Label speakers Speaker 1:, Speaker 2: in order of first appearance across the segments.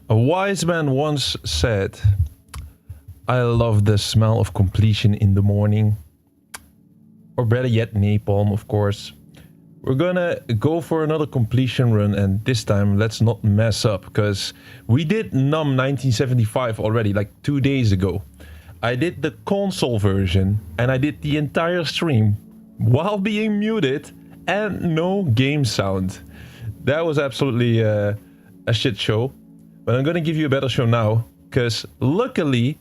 Speaker 1: A wise man once said, I love the smell of completion in the morning. Or better yet, napalm, of course. We're gonna go for another completion run, and this time let's not mess up, because we did NAM-1975 already, like 2 days ago. I did the console version, and I did the entire stream while being muted and no game sound. That was absolutely a shit show. But I'm gonna give you a better show now, because luckily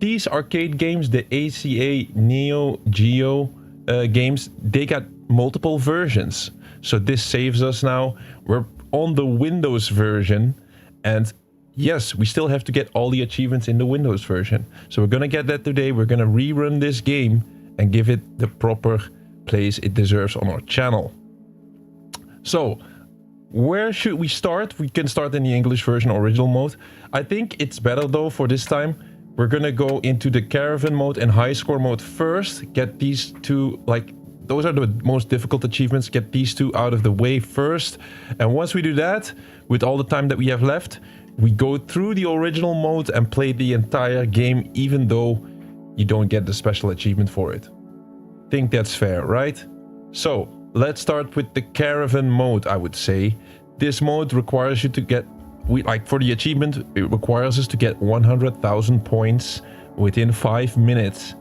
Speaker 1: these arcade games, the ACA NEOGEO games, they got multiple versions. So this saves us now. We're on the Windows version, and yes, we still have to get all the achievements in the Windows version. So we're gonna get that today. We're gonna rerun this game and give it the proper place it deserves on our channel. So where should we start? We can start in the English version, original mode. I think it's better though for this time. We're gonna go into the caravan mode and high score mode first. Get these two, like, those are the most difficult achievements. Get these two out of the way first. And once we do that, with all the time that we have left, we go through the original mode and play the entire game, even though you don't get the special achievement for it. Think that's fair, right? So let's start with the caravan mode, I would say. This mode requires you to get, for the achievement, it requires us to get 100,000 points within 5 minutes.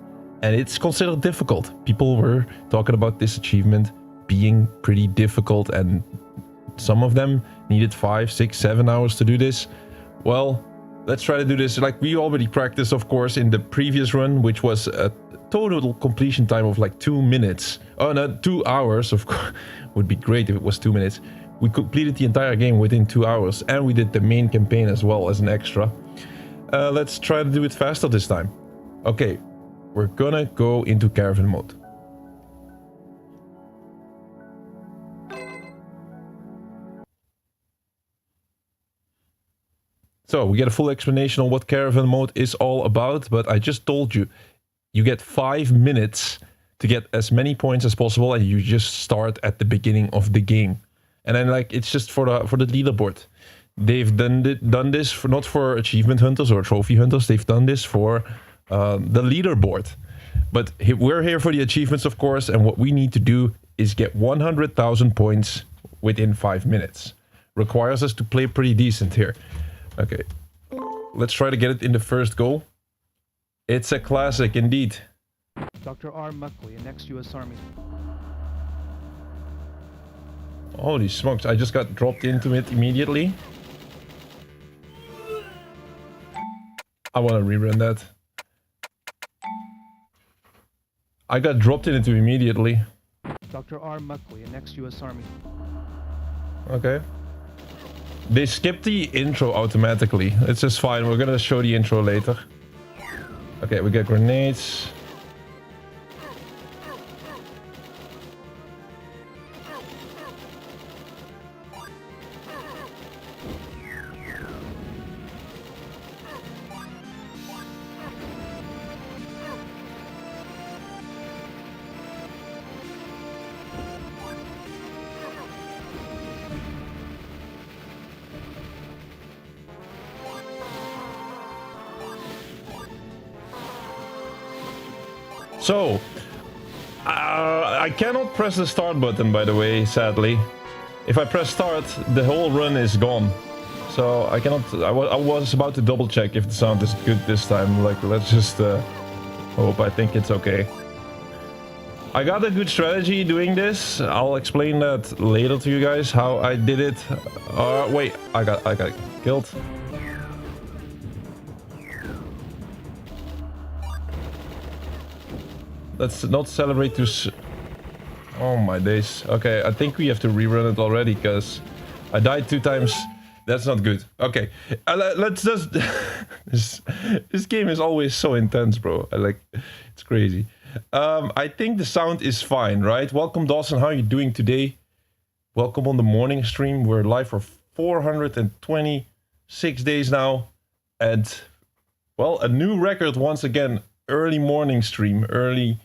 Speaker 1: And it's considered difficult. People were talking about this achievement being pretty difficult, and some of them needed 5, 6, 7 hours to do this. Well, let's try to do this. Like, we already practiced, of course, in the previous run, which was a total completion time of like 2 minutes. Oh no, 2 hours, of course. Would be great if it was 2 minutes. We completed the entire game within 2 hours, and we did the main campaign as well as an extra. Let's try to do it faster this time. Okay, we're gonna go into caravan mode. So we get a full explanation on what caravan mode is all about, but I just told you, you get 5 minutes to get as many points as possible, and you just start at the beginning of the game. And then, like, it's just for the leaderboard. They've done this for, not for achievement hunters or trophy hunters. They've done this for the leaderboard. But we're here for the achievements, of course, and what we need to do is get 100,000 points within 5 minutes. Requires us to play pretty decent here. Okay, let's try to get it in the first goal. It's a classic indeed.
Speaker 2: Dr. R. Muckley, an ex-US Army.
Speaker 1: Holy smokes, I just got dropped into it immediately. I want to rerun that. I got dropped into immediately.
Speaker 2: Dr. R. Muckley, an ex-US Army.
Speaker 1: Okay. They skipped the intro automatically. It's just fine, we're gonna show the intro later. Okay, we get grenades. So, I cannot press the start button, by the way, sadly. If I press start, the whole run is gone. So I cannot, I was about to double check if the sound is good this time. Like, let's just hope. I think it's okay. I got a good strategy doing this. I'll explain that later to you guys, how I did it. Wait, I got killed. Let's not celebrate too oh my days. Okay, I think we have to rerun it already, because I died 2 times. That's not good. Okay, let's just... this game is always so intense, bro. It's crazy. I think the sound is fine, right? Welcome, Dawson. How are you doing today? Welcome on the morning stream. We're live for 426 days now. And, well, a new record once again. Early morning stream. Early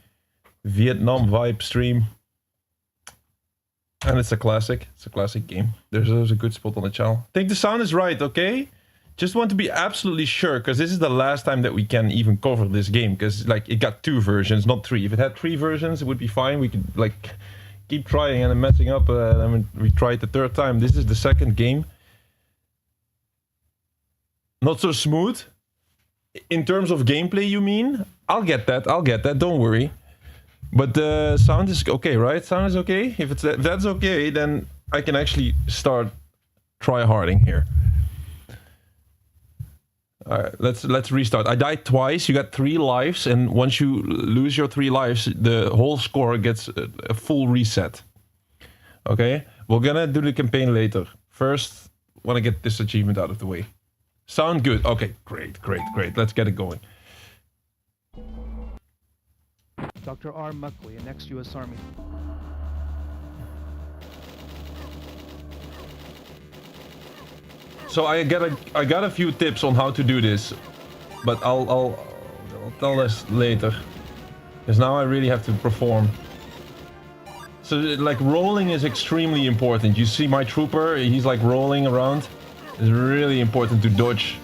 Speaker 1: Vietnam vibe stream. And it's a classic. It's a classic game. There's a good spot on the channel. I think the sound is right, okay? Just want to be absolutely sure, because this is the last time that we can even cover this game, because like it got 2 versions, not 3. If it had 3 versions, it would be fine. We could like keep trying and messing up, and we tried the 3rd time. This is the 2nd game. Not so smooth. In terms of gameplay, you mean? I'll get that. Don't worry. But the sound is okay, right? Sound is okay. If that's okay, then I can actually start try-harding here. All right, let's restart. I died twice. You got 3 lives, and once you lose your 3 lives, the whole score gets a full reset. Okay, we're gonna do the campaign later. First, want to get this achievement out of the way. Sound good. Okay, great. Let's get it going.
Speaker 2: Dr. R. Muckley, an ex-U.S. Army.
Speaker 1: So I got a few tips on how to do this, but I'll tell us later, because now I really have to perform. So like rolling is extremely important. You see my trooper, he's like rolling around. It's really important to dodge.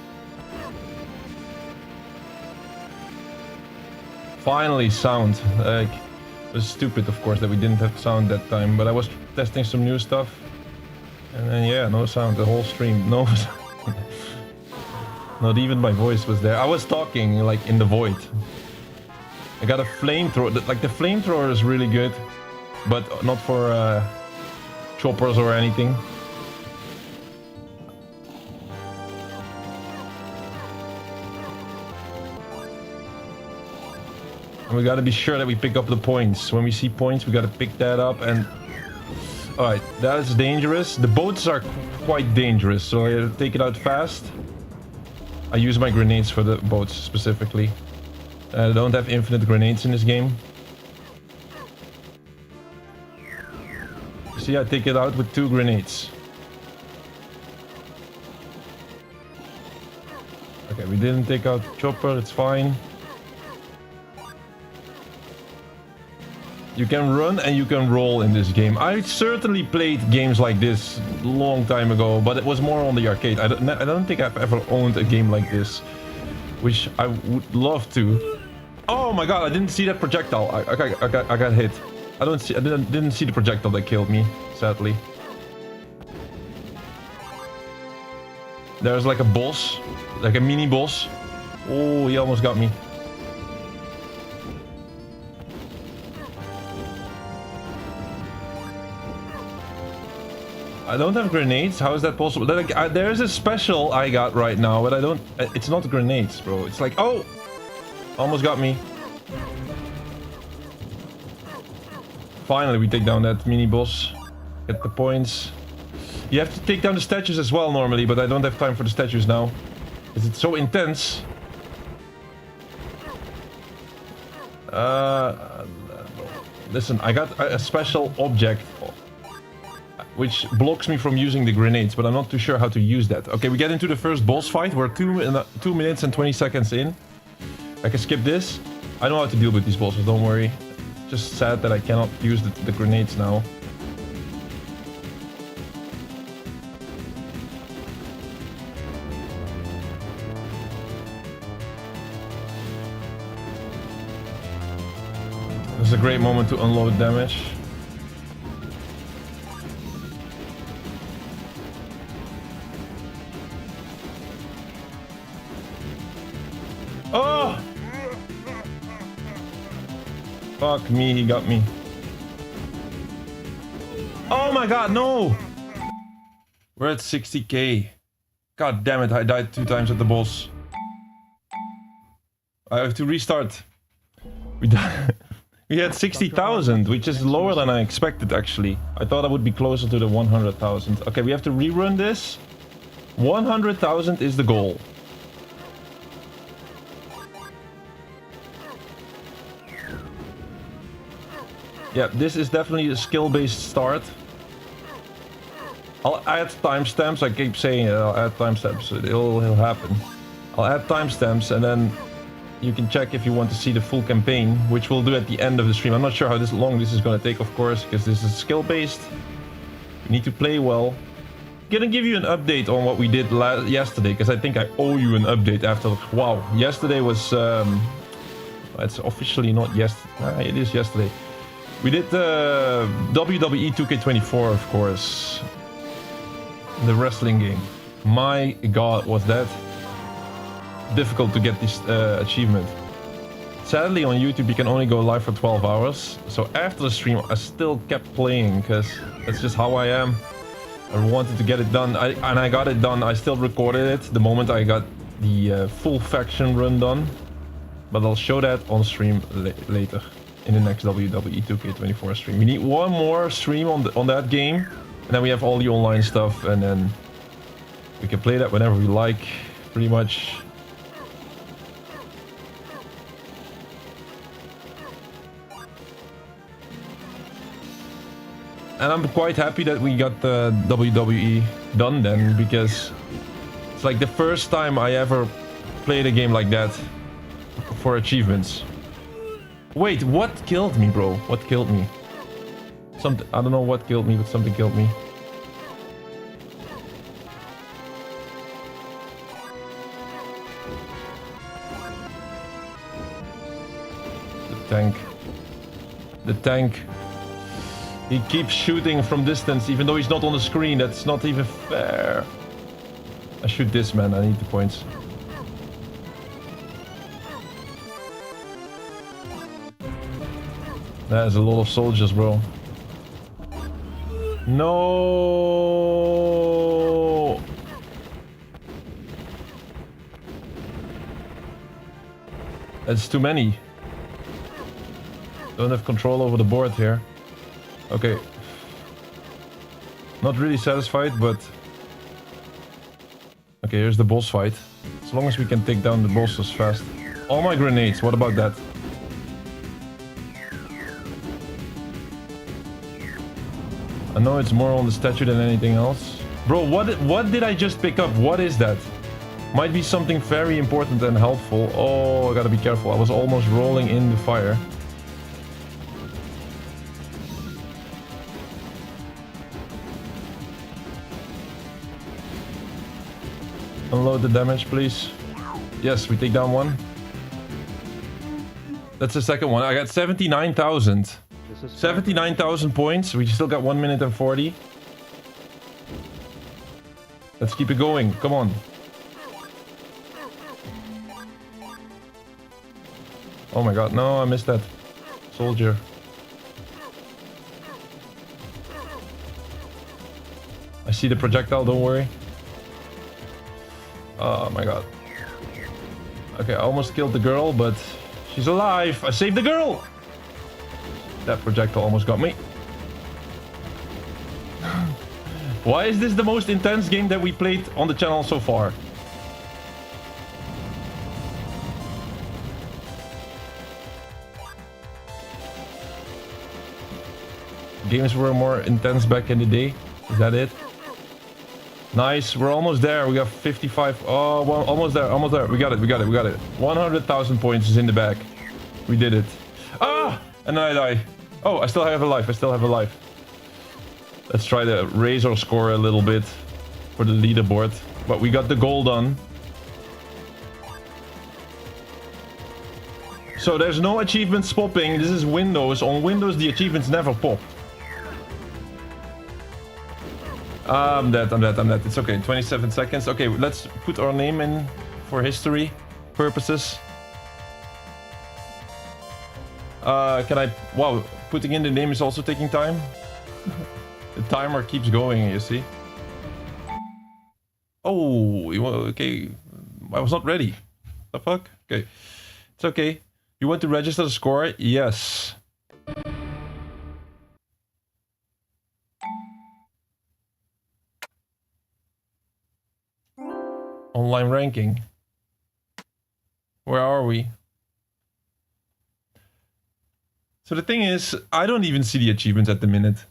Speaker 1: Finally, sound. Like, it was stupid, of course, that we didn't have sound that time, but I was testing some new stuff. And then, yeah, no sound, the whole stream, no sound. Not even my voice was there. I was talking, like, in the void. I got a flamethrower. Like, the flamethrower is really good, but not for choppers or anything. And we gotta be sure that we pick up the points. When we see points, we gotta pick that up and... Alright, that is dangerous. The boats are quite dangerous, so I gotta take it out fast. I use my grenades for the boats specifically. I don't have infinite grenades in this game. See, I take it out with 2 grenades. Okay, we didn't take out chopper, it's fine. You can run and you can roll in this game. I certainly played games like this a long time ago, but it was more on the arcade. I don't think I've ever owned a game like this, which I would love to. Oh my god, I didn't see that projectile. I got hit. I didn't see the projectile that killed me, sadly. There's like a boss, like a mini boss. Oh, he almost got me. I don't have grenades. How is that possible? There's a special I got right now, but I don't... It's not grenades, bro. It's like... Oh! Almost got me. Finally, we take down that mini-boss. Get the points. You have to take down the statues as well, normally, but I don't have time for the statues now. Because it's so intense. Listen, I got a special object which blocks me from using the grenades, but I'm not too sure how to use that. Okay, we get into the first boss fight. We're 2 minutes and 20 seconds in. I can skip this. I know how to deal with these bosses, don't worry. Just sad that I cannot use the grenades now. This is a great moment to unload damage. Oh! Fuck me, he got me. Oh my god, no! We're at 60k. God damn it, I died 2 times at the boss. I have to restart. We died. We had 60,000, which is lower than I expected actually. I thought I would be closer to the 100,000. Okay, we have to rerun this. 100,000 is the goal. Yeah, this is definitely a skill-based start. I'll add timestamps. I keep saying it, I'll add timestamps. It'll happen. I'll add timestamps and then you can check if you want to see the full campaign, which we'll do at the end of the stream. I'm not sure how long this is going to take, of course, because this is skill-based. We need to play well. Gonna give you an update on what we did yesterday, because I think I owe you an update after. Wow, yesterday was it's officially not yesterday. It is yesterday. We did the WWE 2K24, of course, the wrestling game. My god, was that difficult to get this achievement. Sadly on YouTube you can only go live for 12 hours, so after the stream I still kept playing because that's just how I am. I wanted to get it done, and I got it done. I still recorded it the moment I got the full faction run done. But I'll show that on stream later in the next WWE 2K24 stream. We need one more stream on that game, and then we have all the online stuff, and then we can play that whenever we like, pretty much. And I'm quite happy that we got the WWE done then, because it's like the first time I ever played a game like that for achievements. Wait, what killed me, bro? What killed me? Something, I don't know what killed me, but something killed me. The tank. The tank. He keeps shooting from distance, even though he's not on the screen. That's not even fair. I shoot this man, I need the points. There's a lot of soldiers, bro. No. That's too many. Don't have control over the board here. Okay. Not really satisfied, but... Okay, here's the boss fight. As long as we can take down the bosses fast. All my grenades, what about that? I know it's more on the statue than anything else. Bro, what did I just pick up? What is that? Might be something very important and helpful. Oh, I gotta be careful. I was almost rolling in the fire. Unload the damage, please. Yes, we take down one. That's the second one. I got 79,000. 79,000 points. We still got 1 minute and 40. Let's keep it going. Come on. Oh my god, no, I missed that. Soldier. I see the projectile, don't worry. Oh my god. Okay, I almost killed the girl, but she's alive. I saved the girl! That projectile almost got me. Why is this the most intense game that we played on the channel so far? Games were more intense back in the day. Is that it? Nice, we're almost there. We got 55. Oh, well, almost there, almost there. We got it, we got it, we got it. 100,000 points is in the bag. We did it. Ah! And then I die. Oh, I still have a life. I still have a life. Let's try to raise our score a little bit for the leaderboard. But we got the goal done. So there's no achievements popping. This is Windows. On Windows, the achievements never pop. I'm dead, I'm dead, I'm dead. It's okay, 27 seconds. Okay, let's put our name in for history purposes. Can I... Wow, putting in the name is also taking time. The timer keeps going, you see. Oh, okay. I was not ready. The fuck? Okay. It's okay. You want to register the score? Yes. Online ranking. Where are we? So the thing is, I don't even see the achievements at the minute.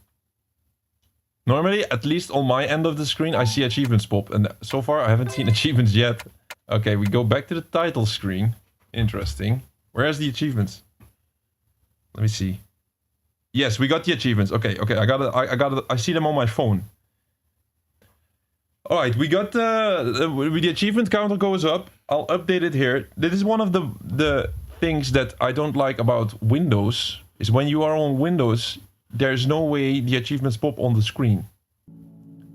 Speaker 1: Normally, at least on my end of the screen, I see achievements pop. And so far, I haven't seen achievements yet. Okay, we go back to the title screen. Interesting. Where's the achievements? Let me see. Yes, we got the achievements. Okay, okay, I see them on my phone. All right, we got the achievement counter goes up. I'll update it here. This is one of the things that I don't like about Windows, is when you are on Windows, there's no way the achievements pop on the screen.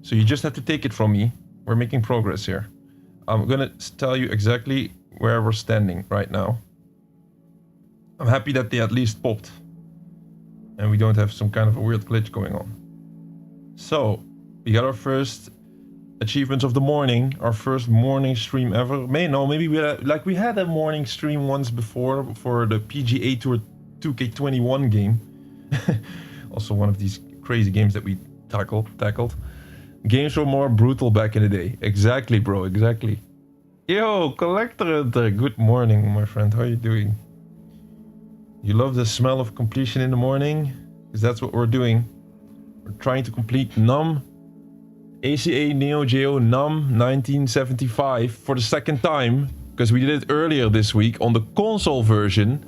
Speaker 1: So you just have to take it from me. We're making progress here. I'm gonna tell you exactly where we're standing right now. I'm happy that they at least popped. And we don't have some kind of a weird glitch going on. So, we got our first achievements of the morning. Our first morning stream ever. Maybe we had a morning stream once before for the PGA Tour 2K21 game. Also one of these crazy games that we tackled. Games were more brutal back in the day. Exactly, bro, exactly. Yo, Collector Hunter, good morning, my friend. How are you doing? You love the smell of completion in the morning? Because that's what we're doing. We're trying to complete NAM, ACA NEOGEO NAM-1975 for the second time. Because we did it earlier this week on the console version.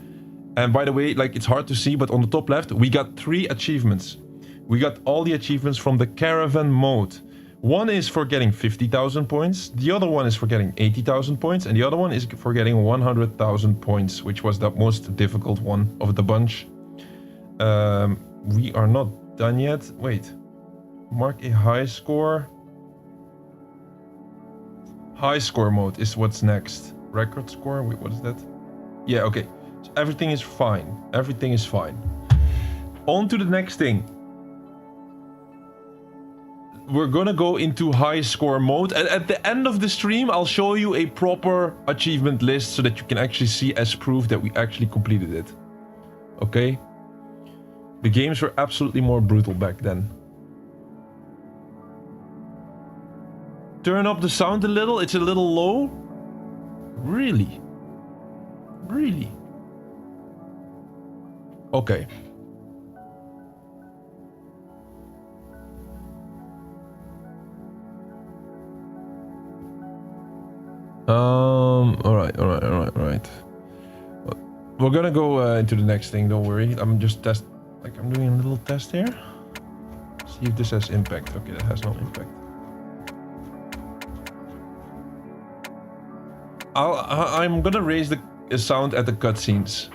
Speaker 1: And by the way, like, it's hard to see, but on the top left, we got 3 achievements. We got all the achievements from the caravan mode. One is for getting 50,000 points, the other one is for getting 80,000 points, and the other one is for getting 100,000 points, which was the most difficult one of the bunch. We are not done yet. Wait. Mark a high score. High score mode is what's next. Record score? Wait, what is that? Yeah, okay. So everything is fine. Everything is fine. On to the next thing. We're gonna go into high score mode, and at the end of the stream I'll show you a proper achievement list so that you can actually see as proof that we actually completed it. Okay? The games were absolutely more brutal back then. Turn up the sound a little, it's a little low. Really? Really? Okay. Alright. We're gonna go into the next thing, don't worry. I'm just I'm doing a little test here. See if this has impact. Okay, that has no impact. I'm gonna raise the sound at the cutscenes.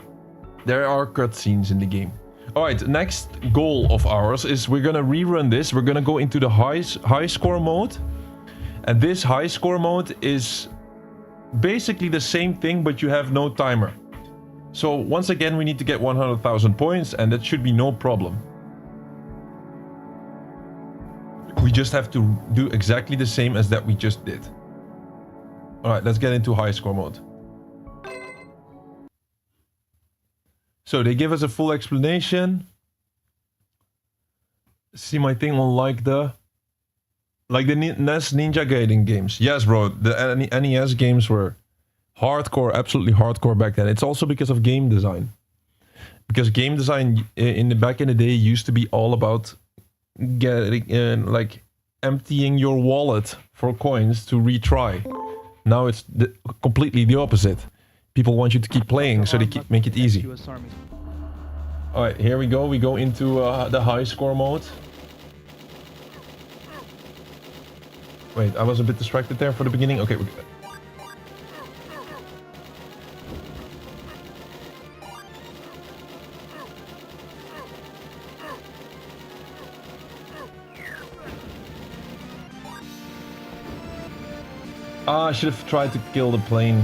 Speaker 1: There are cutscenes in the game. Alright, next goal of ours is we're gonna rerun this. We're gonna go into the high score mode. And this high score mode is basically the same thing, but you have no timer. So once again, we need to get 100,000 points, and that should be no problem. We just have to do exactly the same as that we just did. Alright, let's get into high score mode. So they give us a full explanation. See my thing on like the NES Ninja Gaiden games. Yes, bro, the NES games were hardcore, absolutely hardcore back then. It's also because of game design. Because game design back in the day used to be all about getting like emptying your wallet for coins to retry. Now it's completely the opposite. People want you to keep playing, so they make it easy. Alright, here we go. We go into the high score mode. Wait, I was a bit distracted there for the beginning. Okay, we're good. Ah, I should have tried to kill the plane.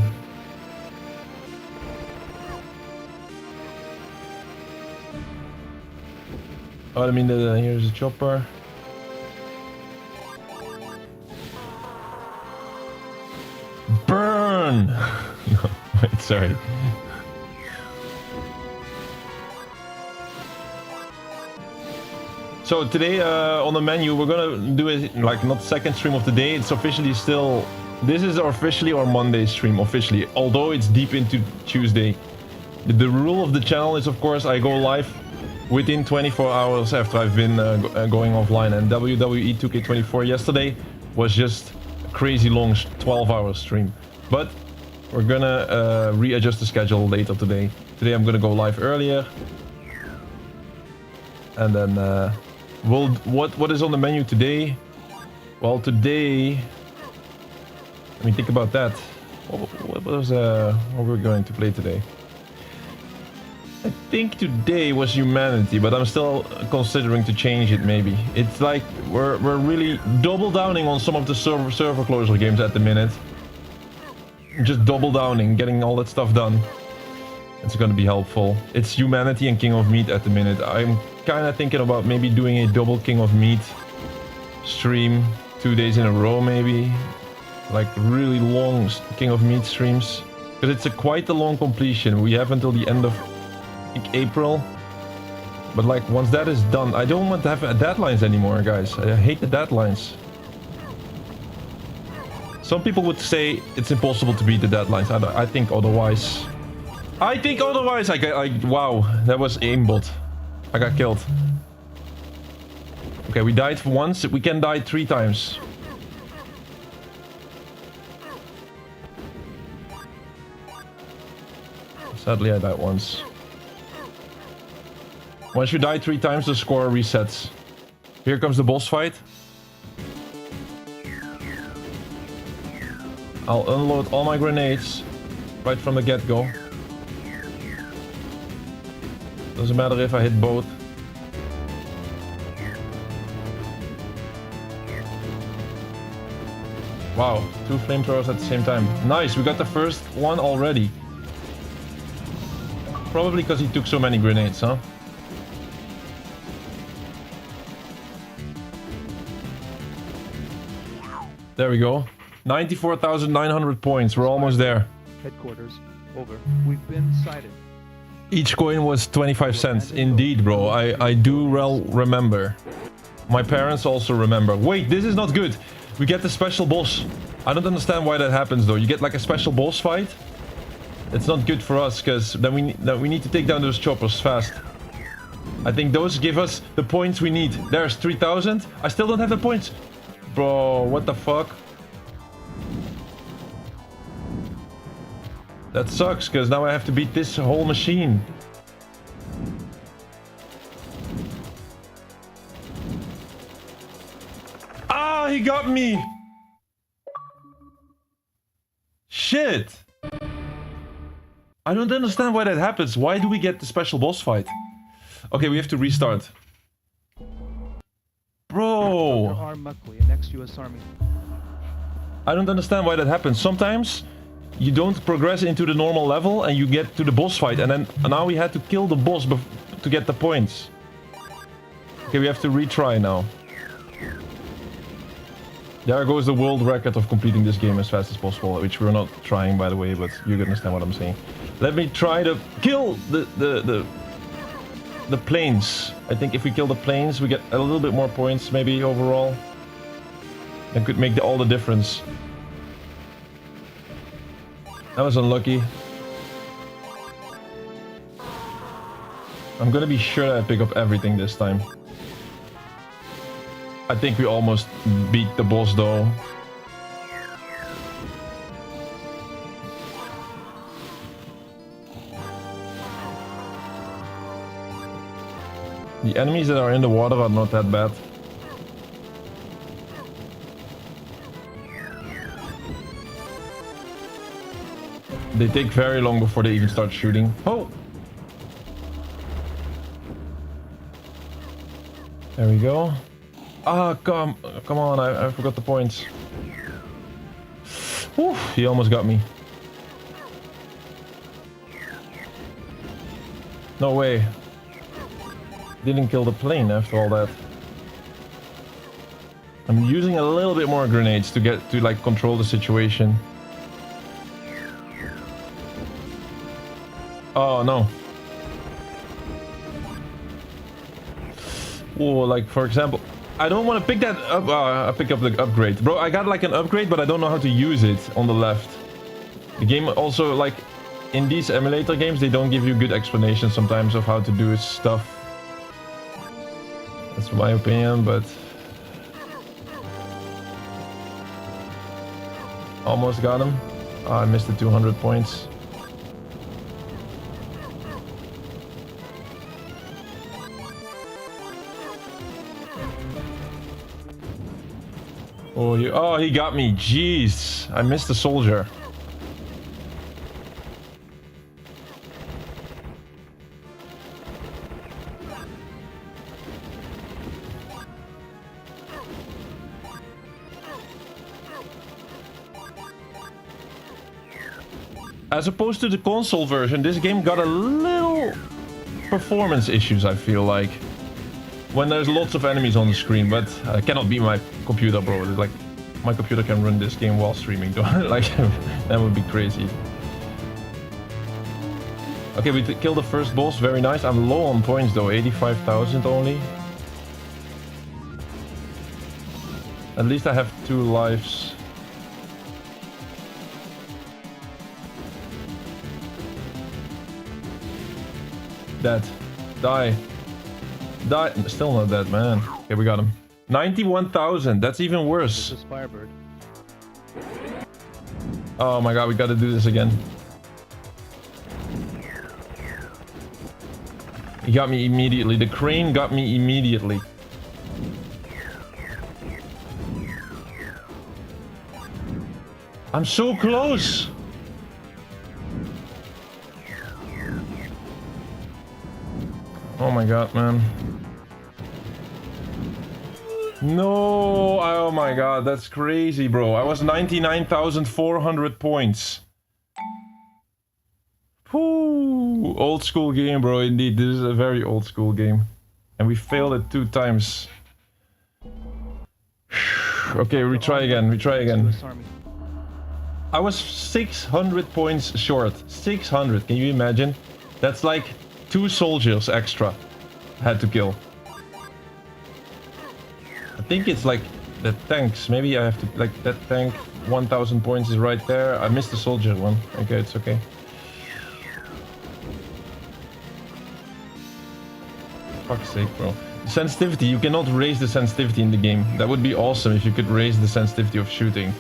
Speaker 1: Oh, I mean, here's a chopper. Burn! No, wait, sorry. So today on the menu, we're gonna do it like not second stream of the day. It's officially still... This is officially our Monday stream, officially. Although it's deep into Tuesday. The rule of the channel is, of course, I go live within 24 hours after I've been going offline. And WWE 2K24 yesterday was just a crazy long 12-hour stream. But we're gonna readjust the schedule later today. Today I'm gonna go live earlier. And then what is on the menu today? Well, today, let me think about that. What were we going to play today? I think today was humanity, but I'm still considering to change it maybe. It's like we're really double downing on some of the server closure games at the minute. Just double downing, getting all that stuff done. It's gonna be helpful. It's humanity and King of Meat at the minute. I'm kind of thinking about maybe doing a double King of Meat stream 2 days in a row maybe. Like really long King of Meat streams. Because it's quite a long completion. We have until the end of April. But like once that is done, I don't want to have deadlines anymore, guys. I hate the deadlines. Some people would say it's impossible to beat the deadlines. I think otherwise. Wow, that was aimbot. I got killed. Okay, we died once. We can die 3 times. Sadly, I died once. Once you die 3 times, the score resets. Here comes the boss fight. I'll unload all my grenades right from the get-go. Doesn't matter if I hit both. Wow, 2 flamethrowers at the same time. Nice, we got the first one already. Probably because he took so many grenades, huh? There we go. 94,900 points. We're almost there.
Speaker 2: Headquarters. Over. We've been sighted.
Speaker 1: Each coin was 25 cents. Indeed, bro. I do well remember. My parents also remember. Wait, this is not good. We get the special boss. I don't understand why that happens, though. You get like a special boss fight. It's not good for us, because then we need to take down those choppers fast. I think those give us the points we need. There's 3,000. I still don't have the points. Bro, what the fuck? That sucks, because now I have to beat this whole machine. Ah, he got me! Shit! I don't understand why that happens. Why do we get the special boss fight? Okay, we have to restart. Bro!
Speaker 2: Dr. R. Muckley, next U.S. Army.
Speaker 1: I don't understand why that happens. Sometimes you don't progress into the normal level and you get to the boss fight, and then now we had to kill the boss to get the points. Okay, we have to retry now. There goes the world record of completing this game as fast as possible, which we're not trying, by the way, but you understand what I'm saying. Let me try to kill the planes. I think if we kill the planes, we get a little bit more points, maybe overall. That could make all the difference. That was unlucky. I'm gonna be sure that I pick up everything this time. I think we almost beat the boss though. The enemies that are in the water are not that bad. They take very long before they even start shooting. Oh! There we go. Ah, come on, I forgot the points. Whew, he almost got me. No way. Didn't kill the plane after all that. I'm using a little bit more grenades to get to like control the situation. Oh no. Oh, like for example, I don't want to pick that up. I pick up the upgrade. Bro, I got like an upgrade, but I don't know how to use it on the left. The game also, like, in these emulator games, they don't give you good explanations sometimes of how to do stuff. That's my opinion, but... Almost got him. Oh, I missed the 200 points. Oh, he got me. Jeez. I missed the soldier. As opposed to the console version, this game got a little performance issues, I feel like. When there's lots of enemies on the screen, but I cannot be my computer, bro. Like, my computer can run this game while streaming, though. Like, that would be crazy. Okay, we killed the first boss. Very nice. I'm low on points, though. 85,000 only. At least I have 2 lives. Dead. Die. Die. Still not dead, man. Okay, we got him. 91,000. That's even worse.
Speaker 2: This is Firebird.
Speaker 1: Oh my god, we gotta do this again. He got me immediately. The crane got me immediately. I'm so close. Oh my god, man. No, oh my god, that's crazy, bro. I was 99,400 points. Whoo, old school game, bro. Indeed, this is a very old school game. And we failed it 2 times. Okay, retry again, retry again. I was 600 points short. 600, can you imagine? That's like 2 soldiers extra had to kill. I think it's like the tanks. Maybe I have to, like, that tank, 1,000 points is right there. I missed the soldier one. Okay, it's okay. Fuck's sake, bro. Sensitivity, you cannot raise the sensitivity in the game. That would be awesome if you could raise the sensitivity of shooting.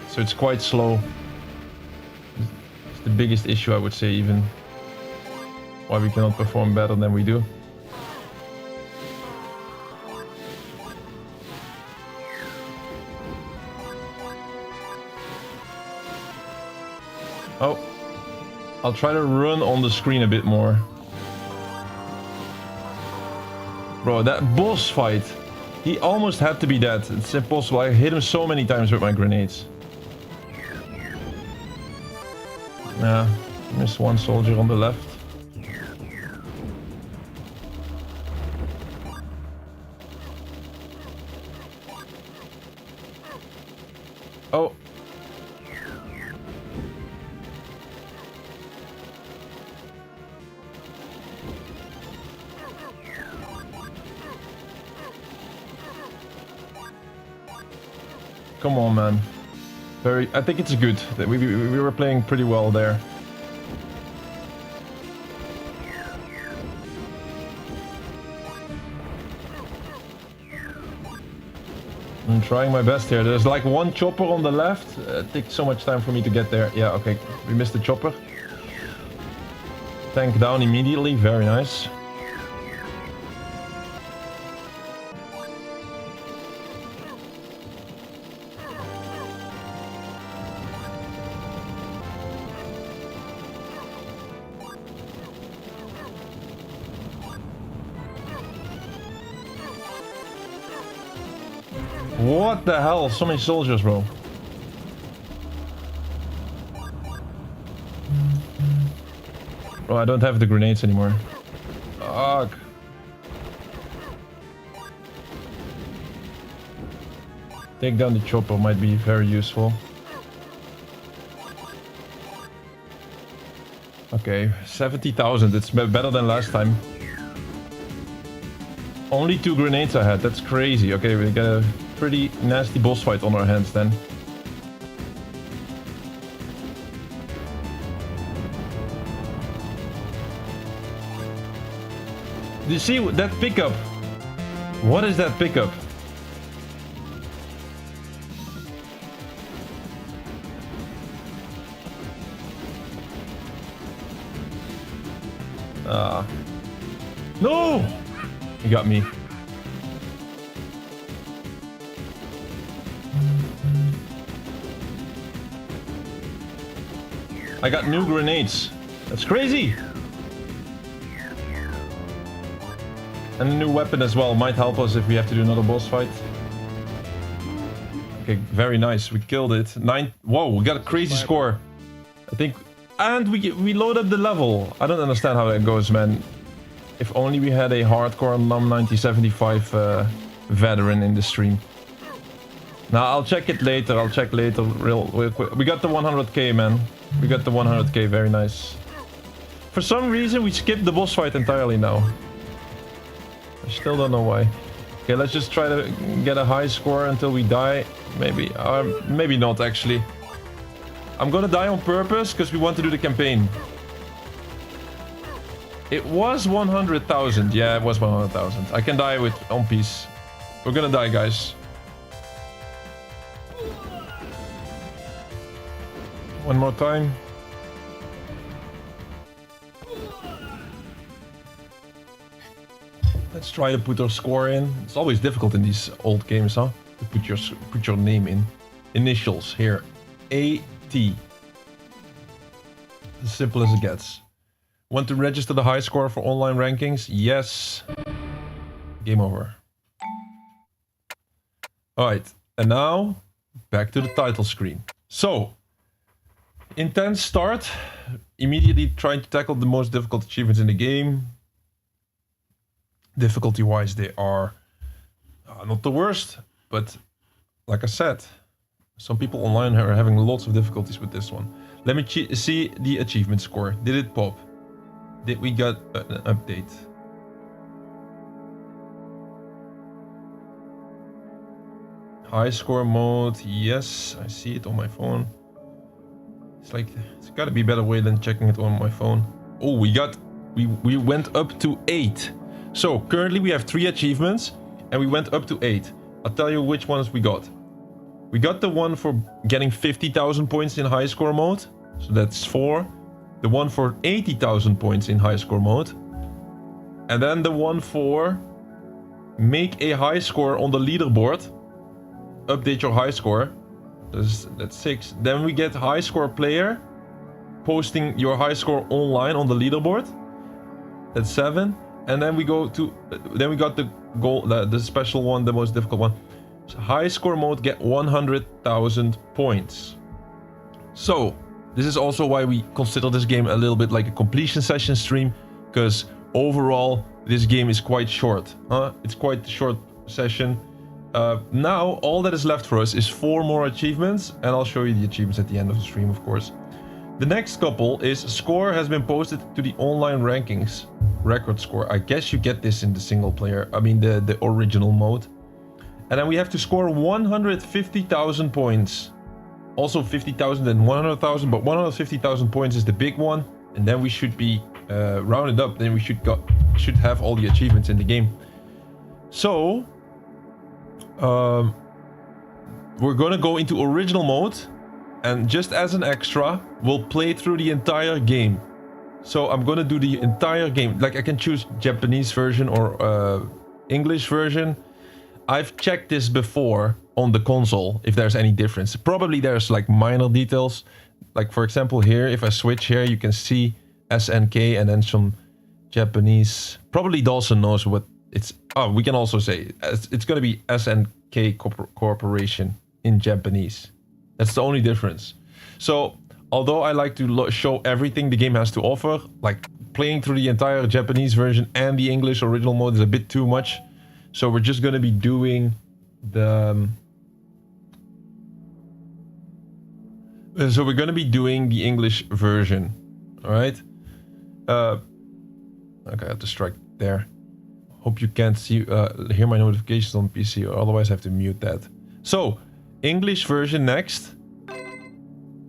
Speaker 1: So it's quite slow. It's the biggest issue, I would say, even. Why we cannot perform better than we do. Oh, I'll try to run on the screen a bit more. Bro, that boss fight, he almost had to be dead. It's impossible. I hit him so many times with my grenades. Yeah, missed 1 soldier on the left. Oh. Come on, man. I think it's good. We were playing pretty well there. I'm trying my best here. There's like 1 chopper on the left. It takes so much time for me to get there. Yeah, okay. We missed the chopper. Tank down immediately. Very nice. What the hell? So many soldiers, bro. Oh, I don't have the grenades anymore. Fuck. Take down the chopper might be very useful. Okay, 70,000. It's better than last time. Only 2 grenades I had. That's crazy. Okay, we got a pretty nasty boss fight on our hands then. Do you see that pickup? What is that pickup? No! He got me. I got new grenades. That's crazy. And a new weapon as well. Might help us if we have to do another boss fight. Okay, very nice. We killed it. 9. Whoa, we got a crazy score. I think. And we load up the level. I don't understand how that goes, man. If only we had a hardcore NAM-1975 veteran in the stream. Now, I'll check it later. I'll check later real quick. We got the 100k, man. We got the 100k. Very nice. For some reason, we skipped the boss fight entirely now. I still don't know why. Okay, let's just try to get a high score until we die. Maybe. Maybe not, actually. I'm gonna die on purpose because we want to do the campaign. It was 100,000. Yeah, it was 100,000. I can die with on peace. We're gonna die, guys. One more time. Let's try to put our score in. It's always difficult in these old games, huh? To put your name in. Initials here. AT. As simple as it gets. Want to register the high score for online rankings? Yes. Game over. Alright, and now back to the title screen. So, intense start. Immediately trying to tackle the most difficult achievements in the game. Difficulty-wise, they are not the worst, but like I said, some people online are having lots of difficulties with this one. Let me see the achievement score. Did it pop? Did we get an update? High score mode, yes, I see it on my phone. It's like, it's gotta be a better way than checking it on my phone. Oh, we went up to 8. So, currently we have 3 achievements, and we went up to 8. I'll tell you which ones we got. We got the one for getting 50,000 points in high score mode, so that's 4. The one for 80,000 points in high score mode. And then the one for make a high score on the leaderboard. Update your high score. That's 6. Then we get high score player. Posting your high score online on the leaderboard. That's 7. And then we go to, then we got the goal, the special one, the most difficult one. So high score mode, get 100,000 points. So this is also why we consider this game a little bit like a completion session stream, because overall this game is quite short. It's quite a short session. Now all that is left for us is 4 more achievements, and I'll show you the achievements at the end of the stream, of course. The next couple is score has been posted to the online rankings. Record score. I guess you get this in the single player. I mean the original mode. And then we have to score 150,000 points. Also 50,000 and 100,000, but 150,000 points is the big one. And then we should be rounded up. Then we should have all the achievements in the game. So we're gonna go into original mode. And just as an extra, we'll play through the entire game. So I'm gonna do the entire game. Like I can choose Japanese version or English version. I've checked this before on the console if there's any difference. Probably there's like minor details. Like for example here, if I switch here, you can see SNK and then some Japanese. Probably Dawson knows what it's. Oh, we can also say it's gonna be SNK Corporation in Japanese. That's the only difference. So, although I like to show everything the game has to offer, like playing through the entire Japanese version and the English original mode is a bit too much. So we're just going to be doing the... So we're going to be doing the English version. Alright? Okay, I have to strike there. Hope you can't see hear my notifications on PC, or otherwise I have to mute that. So, English version next.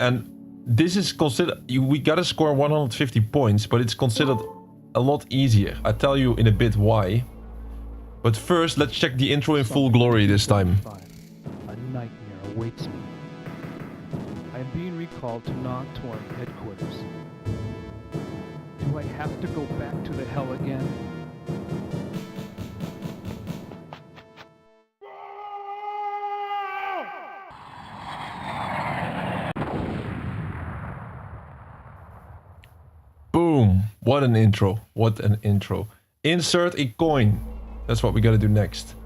Speaker 1: And this is considered... We gotta score 150 points, but it's considered a lot easier. I'll tell you in a bit why. But first, let's check the intro in full glory this time.
Speaker 2: A nightmare awaits me. I am being recalled to NAM-1975 headquarters. Do I have to go back to the hell again?
Speaker 1: What an intro. What an intro. Insert a coin. That's what we gotta do next.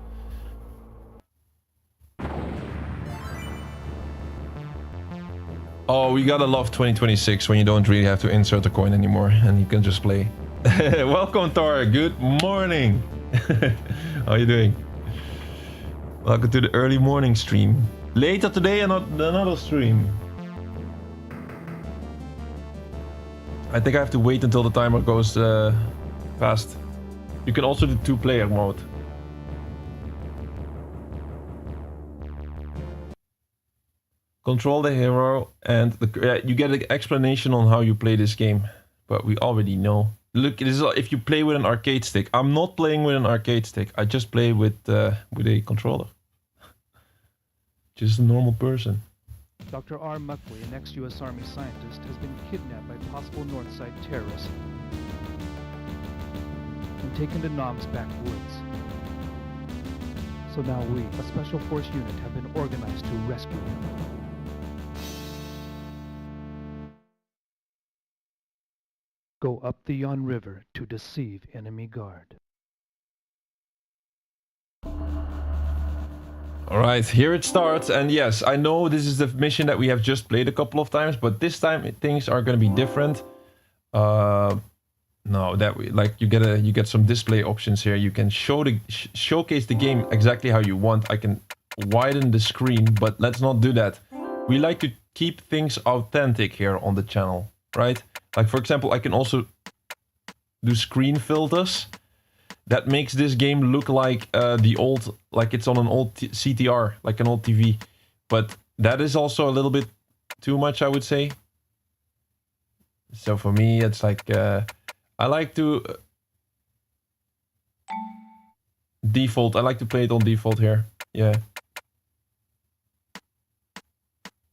Speaker 1: Oh, we gotta love 2026 when you don't really have to insert a coin anymore and you can just play. Welcome, Tor. Good morning. How are you doing? Welcome to the early morning stream. Later today, another stream. I think I have to wait until the timer goes past. You can also do 2-player mode. Control the hero and you get an explanation on how you play this game, but we already know. Look, this is if you play with an arcade stick. I'm not playing with an arcade stick. I just play with a controller. Just a normal person.
Speaker 2: Dr. R. Muckley, an ex-U.S. Army scientist, has been kidnapped by possible Northside terrorists and taken to NAM's backwoods. So now we, a special force unit, have been organized to rescue him. Go up the Yon River to deceive enemy guard.
Speaker 1: Alright, here it starts, and yes, I know this is the mission that we have just played a couple of times, but this time things are gonna be different. No, that we like you get some display options here. You can showcase the game exactly how you want. I can widen the screen, but let's not do that. We like to keep things authentic here on the channel, right? Like for example, I can also do screen filters. That makes this game look like like it's on an old CTR, like an old TV. But that is also a little bit too much, I would say. So for me, it's like, I like to default. I like to play it on default here. Yeah.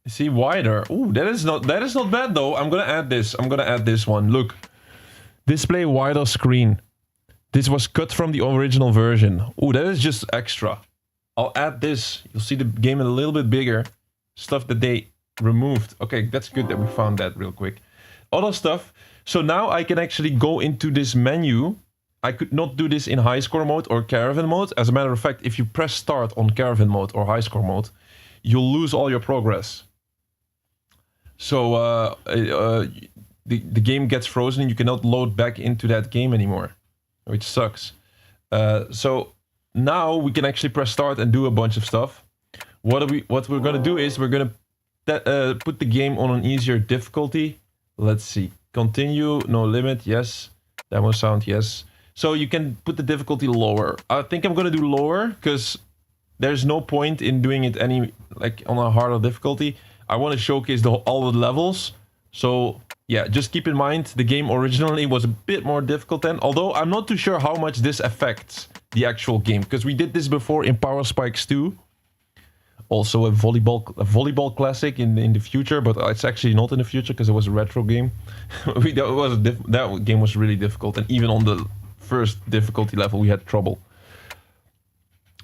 Speaker 1: See, wider. Ooh, that is not bad though. I'm gonna add this. I'm gonna add this one. Look, display wider screen. This was cut from the original version. Oh, that is just extra. I'll add this. You'll see the game a little bit bigger. Stuff that they removed. Okay, that's good that we found that real quick. Other stuff. So now I can actually go into this menu. I could not do this in high score mode or caravan mode. As a matter of fact, if you press start on caravan mode or high score mode, you'll lose all your progress. So the game gets frozen and you cannot load back into that game anymore. Which sucks. So now we can actually press start and do a bunch of stuff. What we're gonna do is we're gonna put the game on an easier difficulty. Let's see. Continue, no limit, yes. Demo sound, yes. So you can put the difficulty lower. I think I'm gonna do lower because there's no point in doing it on a harder difficulty. I want to showcase all the levels. So yeah, just keep in mind the game originally was a bit more difficult then. Although I'm not too sure how much this affects the actual game, because we did this before in Power Spikes 2. Also a volleyball classic in the future, but it's actually not in the future because it was a retro game. That game was really difficult, and even on the first difficulty level we had trouble.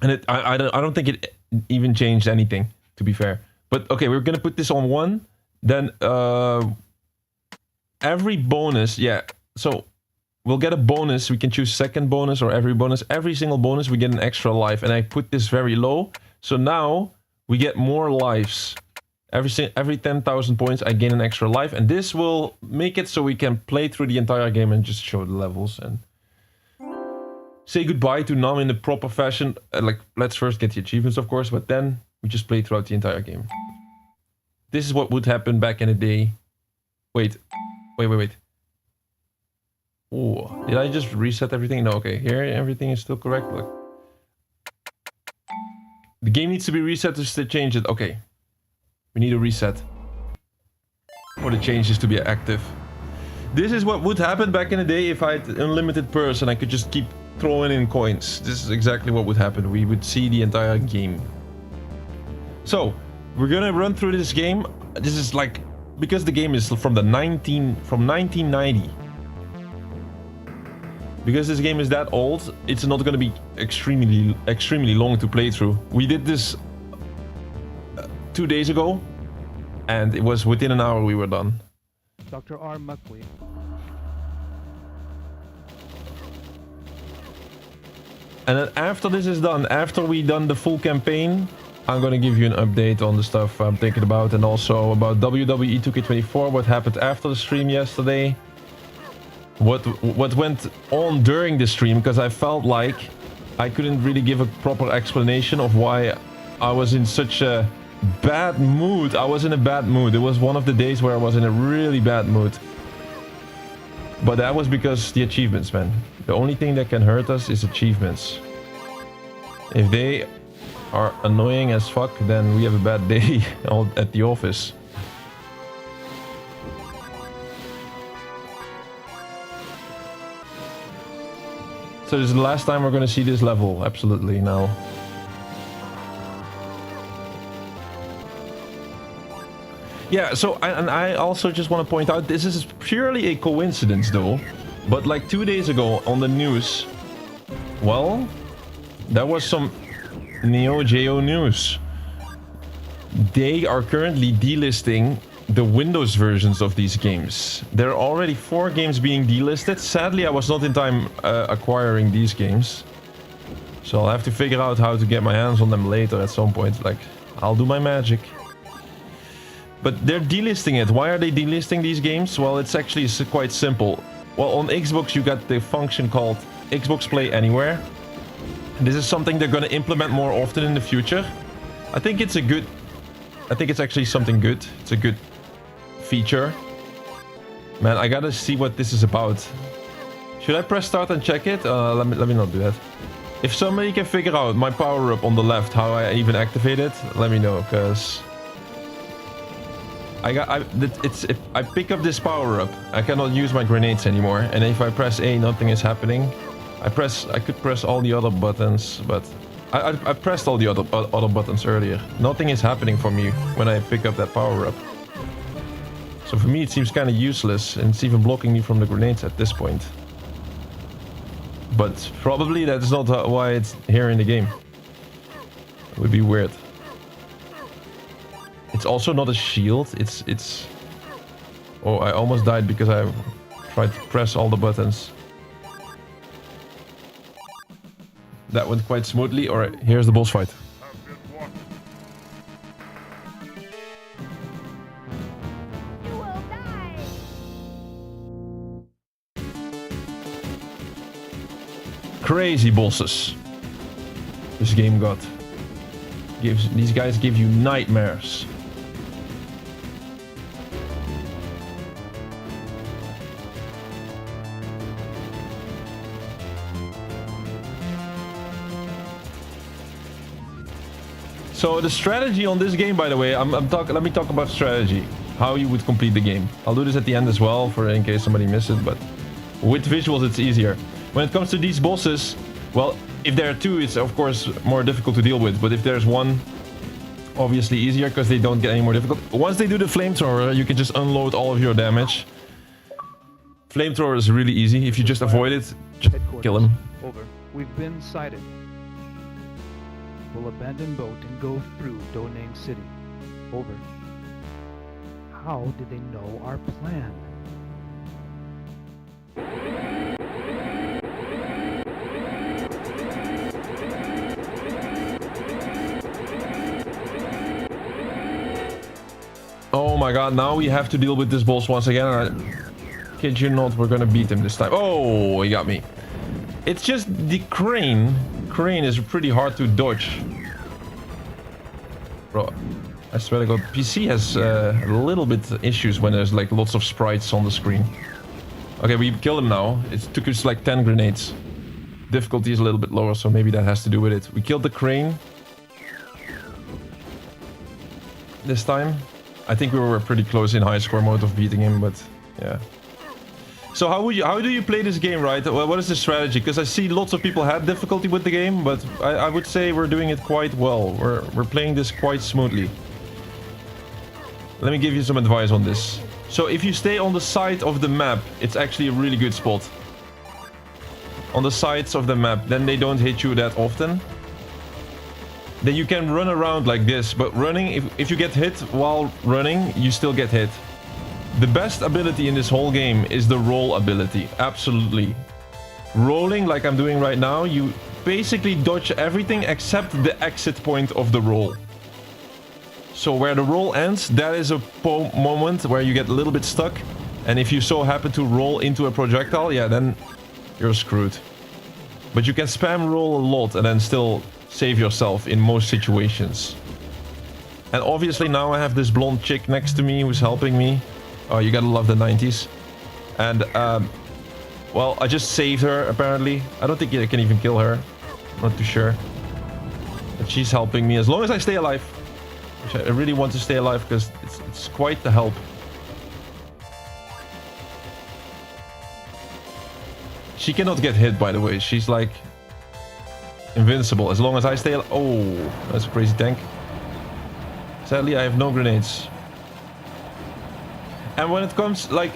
Speaker 1: And I don't think it even changed anything, to be fair. But okay, we're gonna put this on 1. Then every bonus, yeah, so we'll get a bonus. We can choose second bonus or every bonus. Every single bonus we get an extra life, and I put this very low. So now we get more lives. Every 10,000 points I gain an extra life, and this will make it so we can play through the entire game and just show the levels and say goodbye to NAM in the proper fashion. Like, let's first get the achievements, of course, but then we just play throughout the entire game. This is what would happen back in the day. Wait. Oh, did I just reset everything? No, okay. Here, everything is still correct. Look. The game needs to be reset to change it. Okay. We need a reset for the changes to be active. This is what would happen back in the day if I had unlimited purse and I could just keep throwing in coins. This is exactly what would happen. We would see the entire game. So, we're gonna run through this game. This is like, because the game is from 1990. Because this game is that old, it's not gonna be extremely long to play through. We did this 2 days ago, and it was within an hour we were done.
Speaker 2: Dr. R. Muckley.
Speaker 1: And then after this is done, after we done the full campaign, I'm gonna give you an update on the stuff I'm thinking about, and also about WWE 2K24, what happened after the stream yesterday, what went on during the stream, because I felt like I couldn't really give a proper explanation of why I was in such a bad mood. I was in a bad mood. It was one of the days where I was in a really bad mood. But that was because the achievements, man. The only thing that can hurt us is achievements. If they are annoying as fuck, then we have a bad day at the office. So this is the last time we're gonna see this level, absolutely, now. Yeah, so, and I also just want to point out, this is purely a coincidence though, but like 2 days ago on the news, well, there was some NEOGEO news. They are currently delisting the Windows versions of these games. There are already 4 games being delisted. Sadly, I was not in time acquiring these games. So I'll have to figure out how to get my hands on them later at some point. Like, I'll do my magic. But they're delisting it. Why are they delisting these games? Well, it's actually quite simple. Well, on Xbox you got the function called Xbox Play Anywhere. This is something they're going to implement more often in the future. I think it's actually something good. It's a good feature. Man, I gotta see what this is about. Should I press start and check it? Let me not do that. If somebody can figure out my power up on the left, how I even activate it, let me know, because I pick up this power up, I cannot use my grenades anymore, and if I press A, nothing is happening. I could press all the other buttons, but I pressed all the other buttons earlier. Nothing is happening for me when I pick up that power up. So for me it seems kind of useless, and it's even blocking me from the grenades at this point. But probably that's not why it's here in the game. It would be weird. It's also not a shield. It's. Oh, I almost died because I tried to press all the buttons. That went quite smoothly. Alright, here's the boss fight.
Speaker 3: You will die.
Speaker 1: Crazy bosses. This game got. These guys give you nightmares. So the strategy on this game, by the way, let me talk about strategy. How you would complete the game. I'll do this at the end as well, for in case somebody missed it, but with visuals it's easier. When it comes to these bosses, well, if there are 2, it's of course more difficult to deal with, but if there's 1, obviously easier because they don't get any more difficult. Once they do the flamethrower, you can just unload all of your damage. Flamethrower is really easy. If you just avoid it, just kill him.
Speaker 2: Over. We've been sighted. We'll abandon boat and go through Donang City. Over. How did they know our plan?
Speaker 1: Oh my god, now we have to deal with this boss once again. I kid you not, we're gonna beat him this time. Oh, he got me. It's just the crane. Crane is pretty hard to dodge. Bro, I swear to god, PC has a little bit issues when there's like lots of sprites on the screen. Okay, we killed him now. It took us like 10 grenades. Difficulty is a little bit lower, so maybe that has to do with it. We killed the crane. This time. I think we were pretty close in high score mode of beating him, but yeah. So how do you play this game, right? Well, what is the strategy? Because I see lots of people had difficulty with the game, but I would say we're doing it quite well. We're playing this quite smoothly. Let me give you some advice on this. So if you stay on the side of the map, it's actually a really good spot. On the sides of the map, then they don't hit you that often. Then you can run around like this, but running, if you get hit while running, you still get hit. The best ability in this whole game is the roll ability, absolutely. Rolling like I'm doing right now, you basically dodge everything except the exit point of the roll. So where the roll ends, that is a moment where you get a little bit stuck. And if you so happen to roll into a projectile, yeah, then you're screwed. But you can spam roll a lot and then still save yourself in most situations. And obviously now I have this blonde chick next to me who's helping me. Oh, you gotta love the 90s. And, well, I just saved her, apparently. I don't think I can even kill her. I'm not too sure. But she's helping me as long as I stay alive. Which I really want to stay alive because it's quite the help. She cannot get hit, by the way. She's like invincible as long as I stay alive. Oh, that's a crazy tank. Sadly, I have no grenades. And when it comes, like...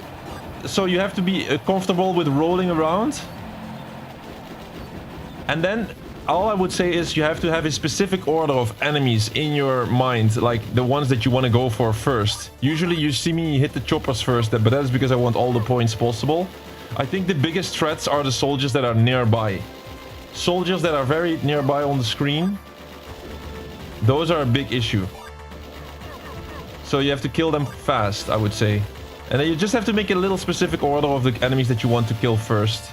Speaker 1: So you have to be comfortable with rolling around. And then all I would say is you have to have a specific order of enemies in your mind. Like the ones that you want to go for first. Usually you see me hit the choppers first, but that is because I want all the points possible. I think the biggest threats are the soldiers that are nearby. Soldiers that are very nearby on the screen. Those are a big issue. So you have to kill them fast, I would say. And then you just have to make a little specific order of the enemies that you want to kill first.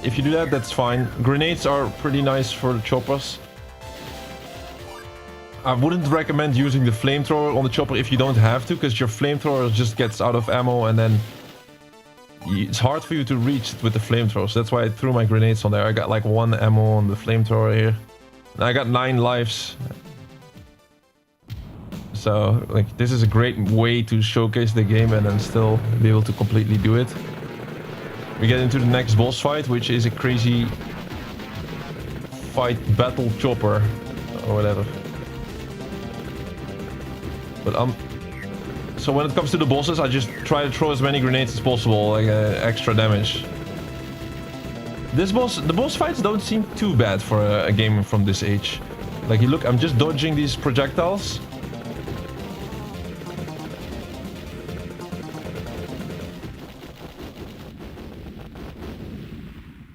Speaker 1: If you do that, that's fine. Grenades are pretty nice for the choppers. I wouldn't recommend using the flamethrower on the chopper if you don't have to, because your flamethrower just gets out of ammo and then it's hard for you to reach it with the flamethrower. So that's why I threw my grenades on there. I got like 1 ammo on the flamethrower here. And I got 9 lives. So, like, this is a great way to showcase the game and then still be able to completely do it. We get into the next boss fight, which is a crazy fight battle chopper or whatever. But so when it comes to the bosses, I just try to throw as many grenades as possible, like extra damage. The boss fights don't seem too bad for a game from this age. Like, you look, I'm just dodging these projectiles.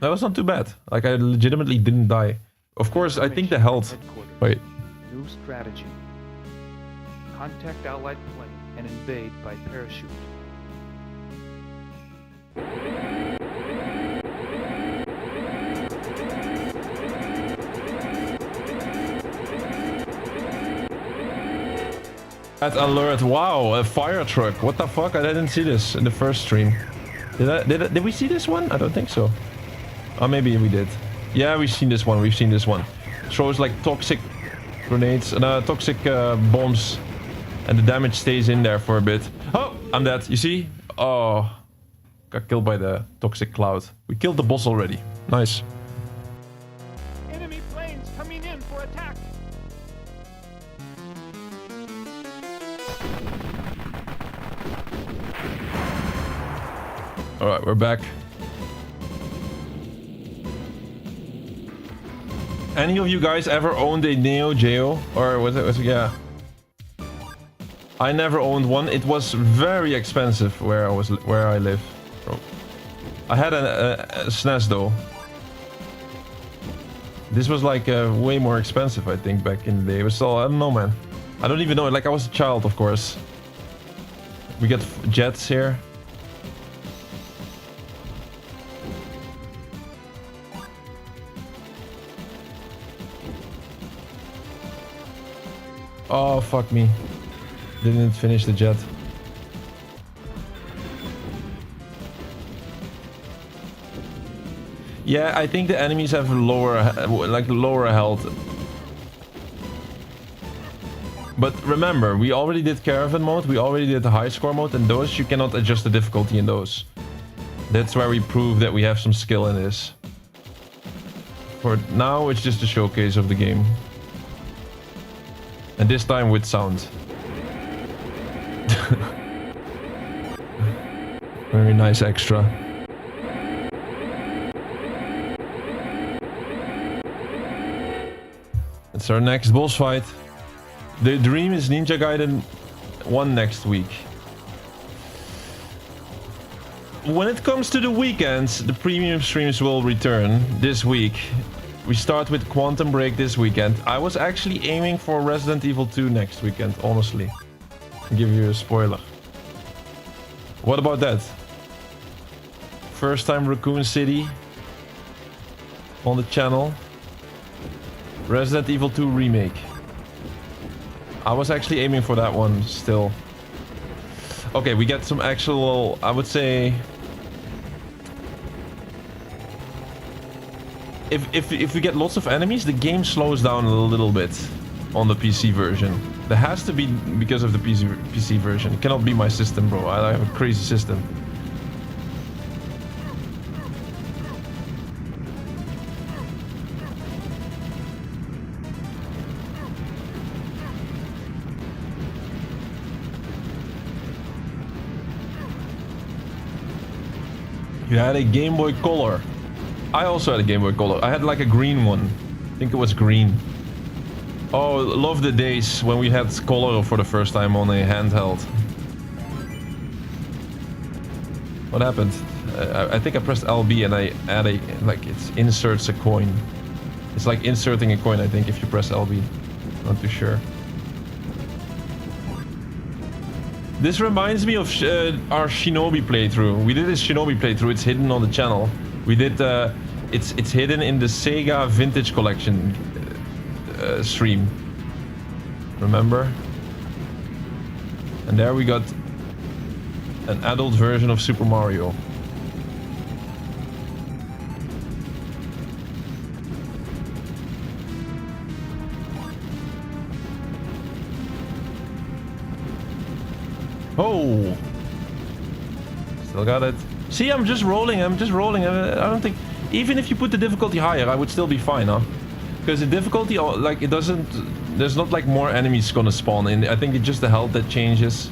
Speaker 1: That was not too bad. Like, I legitimately didn't die. Of course, I think the health... Wait.
Speaker 2: New strategy. Contact allied plane and invade by parachute.
Speaker 1: That alert. Wow, a fire truck. What the fuck? I didn't see this in the first stream. Did we see this one? I don't think so. Oh, maybe we did. Yeah, we've seen this one. We've seen this one. Throws like toxic grenades and toxic bombs. And the damage stays in there for a bit. Oh, I'm dead. You see? Oh, got killed by the toxic cloud. We killed the boss already. Nice.
Speaker 2: Enemy planes coming in for attack.
Speaker 1: All right, we're back. Any of you guys ever owned a NEOGEO? Or was it, yeah. I never owned one. It was very expensive where I live. I had a SNES though. This was like way more expensive, I think, back in the day. But still, I don't know, man. I don't even know. Like, I was a child, of course. We got jets here. Oh, fuck me. Didn't finish the jet. Yeah, I think the enemies have lower health. But remember, we already did caravan mode, we already did the high score mode, and those you cannot adjust the difficulty in those. That's where we prove that we have some skill in this. For now, it's just a showcase of the game. And this time with sound. Very nice extra. It's our next boss fight. The dream is Ninja Gaiden 1 next week. When it comes to the weekends, the premium streams will return this week. We start with Quantum Break this weekend. I was actually aiming for Resident Evil 2 next weekend, honestly. I'll give you a spoiler. What about that? First time Raccoon City on the channel. Resident Evil 2 remake. I was actually aiming for that one still. Okay, we get some actual, I would say... If we get lots of enemies, the game slows down a little bit on the PC version. There has to be because of the PC version. It cannot be my system, bro. I have a crazy system. You had a Game Boy Color. I also had a Game Boy Color. I had like a green one. I think it was green. Oh, love the days when we had color for the first time on a handheld. What happened? I think I pressed LB and I add a, like, it inserts a coin. It's like inserting a coin, I think, if you press LB. Not too sure. This reminds me of our Shinobi playthrough. We did this Shinobi playthrough. It's hidden on the channel. We did. It's hidden in the Sega Vintage Collection stream. Remember? And there we got an adult version of Super Mario. Oh! Still got it. See, I'm just rolling. I don't think... Even if you put the difficulty higher, I would still be fine, huh? Because the difficulty, like, it doesn't... There's not, like, more enemies gonna spawn in. I think it's just the health that changes.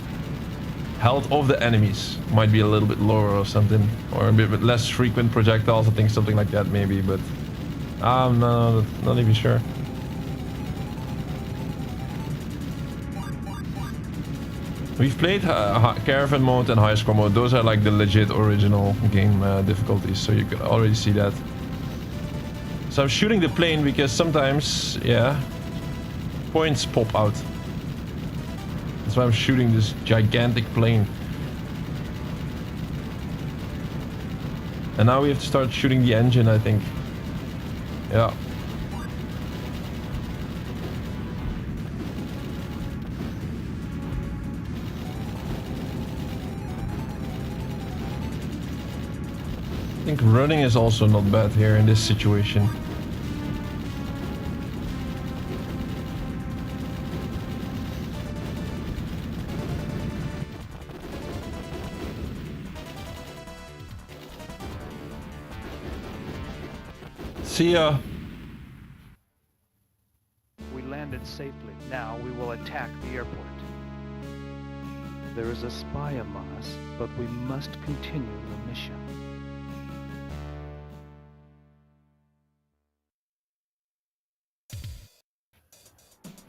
Speaker 1: Health of the enemies might be a little bit lower or something. Or a bit less frequent projectiles. I think something like that, maybe, but... I'm not even sure. We've played Caravan mode and High Score mode. Those are like the legit original game difficulties, so you can already see that. So I'm shooting the plane because sometimes, yeah, points pop out. That's why I'm shooting this gigantic plane. And now we have to start shooting the engine, I think. Yeah. I think running is also not bad here in this situation. See ya.
Speaker 2: We landed safely. Now we will attack the airport. There is a spy among us, but we must continue the mission.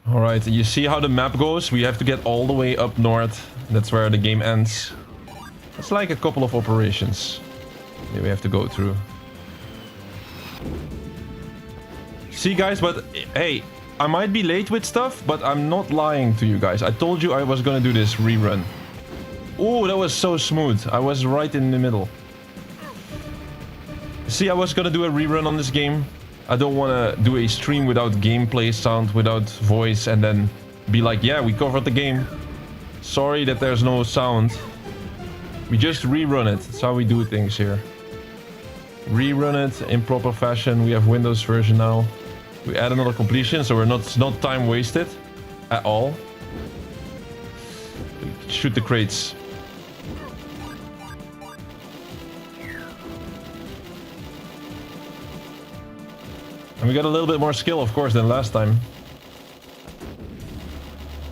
Speaker 1: Alright, you see how the map goes? We have to get all the way up north. That's where the game ends. It's like a couple of operations that we have to go through. See, guys, but hey, I might be late with stuff, but I'm not lying to you guys. I told you I was gonna do this rerun. Oh, that was so smooth. I was right in the middle. See, I was gonna do a rerun on this game. I don't want to do a stream without gameplay sound, without voice, and then be like, yeah, we covered the game. Sorry that there's no sound. We just rerun it. That's how we do things here. Rerun it in proper fashion. We have Windows version now. We add another completion, so it's not time wasted at all. Shoot the crates. And we got a little bit more skill, of course, than last time.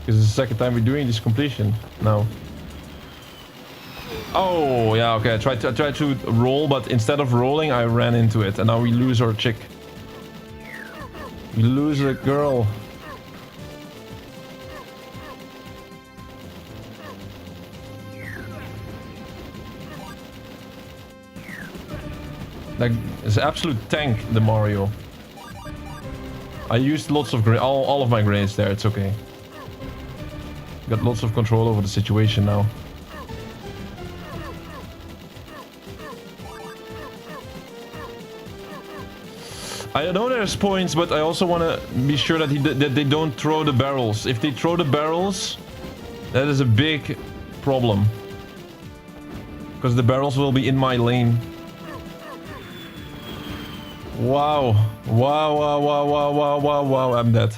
Speaker 1: Because it's the second time we're doing this completion now. Oh, yeah, okay. I tried to roll, but instead of rolling, I ran into it. And now we lose our chick. We lose a girl. Like, it's an absolute tank, the Mario. I used lots of all of my grenades there. It's okay. Got lots of control over the situation now. I know there's points, but I also want to be sure that that they don't throw the barrels. If they throw the barrels, that is a big problem. Because the barrels will be in my lane. Wow. Wow, wow, wow, wow, wow, wow, wow. I'm dead.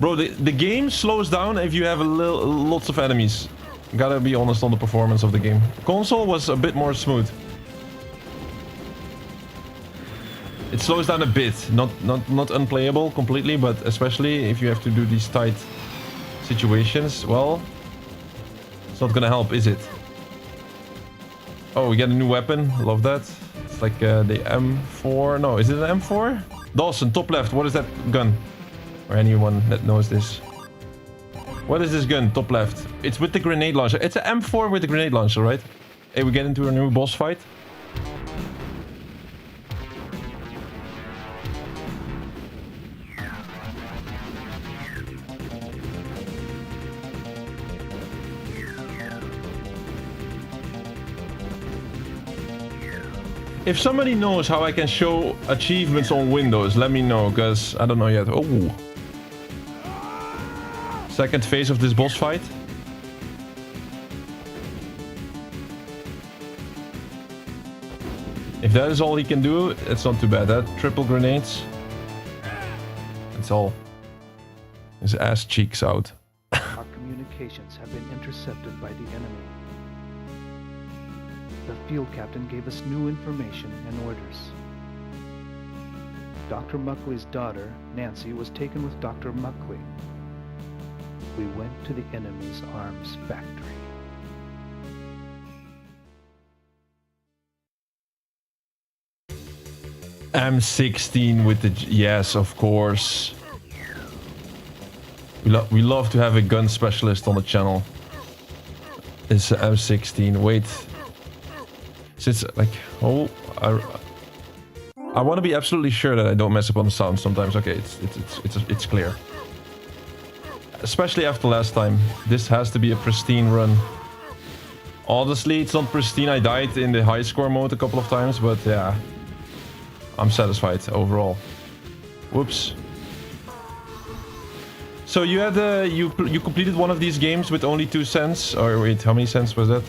Speaker 1: Bro, the game slows down if you have lots of enemies. Gotta be honest on the performance of the game. Console was a bit more smooth. It slows down a bit. Not unplayable completely, but especially if you have to do these tight situations. Well, it's not gonna help, is it? Oh, we get a new weapon. Love that. It's like the M4. No, is it an M4? Dawson, top left. What is that gun? Or anyone that knows this. What is this gun? Top left. It's with the grenade launcher. It's an M4 with the grenade launcher, right? Hey, we get into a new boss fight. If somebody knows how I can show achievements on Windows, let me know, because I don't know yet. Oh. Second phase of this boss fight. If that is all he can do, it's not too bad. That triple grenades. That's all. His ass cheeks out.
Speaker 2: Our communications have been intercepted by the enemy. The field captain gave us new information and orders. Dr. Muckley's daughter, Nancy, was taken with Dr. Muckley. We went to the enemy's arms factory.
Speaker 1: M16 with the... Yes, of course. We love to have a gun specialist on the channel. It's M16. Wait. Since, like... Oh... I want to be absolutely sure that I don't mess up on the sound sometimes. Okay, it's clear. Especially after last time. This has to be a pristine run. Honestly, it's not pristine. I died in the high score mode a couple of times, but yeah. I'm satisfied overall. Whoops. So you had you completed one of these games with only 2 cents? Or wait, how many cents was that?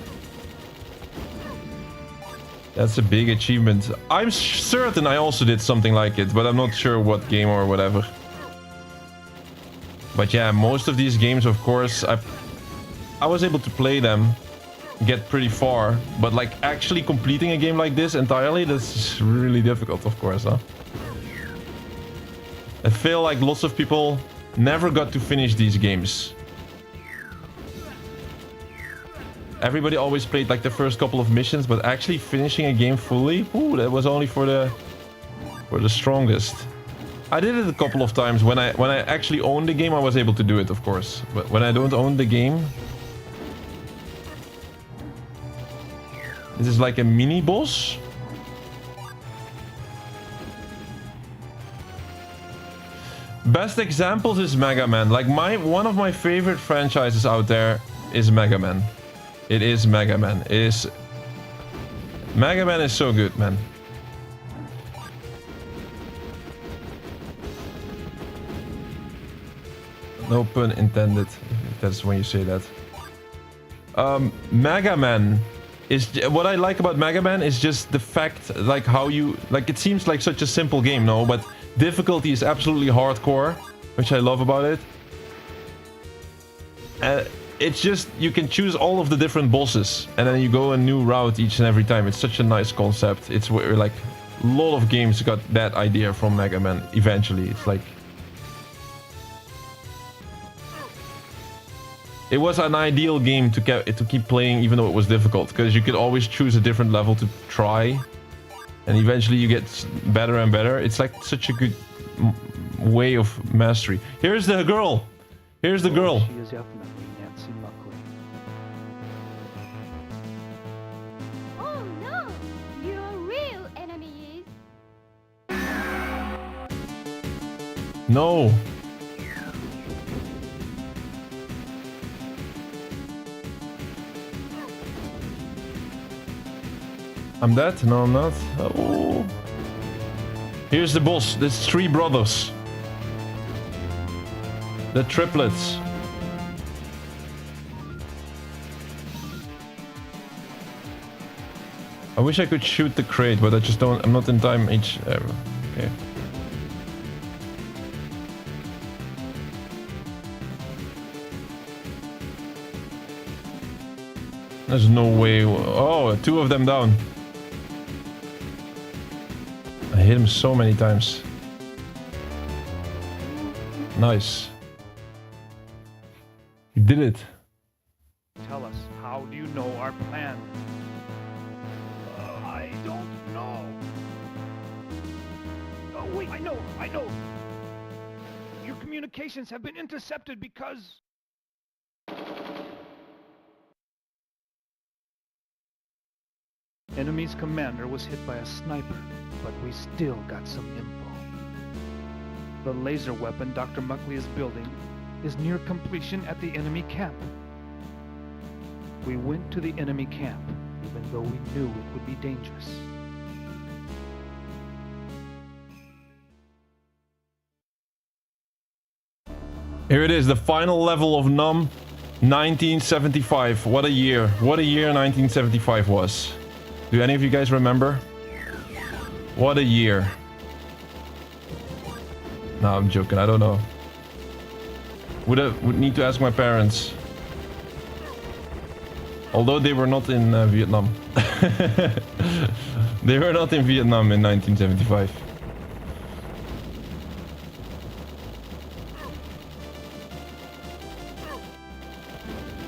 Speaker 1: That's a big achievement. I'm certain I also did something like it, but I'm not sure what game or whatever. But yeah, most of these games, of course, I was able to play them, get pretty far, but like actually completing a game like this entirely, that's really difficult, of course, huh? I feel like lots of people never got to finish these games. Everybody always played like the first couple of missions, but actually finishing a game fully, ooh, that was only for the strongest. I did it a couple of times. When I actually owned the game, I was able to do it, of course. But when I don't own the game, this is like a mini boss. Best examples is Mega Man. Like one of my favorite franchises out there is Mega Man. It is Mega Man. Mega Man is so good, man. No pun intended, if that's when you say that. Mega Man is... What I like about Mega Man is just the fact, like, how you... Like, it seems like such a simple game, no? But difficulty is absolutely hardcore, which I love about it. It's just, you can choose all of the different bosses, and then you go a new route each and every time. It's such a nice concept. It's where, like, a lot of games got that idea from Mega Man, eventually. It's like... It was an ideal game to keep playing, even though it was difficult, because you could always choose a different level to try, and eventually you get better and better. It's like such a good way of mastery. Here's the girl. Here's the girl.
Speaker 2: She is definitely Nancy Muckley.
Speaker 3: Oh no! Your real enemy is...
Speaker 1: No. I'm dead? No, I'm not. Oh. Here's the boss. There's 3 brothers. The triplets. I wish I could shoot the crate, but I just don't. I'm not in time each. Okay. There's no way. Oh, 2 of them down. I hit him so many times. Nice. You did it.
Speaker 2: Tell us, how do you know our plan? I don't know. Oh, wait, I know. Your communications have been intercepted because... Enemy's commander was hit by a sniper, but we still got some info. The laser weapon Dr. Muckley is building is near completion at the enemy camp. We went to the enemy camp, even though we knew it would be dangerous.
Speaker 1: Here it is, the final level of NAM-1975. What a year. What a year 1975 was. Do any of you guys remember? What a year. No, I'm joking. I don't know. Would need to ask my parents. Although they were not in Vietnam. They were not in Vietnam in 1975.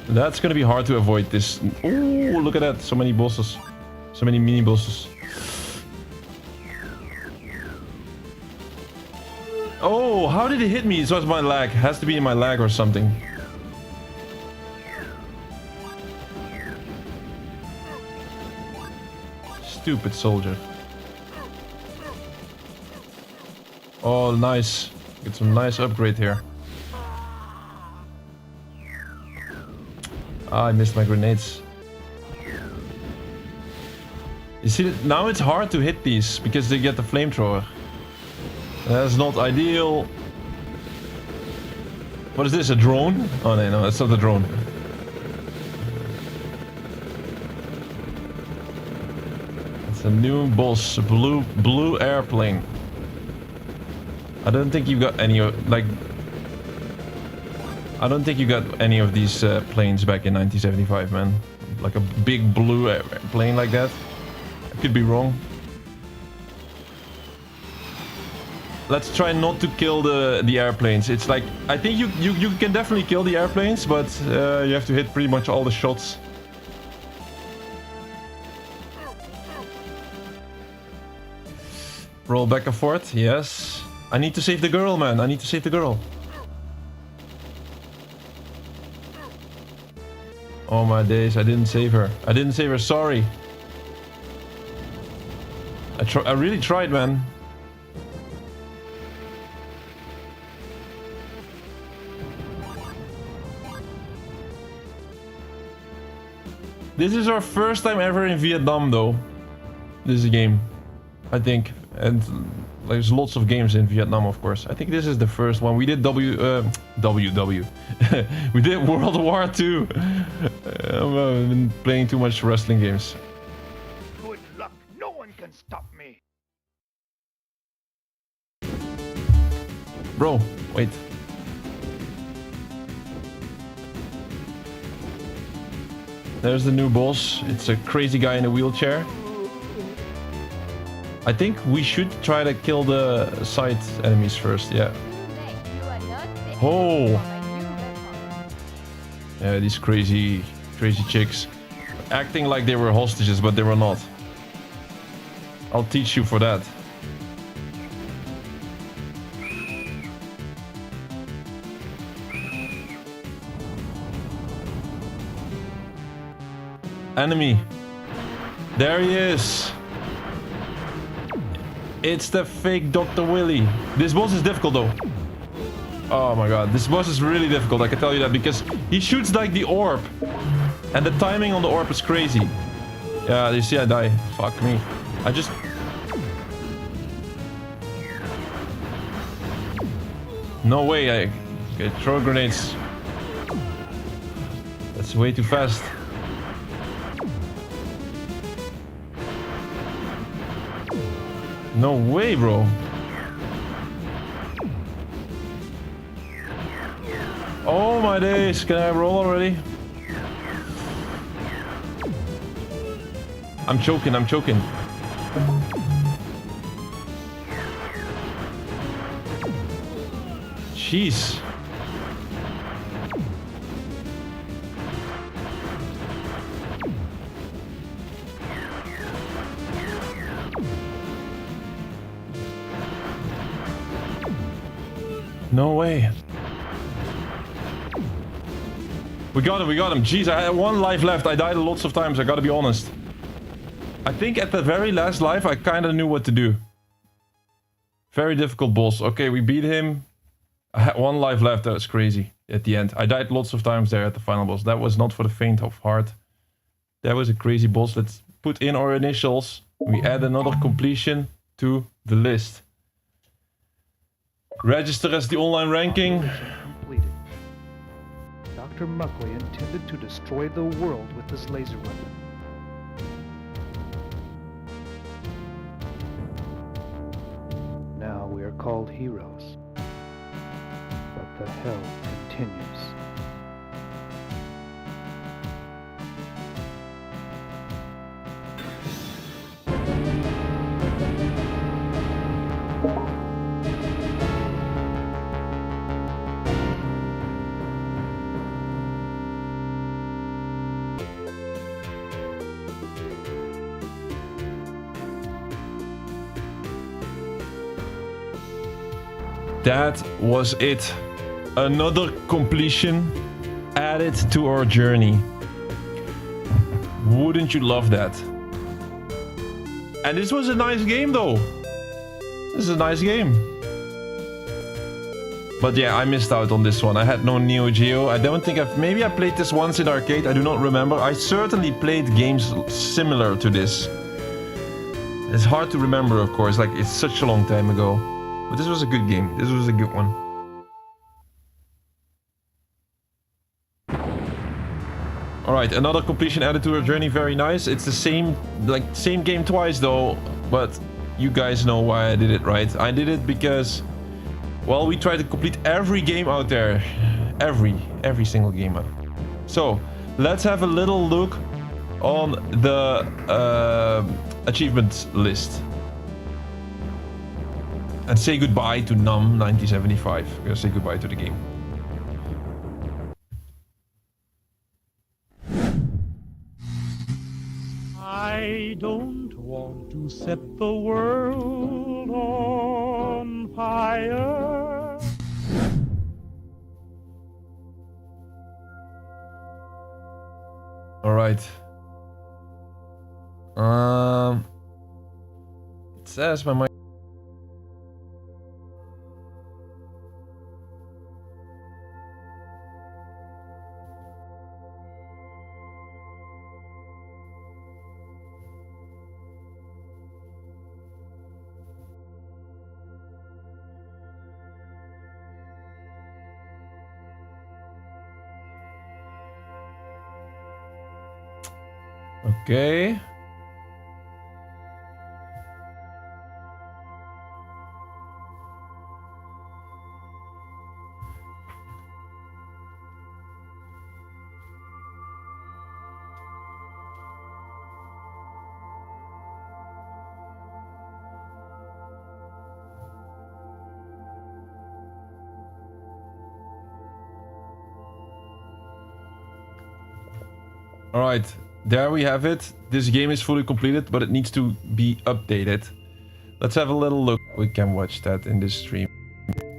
Speaker 1: That's gonna be hard to avoid this. Ooh, look at that. So many bosses. So many mini bosses. Oh, how did it hit me? It was my lag. Has to be in my lag or something. Stupid soldier. Oh, nice. Get some nice upgrade here. Ah, I missed my grenades. You see, now it's hard to hit these because they get the flamethrower. That's not ideal. What is this, a drone? Oh no, that's not a drone. It's a new boss, a blue airplane. I don't think you got any of, like... I don't think you got any of these planes back in 1975, man. Like a big blue airplane like that. I could be wrong. Let's try not to kill the airplanes. It's like, I think you can definitely kill the airplanes, but you have to hit pretty much all the shots. Roll back and forth, yes. I need to save the girl, man. I need to save the girl. Oh my days, I didn't save her. I didn't save her, sorry. I really tried, man. This is our first time ever in Vietnam, though. This is a game, I think. And there's lots of games in Vietnam, of course. I think this is the first one. We did WW. We did World War II. I've been playing too much wrestling games.
Speaker 2: Good luck. No one can stop me.
Speaker 1: Bro, wait. There's the new boss. It's a crazy guy in a wheelchair. I think we should try to kill the side enemies first, yeah. Oh! Yeah, these crazy chicks. Acting like they were hostages, but they were not. I'll teach you for that. Enemy. There he is. It's the fake Dr. Willy. This boss is difficult though. Oh my god, this boss is really difficult, I can tell you that, because he shoots like the orb. And the timing on the orb is crazy. Yeah, you see I die. Fuck me. I just... No way, I... Okay, throw grenades. That's way too fast. No way, bro. Oh my days, can I roll already? I'm choking, I'm choking. Jeez. No way. We got him. Jeez, I had 1 life left. I died lots of times, I gotta be honest. I think at the very last life, I kinda knew what to do. Very difficult boss. Okay, we beat him. I had 1 life left, that was crazy at the end. I died lots of times there at the final boss. That was not for the faint of heart. That was a crazy boss. Let's put in our initials. We add another completion to the list. Register as the online ranking.
Speaker 2: Completed. Dr. Muckley intended to destroy the world with this laser weapon. Now we are called heroes. But the hell continues.
Speaker 1: That was it. Another completion added to our journey. Wouldn't you love that? And this was a nice game though. This is a nice game. But yeah, I missed out on this one. I had no Neo Geo. I don't think maybe I played this once in arcade. I do not remember. I certainly played games similar to this. It's hard to remember, of course. Like, it's such a long time ago. But this was a good game. This was a good one. Alright, another completion added to our journey. Very nice. It's the same game twice though. But you guys know why I did it, right? I did it because, well, we tried to complete every game out there. Every single game out. So, let's have a little look on the achievements list. And say goodbye to NAM-1975. We're gonna say goodbye to the game.
Speaker 4: I don't want to set the world on fire.
Speaker 1: All right. It says my mic. Okay. All right. There we have it. This game is fully completed, but it needs to be updated. Let's have a little look. We can watch that in this stream.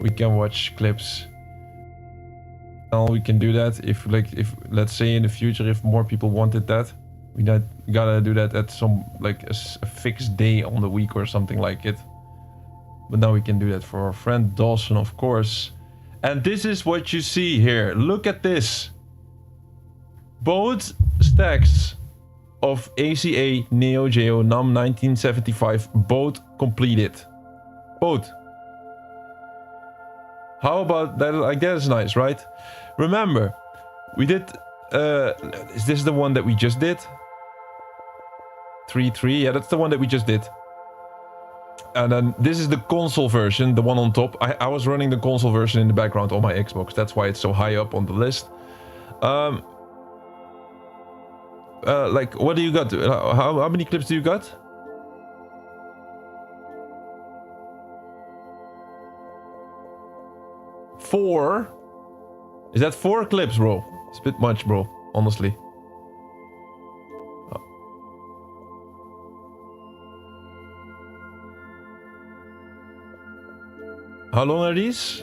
Speaker 1: We can watch clips. Well, we can do that if let's say in the future, if more people wanted that, we gotta do that at some a fixed day on the week or something like it. But now we can do that for our friend Dawson, of course. And this is what you see here. Look at this. Both stacks of ACA NEOGEO NAM-1975 both completed. Both. How about that? Like, that is nice, right? Remember, we did... is this the one that we just did? 3-3, yeah, that's the one that we just did. And then this is the console version, the one on top. I was running the console version in the background on my Xbox. That's why it's so high up on the list. Like, what do you got? How many clips do you got? Four? Is that 4 clips, bro? It's a bit much, bro, honestly. How long are these?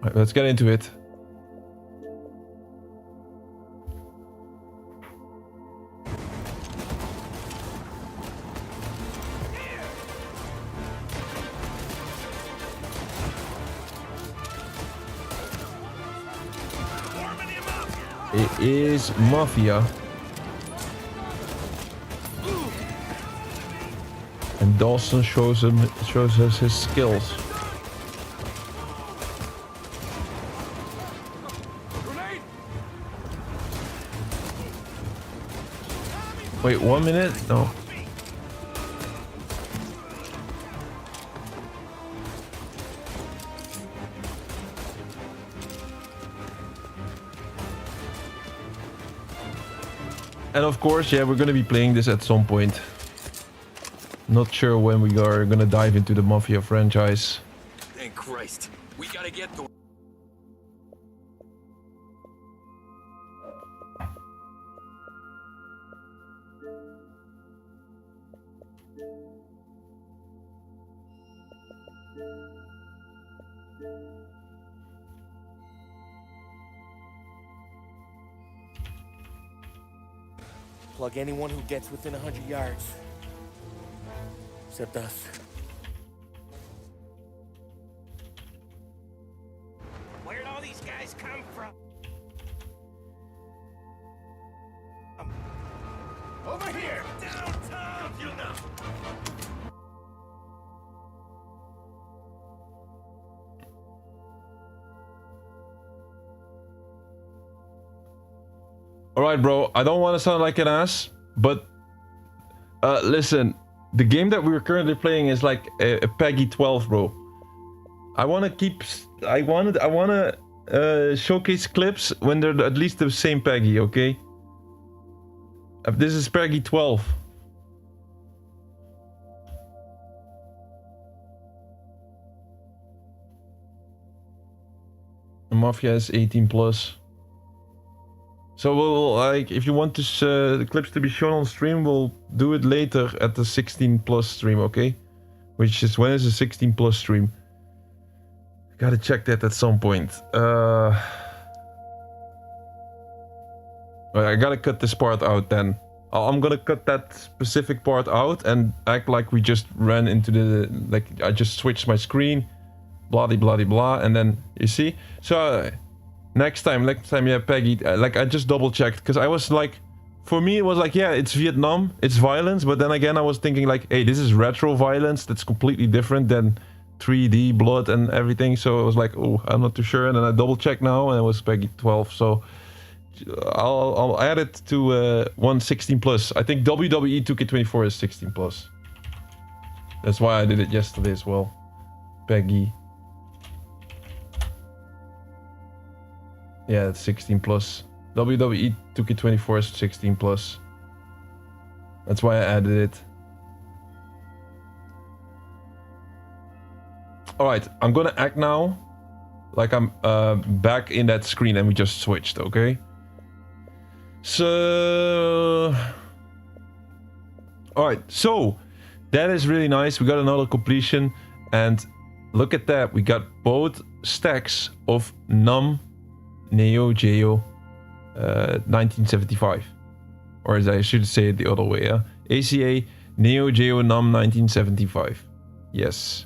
Speaker 1: Right, let's get into it. It is Mafia. And Dawson shows us his skills. Wait, 1 minute? No. And of course, yeah, we're gonna be playing this at some point. Not sure when we are gonna dive into the Mafia franchise.
Speaker 5: Thank Christ. We gotta get the...
Speaker 6: Plug anyone who gets within 100 yards. Except us.
Speaker 5: Where'd all these guys come from? Over here! Downtown! You know.
Speaker 1: Alright, bro, I don't want to sound like an ass, but listen, the game that we're currently playing is like a Peggy 12, bro. I want to keep... I want to showcase clips when they're at least the same Peggy, okay? This is Peggy 12. The Mafia is 18 plus. So we'll, like, if you want this, the clips to be shown on stream, we'll do it later at the 16 plus stream, okay? Which is, when is the 16 plus stream? Gotta check that at some point. I gotta cut this part out then. I'm gonna cut that specific part out and act like we just ran into the, like, I just switched my screen, blah blah blah, and then, you see? So, next time, yeah, Peggy, like, I just double checked, because I was like, for me, it was like, yeah, it's Vietnam, it's violence, but then again, I was thinking like, hey, this is retro violence, that's completely different than 3D blood and everything, so it was like, oh, I'm not too sure, and then I double checked now, and it was Peggy 12, so I'll add it to 116 plus. I think WWE 2K24 is 16 plus. That's why I did it yesterday as well. Peggy. Yeah, it's 16 plus. WWE 2K24 is 16 plus. That's why I added it. Alright, I'm gonna act now like I'm back in that screen and we just switched, okay? So... Alright, so that is really nice. We got another completion and look at that. We got both stacks of NAM-1975. 1975. Or as I should say it the other way, yeah? ACA Neo Geo NAM-1975. Yes,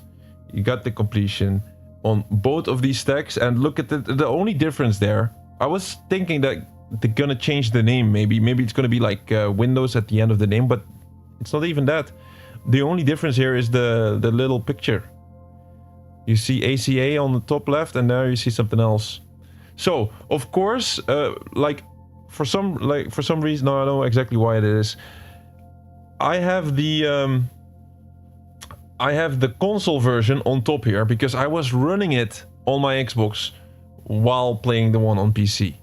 Speaker 1: you got the completion on both of these stacks, and look at the only difference there. I was thinking that they're gonna change the name, maybe it's gonna be like Windows at the end of the name, but it's not even that. The only difference here is the little picture. You see ACA on the top left, and there you see something else. So of course, like for some reason, no, I know exactly why it is. I have the console version on top here because I was running it on my Xbox while playing the one on PC.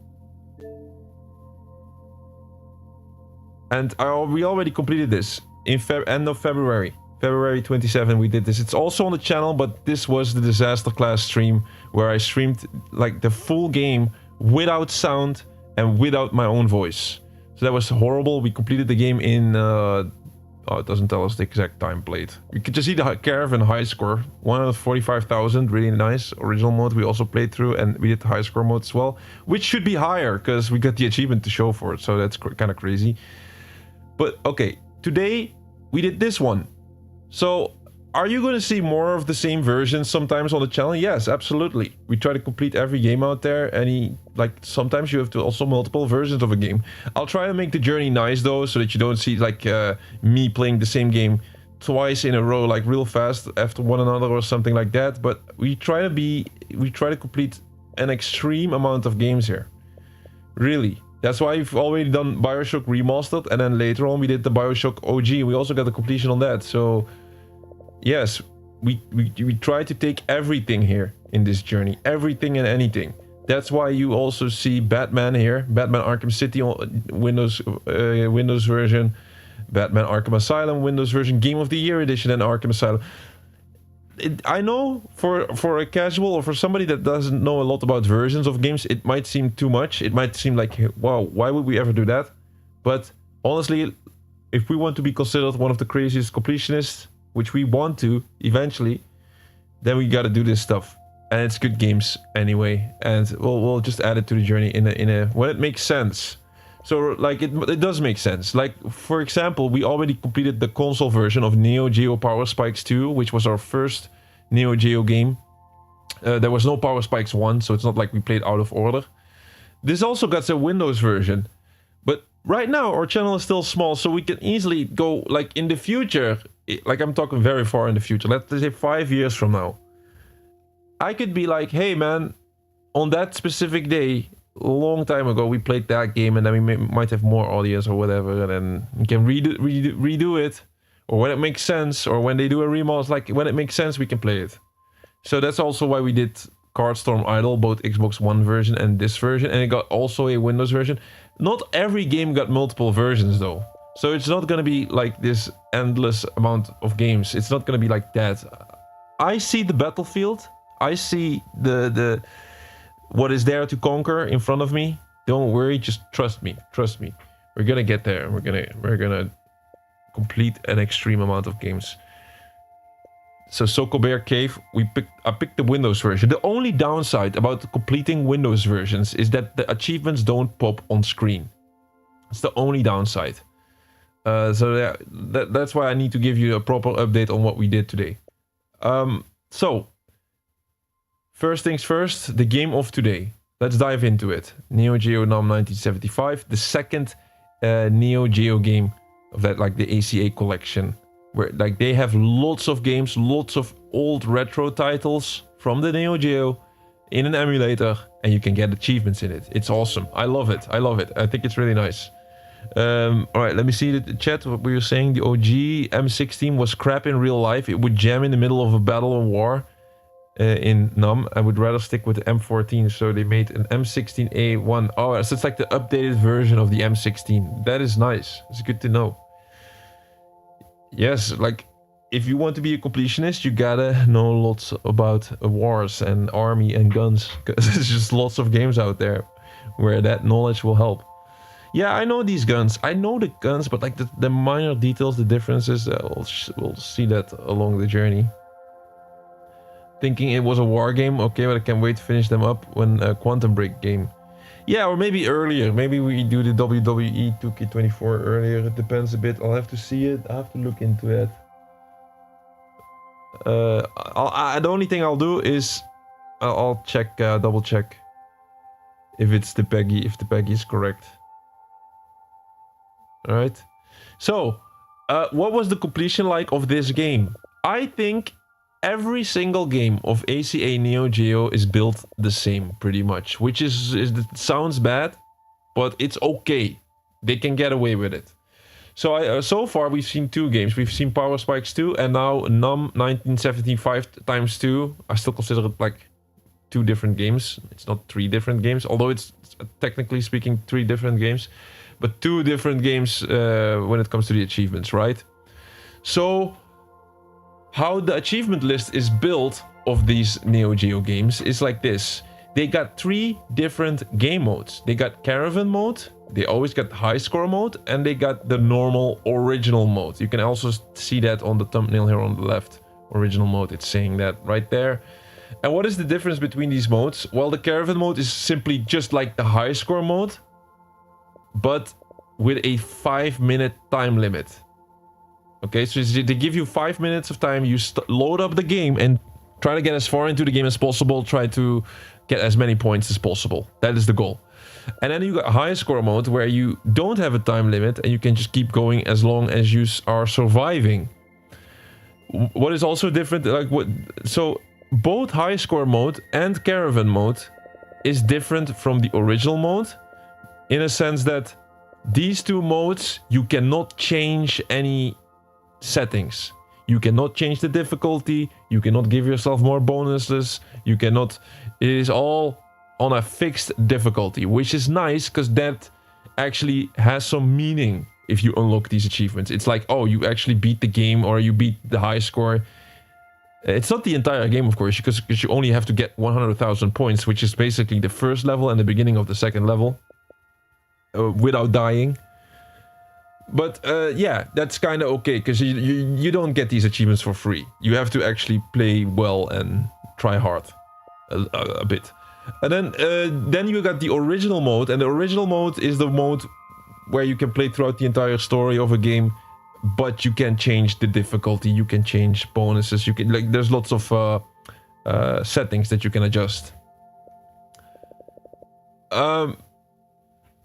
Speaker 1: And we already completed this in end of February. February 27 we did this. It's also on the channel, but this was the disaster class stream where I streamed like the full game without sound and without my own voice. So that was horrible. We completed the game in oh, it doesn't tell us the exact time played. You can just see the caravan high score, 145,000, really nice. Original mode we also played through, and we did the high score mode as well, which should be higher because we got the achievement to show for it, so that's kind of crazy. But okay, today we did this one. So are you going to see more of the same versions sometimes on the channel? Yes, absolutely. We try to complete every game out there. Sometimes you have to also multiple versions of a game. I'll try to make the journey nice though, so that you don't see like me playing the same game twice in a row, like real fast after one another or something like that. But we try to complete an extreme amount of games here. Really. That's why we've already done BioShock Remastered, and then later on we did the BioShock OG. We also got the completion on that. So yes, we try to take everything here in this journey, everything and anything. That's why you also see Batman here, Batman Arkham City on Windows version, Batman Arkham Asylum Windows version, Game of the Year edition, and Arkham Asylum. I know for a casual or for somebody that doesn't know a lot about versions of games, it might seem too much. It might seem like, wow, why would we ever do that? But honestly, if we want to be considered one of the craziest completionists, which we want to eventually, then we got to do this stuff. And it's good games anyway, and we'll just add it to the journey in a when it makes sense. So like it does make sense. Like for example, we already completed the console version of Neo Geo Power Spikes 2, which was our first Neo Geo game. There was no Power Spikes 1, so it's not like we played out of order. This also got a Windows version, but right now our channel is still small, so we can easily go like in the future. Like I'm talking very far in the future. Let's say 5 years from now. I could be like, hey man, on that specific day, a long time ago, we played that game, and then we might have more audience or whatever, and then we can redo it, or when it makes sense, or when they do a remaster, like when it makes sense, we can play it. So that's also why we did Cardstorm Idol, both Xbox One version and this version, and it got also a Windows version. Not every game got multiple versions though, so it's not gonna be like this endless amount of games. It's not gonna be like that. I see the battlefield. I see the what is there to conquer in front of me. Don't worry, just trust me. Trust me. We're gonna get there. We're gonna complete an extreme amount of games. So Soko Bear Cave, I picked the Windows version. The only downside about completing Windows versions is that the achievements don't pop on screen. It's the only downside. So that's why I need to give you a proper update on what we did today. So first things first, the game of today. Let's dive into it. Neo Geo NAM-1975, the second Neo Geo game of that, like the ACA collection, where like they have lots of games, lots of old retro titles from the Neo Geo in an emulator, and you can get achievements in it. It's awesome. I love it. I love it. I think it's really nice. All right, let me see the chat. What we were saying, the OG M16 was crap in real life. It would jam in the middle of a battle or war. In NAM, I would rather stick with the M14, so they made an M16A1. Oh, so it's like the updated version of the M16. That is nice. It's good to know. Yes, like if you want to be a completionist, you gotta know lots about wars and army and guns, because there's just lots of games out there where that knowledge will help. Yeah, I know these guns. I know the guns, but like the minor details, the differences, we'll see that along the journey. Thinking it was a war game, okay, but I can't wait to finish them up when a Quantum Break game. Yeah, or maybe earlier. Maybe we do the WWE 2K24 earlier. It depends a bit. I'll have to see it. I have to look into that. The only thing I'll do is I'll check, double check if it's the Peggy, if the Peggy is correct. All right. So, what was the completion like of this game? I think every single game of ACA NEOGEO is built the same, pretty much. Which is it sounds bad, but it's okay. They can get away with it. So so far we've seen 2 games. We've seen Power Spikes 2 and now NAM-1975 times 2. I still consider it like 2 different games. It's not 3 different games, although it's technically speaking 3 different games. But 2 different games when it comes to the achievements, right? So how the achievement list is built of these Neo Geo games is like this. They got 3 different game modes. They got caravan mode, they always got high score mode, and they got the normal original mode. You can also see that on the thumbnail here on the left. Original mode, it's saying that right there. And what is the difference between these modes? Well, the caravan mode is simply just like the high score mode, but with a 5-minute time limit. Okay, so they give you 5 minutes of time, you load up the game and try to get as far into the game as possible, try to get as many points as possible. That is the goal. And then you got high score mode where you don't have a time limit and you can just keep going as long as you are surviving. What is also different, like what, so both high score mode and caravan mode is different from the original mode in a sense that these 2 modes you cannot change any settings. You cannot change the difficulty, you cannot give yourself more bonuses, you cannot, it is all on a fixed difficulty, which is nice because that actually has some meaning if you unlock these achievements. It's like, oh, you actually beat the game or you beat the high score. It's not the entire game, of course, because you only have to get 100,000 points, which is basically the first level and the beginning of the second level without dying. But yeah, that's kind of okay, because you don't get these achievements for free. You have to actually play well and try hard a bit. And then you got the original mode, and the original mode is the mode where you can play throughout the entire story of a game, but you can change the difficulty, you can change bonuses, you can, like, there's lots of settings that you can adjust.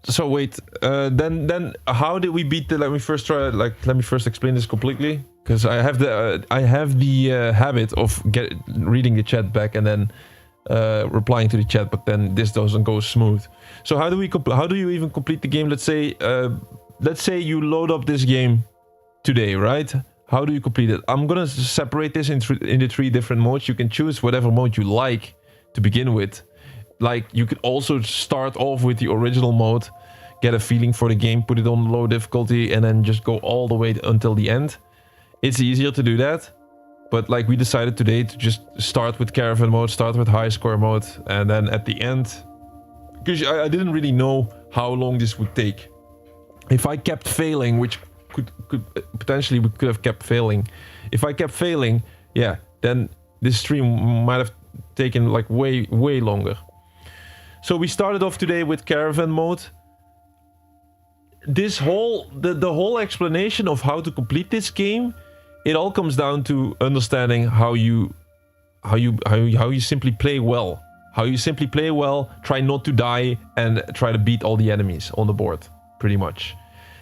Speaker 1: So wait, then how did we beat the? Let me first explain this completely, because I have the habit of reading the chat back and then replying to the chat, but then this doesn't go smooth. So how do you even complete the game? Let's say you load up this game today, right? How do you complete it? I'm gonna separate this into the 3 different modes. You can choose whatever mode you like to begin with. Like, you could also start off with the original mode, get a feeling for the game, put it on low difficulty, and then just go all the way until the end. It's easier to do that, but like we decided today to just start with caravan mode, start with high score mode, and then at the end, because I didn't really know how long this would take. If I kept failing, which could potentially we could have kept failing. If I kept failing, yeah, then this stream might have taken like way longer. So we started off today with caravan mode. This whole the whole explanation of how to complete this game, it all comes down to understanding how you simply play well. How you simply play well, try not to die, and try to beat all the enemies on the board, pretty much.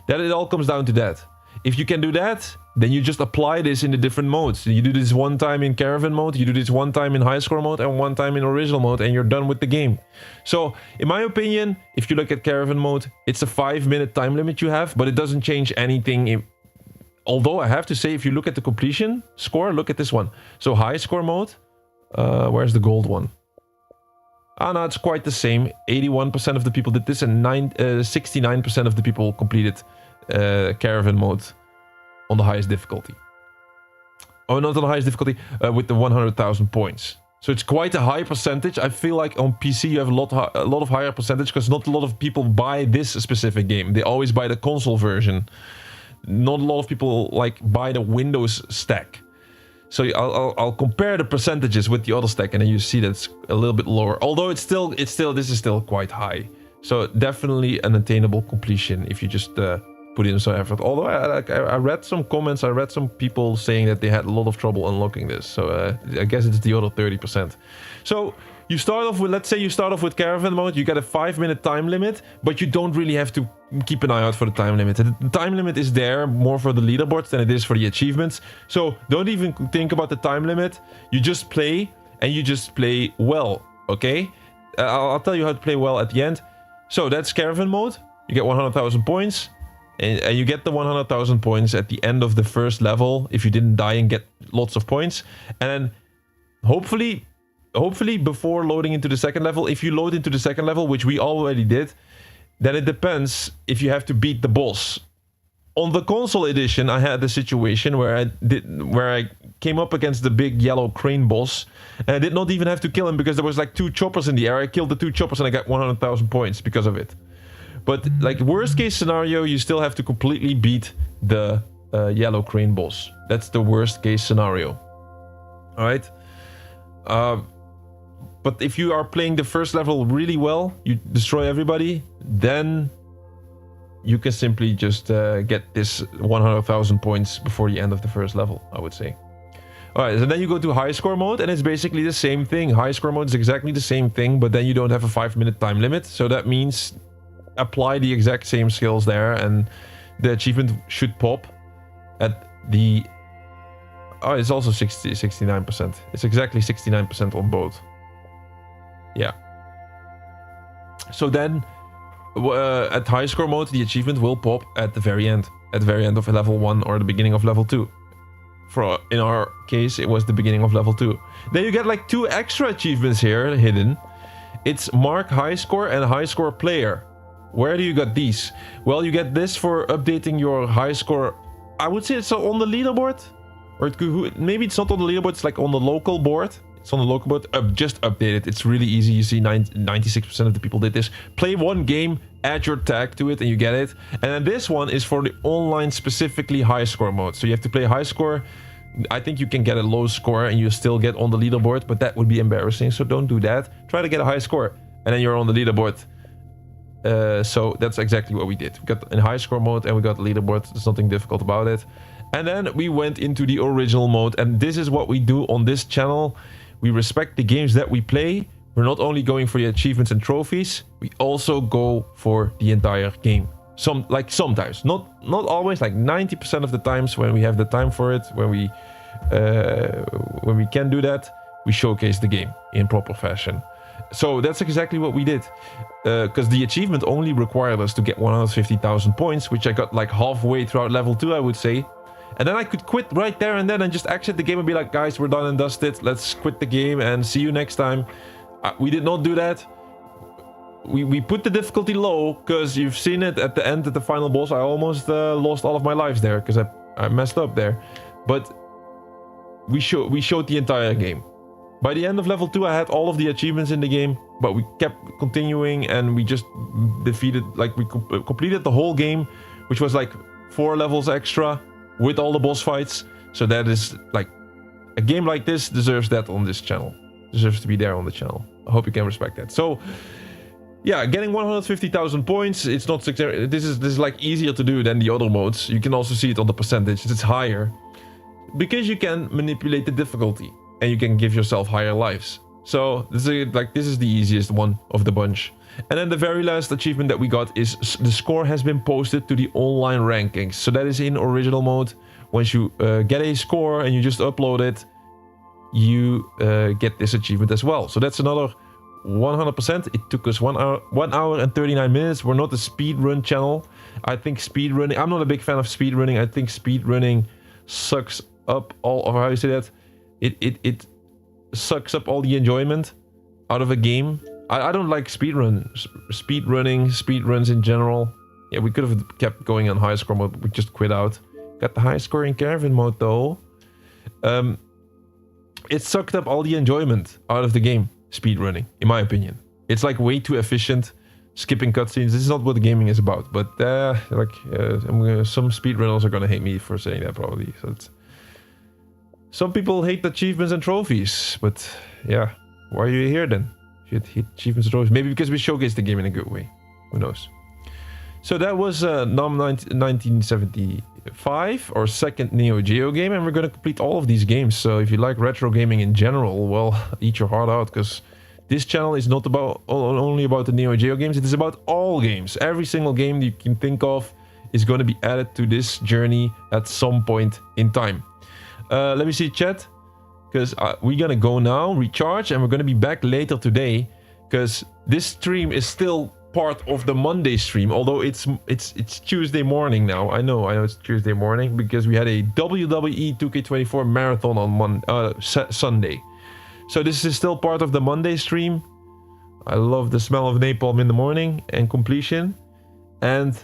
Speaker 1: That it all comes down to that. If you can do that, then you just apply this in the different modes. You do this one time in caravan mode, you do this one time in high score mode, and one time in original mode, and you're done with the game. So, in my opinion, if you look at caravan mode, it's a 5-minute time limit you have, but it doesn't change anything. Although I have to say, if you look at the completion score, look at this one. So high score mode, where's the gold one? Ah, no, it's quite the same. 81% of the people did this, and 69% of the people completed caravan mode on the highest difficulty. Oh, not on the highest difficulty, with the 100,000 points. So it's quite a high percentage. I feel like on PC you have a lot of higher percentage, because not a lot of people buy this specific game. They always buy the console version. Not a lot of people like buy the Windows stack. So I'll compare the percentages with the other stack, and then you see that it's a little bit lower. Although this is still quite high. So definitely an attainable completion if you just put in some effort. Although I read some comments, I read some people saying that they had a lot of trouble unlocking this. So I guess it's the other 30%. So you start off with, let's say you start off with caravan mode, you get a 5-minute time limit, but you don't really have to keep an eye out for the time limit. The time limit is there more for the leaderboards than it is for the achievements. So don't even think about the time limit. You just play, and you just play well, okay? I'll tell you how to play well at the end. So that's caravan mode. You get 100,000 points. And you get the 100,000 points at the end of the first level if you didn't die and get lots of points. And then hopefully before loading into the second level, if you load into the second level, which we already did, then it depends if you have to beat the boss. On the console edition, I had the situation where I came up against the big yellow crane boss, and I did not even have to kill him because there was like 2 choppers in the air. I killed the 2 choppers and I got 100,000 points because of it. But like worst case scenario, you still have to completely beat the yellow crane boss. That's the worst case scenario. All right. But if you are playing the first level really well, you destroy everybody, then you can simply just get this 100,000 points before the end of the first level, I would say. Alright, so then you go to high score mode, and it's basically the same thing. High score mode is exactly the same thing, but then you don't have a 5-minute time limit. So that means apply the exact same skills there, and the achievement should pop at the... Oh, it's also 69%. It's exactly 69% on both. Yeah. So then, at high score mode, the achievement will pop at the very end. At the very end of level 1 or the beginning of level 2. In our case, it was the beginning of level 2. Then you get like 2 extra achievements here hidden. It's Mark High Score and High Score Player. Where do you get these? Well, you get this for updating your high score. I would say it's on the leaderboard. Or it could, maybe it's not on the leaderboard, it's like on the local board. It's on the local board. Just update it. It's really easy. You see 96% of the people did this. Play one game, add your tag to it, and you get it. And then this one is for the online specifically high score mode. So you have to play high score. I think you can get a low score and you still get on the leaderboard, but that would be embarrassing. So don't do that. Try to get a high score and then you're on the leaderboard. So that's exactly what we did. We got in high score mode and we got the leaderboard. There's nothing difficult about it. And then we went into the original mode, and this is what we do on this channel. We respect the games that we play. We're not only going for the achievements and trophies, we also go for the entire game. Sometimes, not always, like 90% of the times when we have the time for it, when we can do that, we showcase the game in proper fashion. So that's exactly what we did, because the achievement only required us to get 150,000 points, which I got like halfway throughout level 2, I would say. And then I could quit right there and then and just exit the game and be like, guys, we're done and dusted. Let's quit the game and see you next time. We did not do that. We put the difficulty low because you've seen it at the end at the final boss. I almost lost all of my lives there because I messed up there. But we showed the entire game. By the end of level 2, I had all of the achievements in the game, but we kept continuing and we just defeated, like we completed the whole game, which was like 4 levels extra with all the boss fights. So that is like, a game like this deserves that on this channel. Deserves to be there on the channel. I hope you can respect that. So yeah, getting 150,000 points, it's not, this is like easier to do than the other modes. You can also see it on the percentage, it's higher. Because you can manipulate the difficulty and you can give yourself higher lives. So this is the easiest one of the bunch. And then the very last achievement that we got is the score has been posted to the online rankings. So that is in original mode. Once you get a score and you just upload it, you get this achievement as well. So that's another 100%. It took us 1 hour and 39 minutes. We're not a speedrun channel. I think speedrunning, I'm not a big fan of speedrunning. I think speedrunning sucks up all of, how you say that? It sucks up all the enjoyment out of a game. I don't like speedruns in general. Yeah, we could have kept going on high score mode, but we just quit out. Got the high score in caravan mode though. It sucked up all the enjoyment out of the game, speedrunning, in my opinion. It's like way too efficient, skipping cutscenes. This is not what the gaming is about, but some speedrunners are gonna hate me for saying that probably. So some people hate achievements and trophies, but yeah, why are you here then? Hit achievements and trophies. Maybe because we showcase the game in a good way. Who knows? So that was NAM-1975, our second Neo Geo game, and we're gonna complete all of these games. So if you like retro gaming in general, well, eat your heart out, because this channel is not about only about the Neo Geo games. It is about all games. Every single game you can think of is going to be added to this journey at some point in time. Let me see chat, because we're gonna go now, recharge, and we're gonna be back later today, because this stream is still part of the Monday stream, although it's Tuesday morning now. I know it's Tuesday morning, because we had a WWE 2K24 marathon on Sunday. So this is still part of the Monday stream. I love the smell of napalm in the morning and completion. And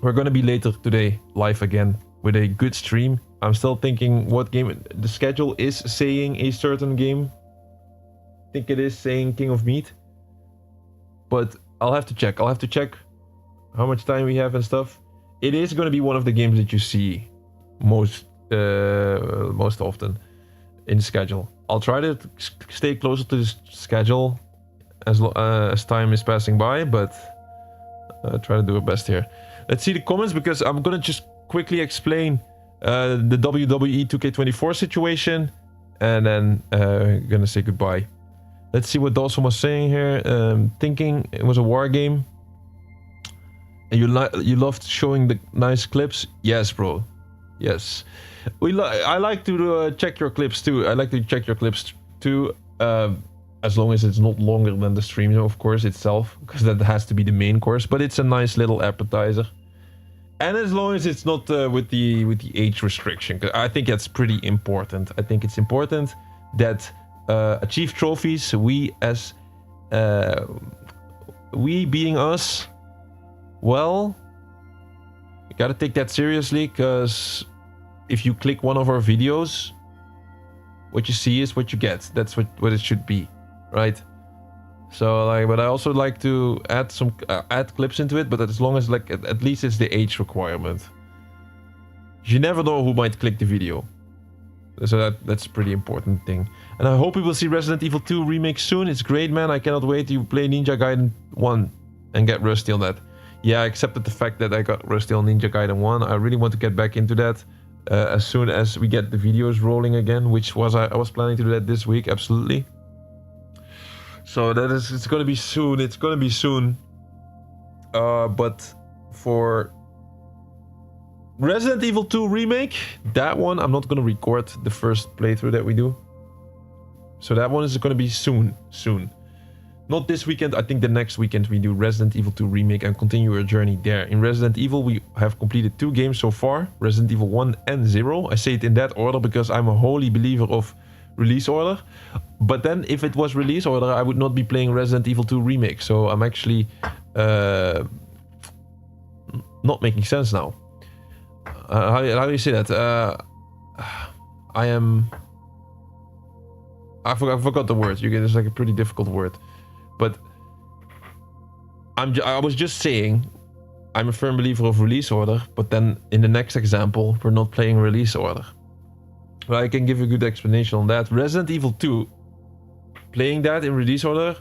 Speaker 1: we're gonna be later today live again with a good stream. I'm still thinking what game. The schedule is saying a certain game. I think it is saying King of Meat. But I'll have to check. I'll have to check how much time we have and stuff. It is gonna be one of the games that you see most often in the schedule. I'll try to stay closer to the schedule as time is passing by, but try to do our best here. Let's see the comments, because I'm gonna just quickly explain the WWE 2K24 situation, and then gonna say goodbye. Let's see what Dawson was saying here. Thinking it was a war game. And you loved showing the nice clips. Yes, bro. Yes. I like to check your clips too. I like to check your clips too, as long as it's not longer than the stream, of course, itself, because that has to be the main course. But it's a nice little appetizer, and as long as it's not with the age restriction, because I think that's pretty important. I think it's important that achieve trophies. We being us, well, you gotta take that seriously, because if you click one of our videos, what you see is what you get. That's what it should be, right? So but I also like to add some add clips into it, but as long as at least it's the age requirement. You never know who might click the video, so that's a pretty important thing. And I hope we will see Resident Evil 2 remake soon. It's great, man. I cannot wait to play Ninja Gaiden 1 and get rusty on that. Yeah, I accepted the fact that I got rusty on Ninja Gaiden 1. I really want to get back into that. As soon as we get the videos rolling again, which I was planning to do that this week, absolutely. So it's gonna be soon. It's gonna be soon. But for Resident Evil 2 remake, that one I'm not gonna record the first playthrough that we do. So that one is gonna be soon. Not this weekend, I think the next weekend we do Resident Evil 2 Remake and continue our journey there. In Resident Evil, we have completed 2 games so far, Resident Evil 1 and 0. I say it in that order because I'm a holy believer of release order. But then, if it was release order, I would not be playing Resident Evil 2 Remake. So I'm actually not making sense now. How do you say that? I forgot the word. It's like a pretty difficult word. But I was just saying, I'm a firm believer of release order, but then in the next example, we're not playing release order. But I can give a good explanation on that. Resident Evil 2, playing that in release order,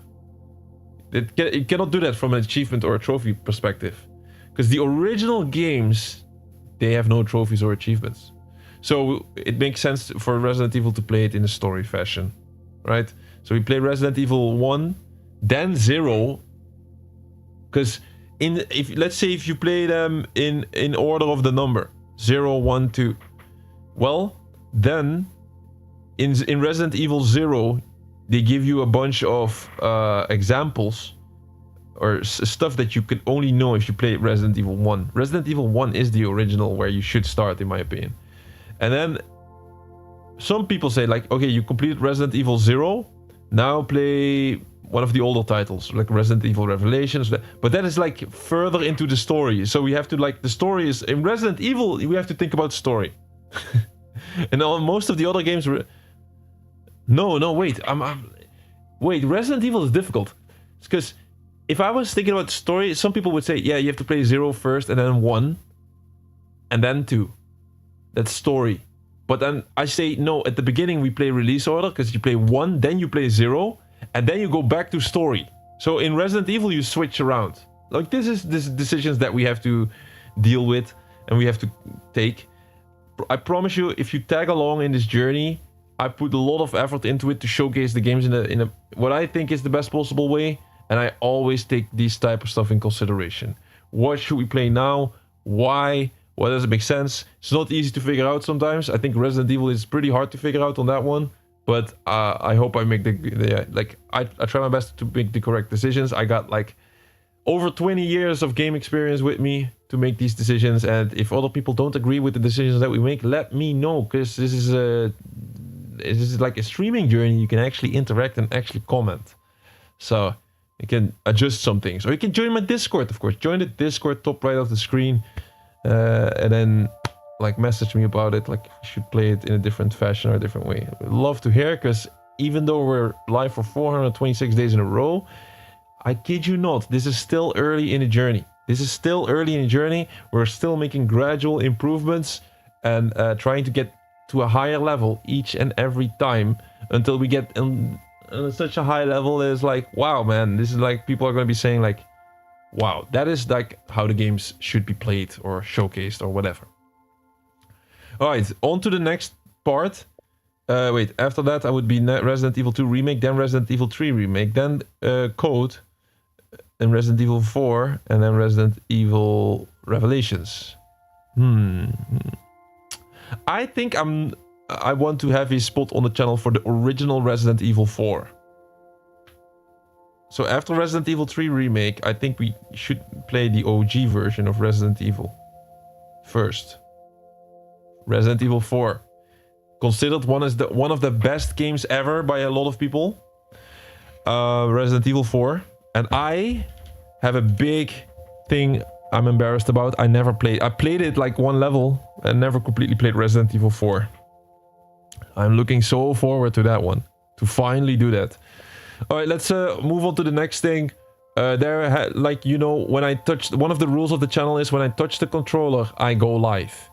Speaker 1: it cannot do that from an achievement or a trophy perspective. Because the original games, they have no trophies or achievements. So it makes sense for Resident Evil to play it in a story fashion, right? So we play Resident Evil 1, then 0, because let's say if you play them in order of the number 0, 1, 2, well, then in Resident Evil 0 they give you a bunch of examples or stuff that you can only know if you play Resident Evil 1. Resident Evil 1 is the original where you should start, in my opinion. And then some people say, like, okay, you completed Resident Evil 0, now play one of the older titles, like Resident Evil Revelations. But that is like further into the story. So we have to, like, the story is... In Resident Evil, we have to think about story. And on most of the other games... No, wait. Wait, Resident Evil is difficult. It's because if I was thinking about story, some people would say, yeah, you have to play 0 first, and then 1, and then 2. That's story. But then I say, no, at the beginning we play release order, because you play 1, then you play 0, and then you go back to story. So in Resident Evil you switch around. Like, this decisions that we have to deal with and we have to take. I promise you, if you tag along in this journey, I put a lot of effort into it to showcase the games in a what I think is the best possible way, and I always take these type of stuff in consideration. What should we play now? Why? What does it make sense? It's not easy to figure out sometimes. I think Resident Evil is pretty hard to figure out on that one, but I hope I make I try my best to make the correct decisions. I got like over 20 years of game experience with me to make these decisions, and if other people don't agree with the decisions that we make, let me know, because this is like a streaming journey. You can actually interact and actually comment, so you can adjust some things, or you can join my Discord, of course. Join the Discord, top right of the screen, and then like message me about it, like you should play it in a different fashion or a different way. I'd love to hear, because even though we're live for 426 days in a row, I kid you not, this is still early in the journey. We're still making gradual improvements and trying to get to a higher level each and every time, until we get on such a high level that is like, wow, man, this is like, people are going to be saying like, wow, that is like how the games should be played or showcased or whatever. All right, on to the next part. Wait, after that I would be Resident Evil 2 Remake, then Resident Evil 3 Remake, then Code, and Resident Evil 4, and then Resident Evil Revelations. I think I want to have a spot on the channel for the original Resident Evil 4. So after Resident Evil 3 Remake, I think we should play the OG version of Resident Evil first. Resident Evil 4, considered one of the best games ever by a lot of people. Resident Evil 4, and I have a big thing I'm embarrassed about. I played it like one level and never completely played Resident Evil 4. I'm looking so forward to that one, to finally do that. All right, let's move on to the next thing. Like, you know, when I touch, one of the rules of the channel is when I touch the controller, I go live.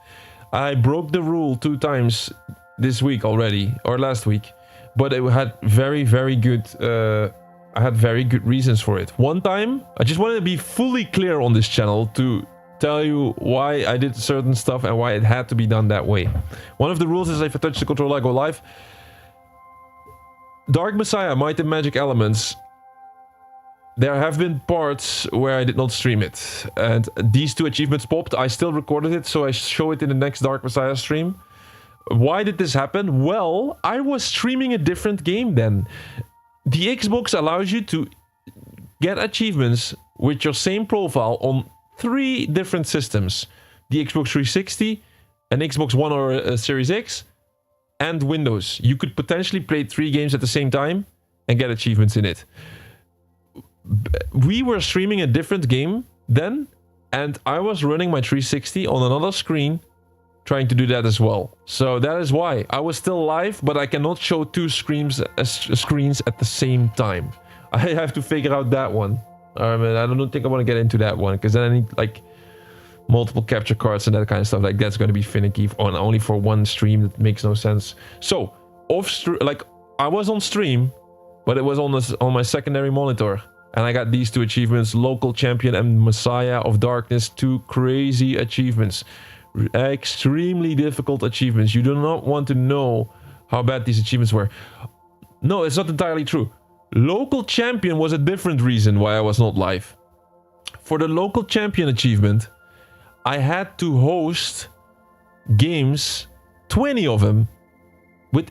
Speaker 1: I broke the rule 2 times this week already, or last week, but it had very good I had very good reasons for it. One time, I just wanted to be fully clear on this channel to tell you why I did certain stuff and why it had to be done that way. One of the rules is if I touch the controller, I go live. Dark Messiah, Might and Magic Elements, there have been parts where I did not stream it, and these 2 achievements popped. I still recorded it, so I show it in the next Dark Messiah stream. Why did this happen? Well, I was streaming a different game then. The Xbox allows you to get achievements with your same profile on 3 different systems. The Xbox 360, an Xbox One or a Series X, and Windows. You could potentially play 3 games at the same time and get achievements in it. We were streaming a different game then, and I was running my 360 on another screen trying to do that as well. So that is why I was still live, but I cannot show 2 screens at the same time. I have to figure out that one. I don't think I want to get into that one, because then I need like multiple capture cards and that kind of stuff. Like, that's going to be finicky on only for one stream. That makes no sense. So like, I was on stream, but it was on my secondary monitor, and I got these 2 achievements: Local Champion and Messiah of Darkness. 2 crazy achievements. Extremely difficult achievements. You do not want to know how bad these achievements were. No, it's not entirely true. Local Champion was a different reason why I was not live. For the Local Champion achievement, I had to host games, 20 of them, with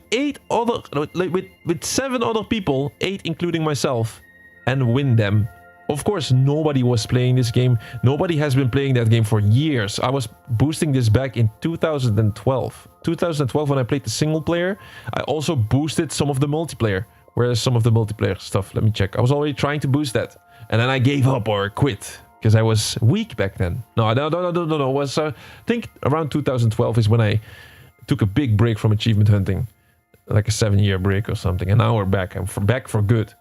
Speaker 1: 7 other people, 8 including myself, and win them. Of course, nobody was playing this game. Nobody has been playing that game for years. I was boosting this back in 2012. 2012, when I played the single player, I also boosted some of the multiplayer. Where is some of the multiplayer stuff? Let me check. I was already trying to boost that, and then I gave up or quit because I was weak back then. No. It was I think around 2012 is when I took a big break from achievement hunting, like a 7-year break or something. And now we're back. I'm back for good.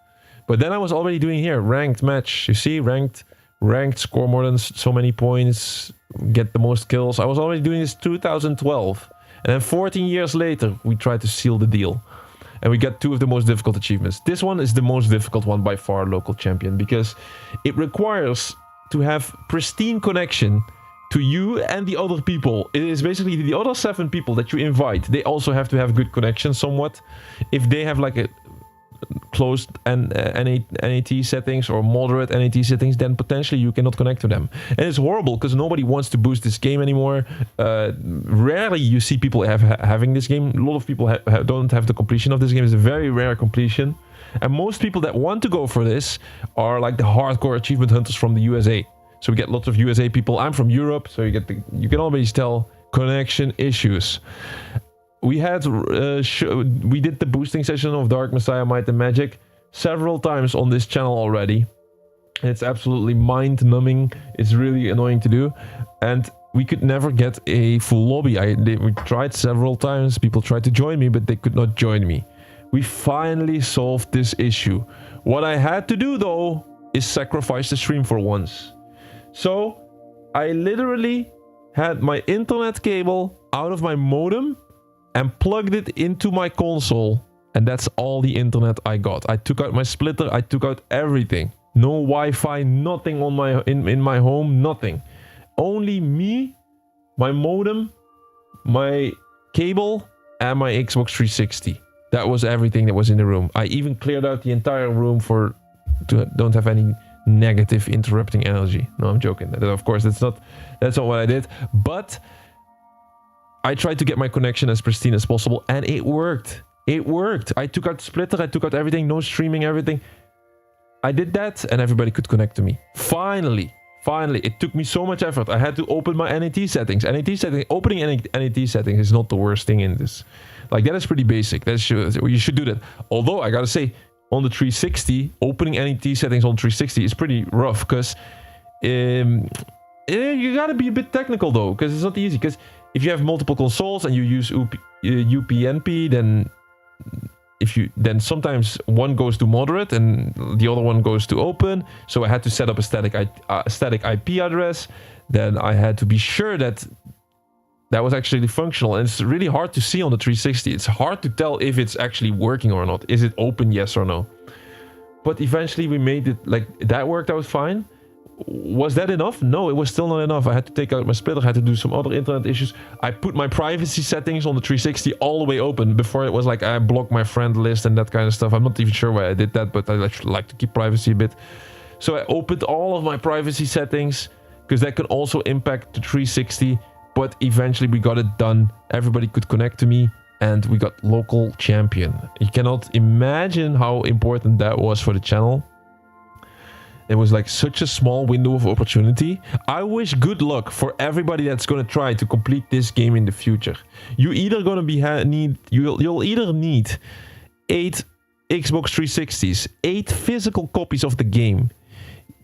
Speaker 1: But then I was already doing here ranked match. You see, ranked, score more than so many points, get the most kills. I was already doing this 2012, and then 14 years later, we tried to seal the deal, and we got 2 of the most difficult achievements. This one is the most difficult one by far, Local Champion, because it requires to have pristine connection to you and the other people. It is basically the other 7 people that you invite. They also have to have good connection somewhat. If they have like a closed NAT settings or moderate NAT settings, then potentially you cannot connect to them. And it's horrible because nobody wants to boost this game anymore. Rarely you see people having this game. A lot of people don't have the completion of this game. It's a very rare completion. And most people that want to go for this are like the hardcore achievement hunters from the USA. So we get lots of USA people. I'm from Europe, so you can always tell connection issues. We had we did the boosting session of Dark Messiah, Might and Magic several times on this channel already. It's absolutely mind-numbing. It's really annoying to do, and we could never get a full lobby. We tried several times. People tried to join me, but they could not join me. We finally solved this issue. What I had to do though is sacrifice the stream for once. So I literally had my internet cable out of my modem and plugged it into my console, and that's all the internet I got. I took out my splitter, I took out everything. No Wi-Fi, nothing on my in my home, nothing. Only me, my modem, my cable, and my Xbox 360. That was everything that was in the room. I even cleared out the entire room to don't have any negative interrupting energy. No, I'm joking. Of course, that's not what I did. But I tried to get my connection as pristine as possible, and it worked. It worked. I took out splitter, I took out everything, no streaming, everything. I did that, and everybody could connect to me. Finally, it took me so much effort. I had to open my NAT settings. Opening NAT settings is not the worst thing in this. Like, that is pretty basic. You should do that. Although I gotta say, on the 360, opening NAT settings on 360 is pretty rough, because you gotta be a bit technical though, because it's not easy. Because if you have multiple consoles and you use UPnP, then sometimes one goes to moderate and the other one goes to open. So I had to set up a static IP address. Then I had to be sure that was actually functional, and it's really hard to see on the 360. It's hard to tell if it's actually working or not. Is it open, yes or no? But eventually we made it, like, that worked out fine. Was that enough? No, it was still not enough. I had to take out my splitter, I had to do some other internet issues. I put my privacy settings on the 360 all the way open. Before, it was like I blocked my friend list and that kind of stuff. I'm not even sure why I did that, but I like to keep privacy a bit. So I opened all of my privacy settings, because that can also impact the 360. But eventually we got it done. Everybody could connect to me, and we got local champion. You cannot imagine how important that was for the channel. It was like such a small window of opportunity. I wish good luck for everybody that's gonna try to complete this game in the future. You either gonna you'll either need 8 Xbox 360s, 8 physical copies of the game.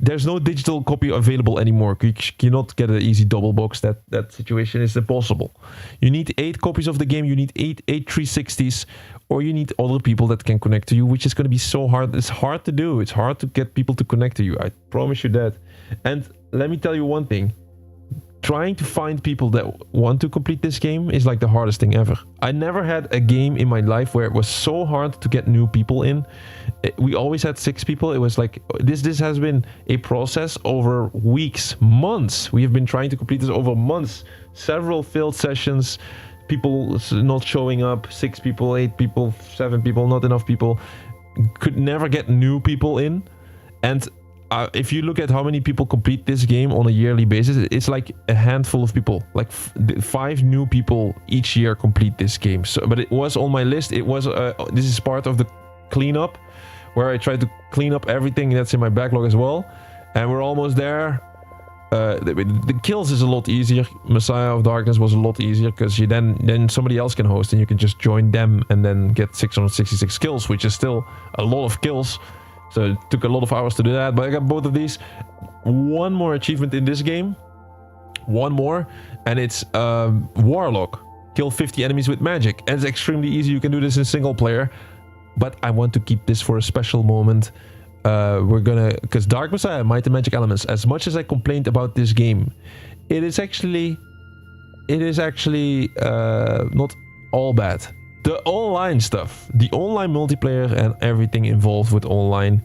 Speaker 1: There's no digital copy available anymore. You cannot get an easy double box. That situation is impossible. You need 8 copies of the game. You need 8 360s, or you need other people that can connect to you, which is going to be so hard. It's hard to do. It's hard to get people to connect to you. I promise you that. And let me tell you one thing. Trying to find people that want to complete this game is like the hardest thing ever. I never had a game in my life where it was so hard to get new people in. We always had 6 people. It was like, this has been a process over weeks, months. We have been trying to complete this over months. Several failed sessions, people not showing up, 6 people, 8 people, 7 people, not enough people. Could never get new people in. And if you look at how many people complete this game on a yearly basis, it's like a handful of people. Like 5 new people each year complete this game. So, but it was on my list. It was this is part of the cleanup, where I tried to clean up everything that's in my backlog as well. And we're almost there. The kills is a lot easier. Messiah of Darkness was a lot easier, because you then somebody else can host and you can just join them and then get 666 kills, which is still a lot of kills. So it took a lot of hours to do that, but I got both of these. One more achievement in this game. One more, and it's Warlock. Kill 50 enemies with magic. And it's extremely easy. You can do this in single player. But I want to keep this for a special moment. Because Dark Messiah, Might and Magic Elements, as much as I complained about this game, it is actually not all bad. The online stuff, the online multiplayer and everything involved with online,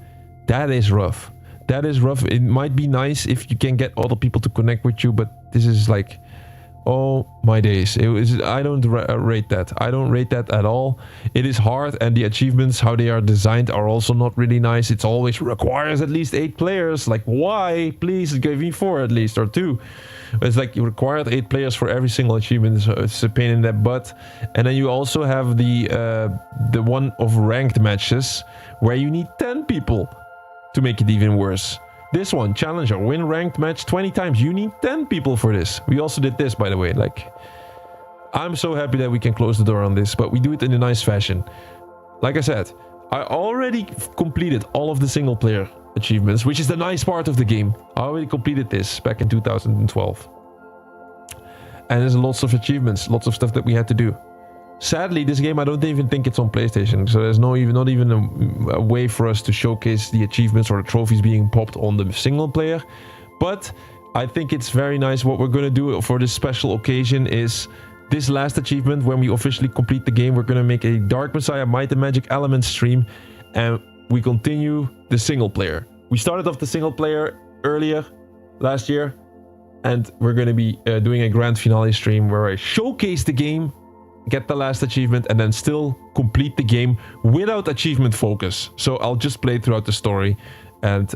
Speaker 1: that is rough. That is rough. It might be nice if you can get other people to connect with you, but this is like, oh my days. I don't rate that. I don't rate that at all. It is hard, and the achievements, how they are designed, are also not really nice. It always requires at least 8 players. Like, why? Please give me 4 at least, or 2. It's like you required 8 players for every single achievement, so it's a pain in the butt. And then you also have the one of ranked matches where you need 10 people to make it even worse. This one, Challenger, win ranked match 20 times. You need 10 people for this. We also did this, by the way. Like, I'm so happy that we can close the door on this, but we do it in a nice fashion. Like I said, I already completed all of the single player achievements, which is the nice part of the game. I already completed this back in 2012. And there's lots of achievements, lots of stuff that we had to do. Sadly, this game, I don't even think it's on PlayStation, so there's not even a way for us to showcase the achievements or the trophies being popped on the single player. But I think it's very nice. What we're going to do for this special occasion is this last achievement. When we officially complete the game, we're going to make a Dark Messiah Might and Magic Elements stream, and we continue the single player. We started off the single player earlier last year, and we're going to be doing a grand finale stream where I showcase the game, get the last achievement, and then still complete the game without achievement focus. So I'll just play throughout the story and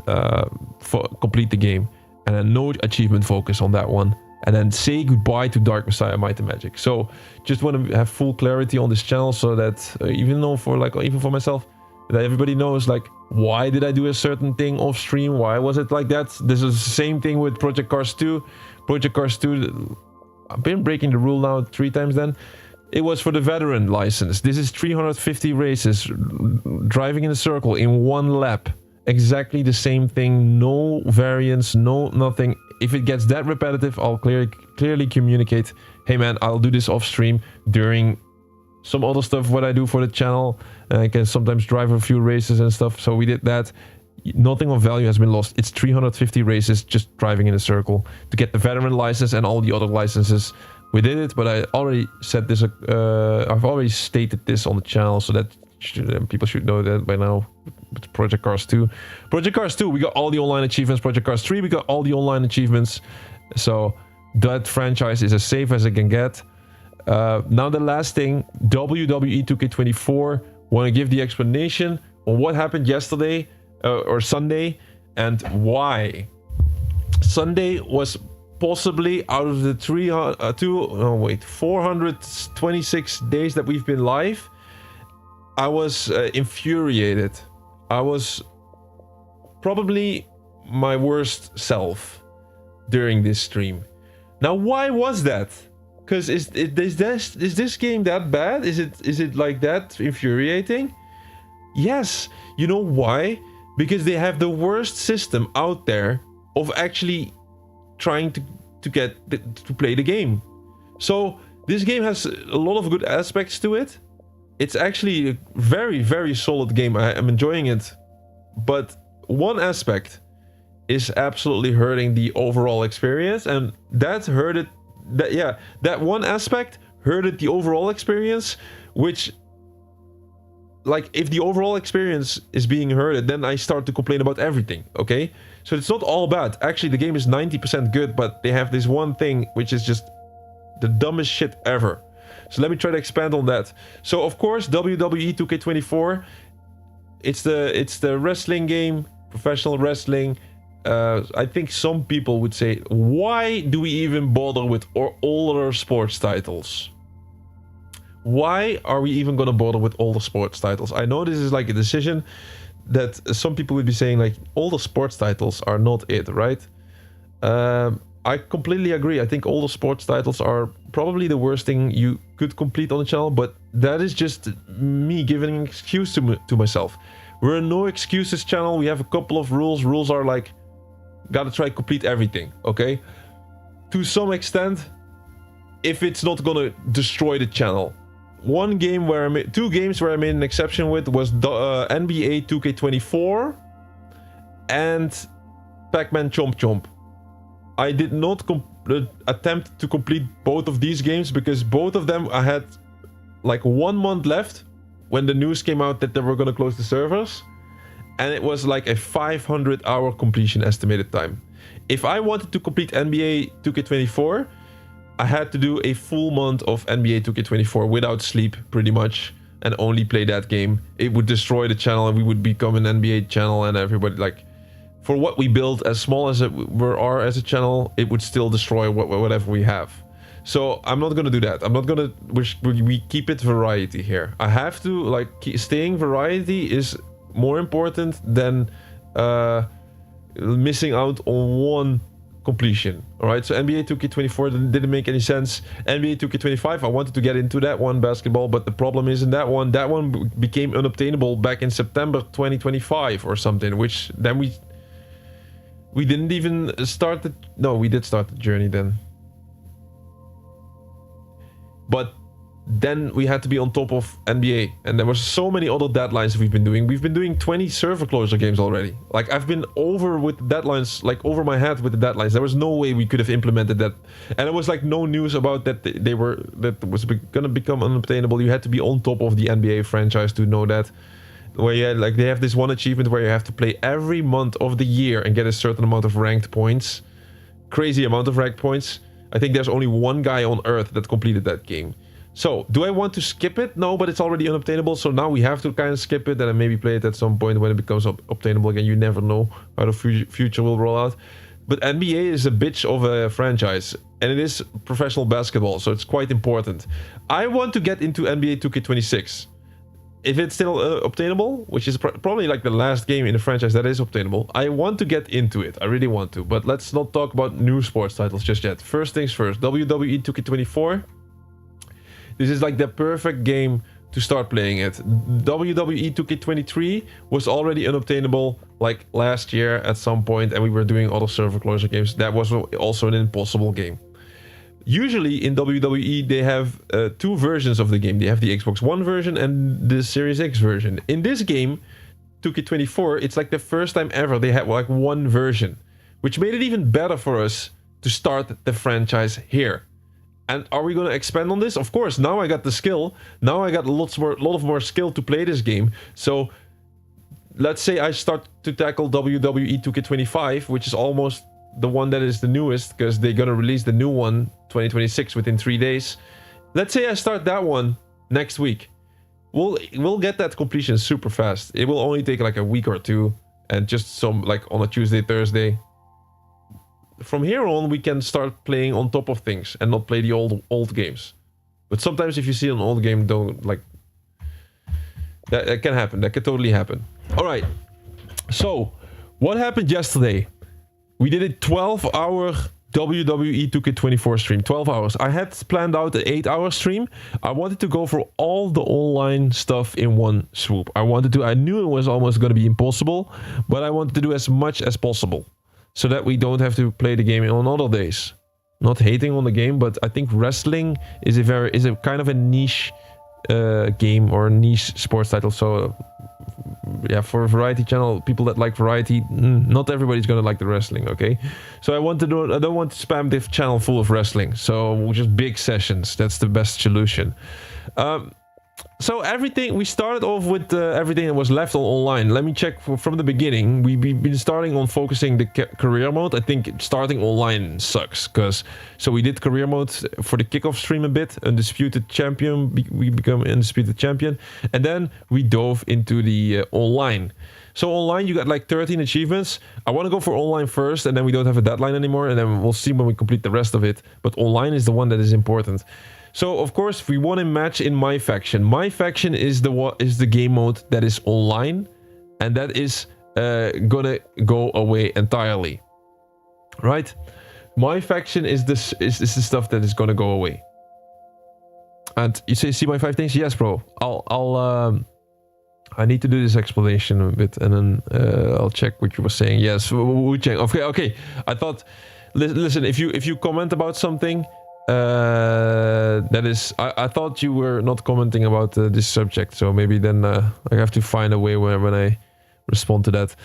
Speaker 1: complete the game, and then no achievement focus on that one, and then say goodbye to Dark Messiah Might and Magic. So just want to have full clarity on this channel, so that even for myself, that everybody knows, like, why did I do a certain thing off stream? Why was it like that? This is the same thing with Project Cars 2. Project Cars 2, I've been breaking the rule now 3 times then. It was for the veteran license. This is 350 races, driving in a circle in 1 lap. Exactly the same thing, no variance, no nothing. If it gets that repetitive, I'll clearly communicate, hey man, I'll do this off stream during some other stuff what I do for the channel. I can sometimes drive a few races and stuff, so we did that. Nothing of value has been lost. It's 350 races just driving in a circle to get the veteran license and all the other licenses. We did it, but I already said this. I've already stated this on the channel, so that people should know that by now. With Project Cars 2. Project Cars 2, we got all the online achievements. Project Cars 3, we got all the online achievements. So that franchise is as safe as it can get. Now the last thing, WWE 2K24. Want to give the explanation on what happened yesterday or Sunday and why. Sunday was possibly out of the 426 days that we've been live, I was infuriated. I was probably my worst self during this stream. Now, why was that? Because is this game that bad? Is it like that infuriating? Yes. You know why? Because they have the worst system out there of actually trying to play the game. So this game has a lot of good aspects to it. It's actually a very, very solid game. I am enjoying it. But one aspect is absolutely hurting the overall experience, and that hurted that one aspect hurted the overall experience, which, like, if the overall experience is being hurted, then I start to complain about everything, okay? So it's not all bad. Actually, the game is 90% good, but they have this one thing which is just the dumbest shit ever. So let me try to expand on that. So of course, WWE 2K24, it's the wrestling game, professional wrestling. I think some people would say, why do we even bother with older sports titles? Why are we even gonna bother with older sports titles? I know this is like a decision that some people would be saying, like, older sports titles are not it, right? I completely agree. I think older sports titles are probably the worst thing you could complete on the channel, but that is just me giving an excuse to myself. We're a no excuses channel. We have a couple of rules. Rules are like, gotta try to complete everything, okay? To some extent, if it's not gonna destroy the channel. Two games where I made an exception with was NBA 2K24 and Pac-Man Chomp Chomp. I did not attempt to complete both of these games because both of them I had like 1 month left when the news came out that they were going to close the servers, and it was like a 500-hour completion estimated time. If I wanted to complete NBA 2K24, I had to do a full month of NBA 2K24 without sleep, pretty much, and only play that game. It would destroy the channel, and we would become an NBA channel, and everybody, like, for what we built, as small as we are as a channel, it would still destroy whatever we have. So I'm not gonna do that. I'm not gonna. We keep it variety here. I have to, like, staying variety is more important than missing out on one completion. All right. So NBA 2K24 didn't make any sense. NBA 2K25, I wanted to get into that one, basketball, but the problem is in that one became unobtainable back in September 2025 or something. Which then we didn't even start the... No, we did start the journey then. But then we had to be on top of NBA. And there were so many other deadlines we've been doing. We've been doing 20 server closure games already. Like, I've been over with the deadlines, like over my head with the deadlines. There was no way we could have implemented that. And there was like no news about that that was gonna become unobtainable. You had to be on top of the NBA franchise to know that. Where yeah, like they have this one achievement where you have to play every month of the year and get a certain amount of ranked points. Crazy amount of ranked points. I think there's only one guy on Earth that completed that game. So, do I want to skip it? No, but it's already unobtainable, so now we have to kind of skip it and then maybe play it at some point when it becomes obtainable again. You never know how the future will roll out. But NBA is a bitch of a franchise, and it is professional basketball, so it's quite important. I want to get into NBA 2K26. If it's still obtainable, which is probably like the last game in the franchise that is obtainable, I want to get into it. I really want to. But let's not talk about new sports titles just yet. First things first, WWE 2K24. This is like the perfect game to start playing it. WWE 2K23 was already unobtainable like last year at some point, and we were doing other server closure games. That was also an impossible game. Usually in WWE they have two versions of the game. They have the Xbox One version and the Series X version. In this game, 2K24, it's like the first time ever they had like one version, which made it even better for us to start the franchise here. And are we going to expand on this? Of course, now I got the skill. Now I got a lot more skill to play this game. So let's say I start to tackle WWE 2K25, which is almost the one that is the newest, because they're gonna release the new one 2026 within 3 days. Let's say I start that one next week. We'll get that completion super fast. It will only take like a week or two, and just some like on a Tuesday, Thursday. From here on, we can start playing on top of things and not play the old games. But sometimes if you see an old game, don't like that can happen. That can totally happen. All right. So what happened yesterday? We did a 12-hour WWE 2K24 stream. 12 hours. I had planned out an 8-hour stream. I wanted to go for all the online stuff in one swoop. I knew it was almost going to be impossible, but I wanted to do as much as possible so that we don't have to play the game on other days. Not hating on the game, but I think wrestling is a kind of a niche game or a niche sports title. So yeah, for a variety channel, people that like variety, not everybody's gonna like the wrestling, okay? So I don't want to spam this channel full of wrestling, so just big sessions. That's the best solution. So everything, we started off with everything that was left on online. Let me check from the beginning. We've been starting on focusing the career mode. I think starting online sucks, so we did career mode for the kickoff stream a bit. Undisputed champion, we become undisputed champion, and then we dove into the online. So online you got like 13 achievements. I want to go for online first, and then we don't have a deadline anymore, and then we'll see when we complete the rest of it. But online is the one that is important. So of course we won a match in my faction. My faction is the game mode that is online, and that is gonna go away entirely. Right? My faction is the stuff that is gonna go away. And you see my 5 things? Yes, bro. I need to do this explanation a bit, and then I'll check what you were saying. Yes, Wu-Chang. Okay. I thought, listen, if you comment about something. That is, I thought you were not commenting about this subject, so maybe then I have to find a way when I respond to that.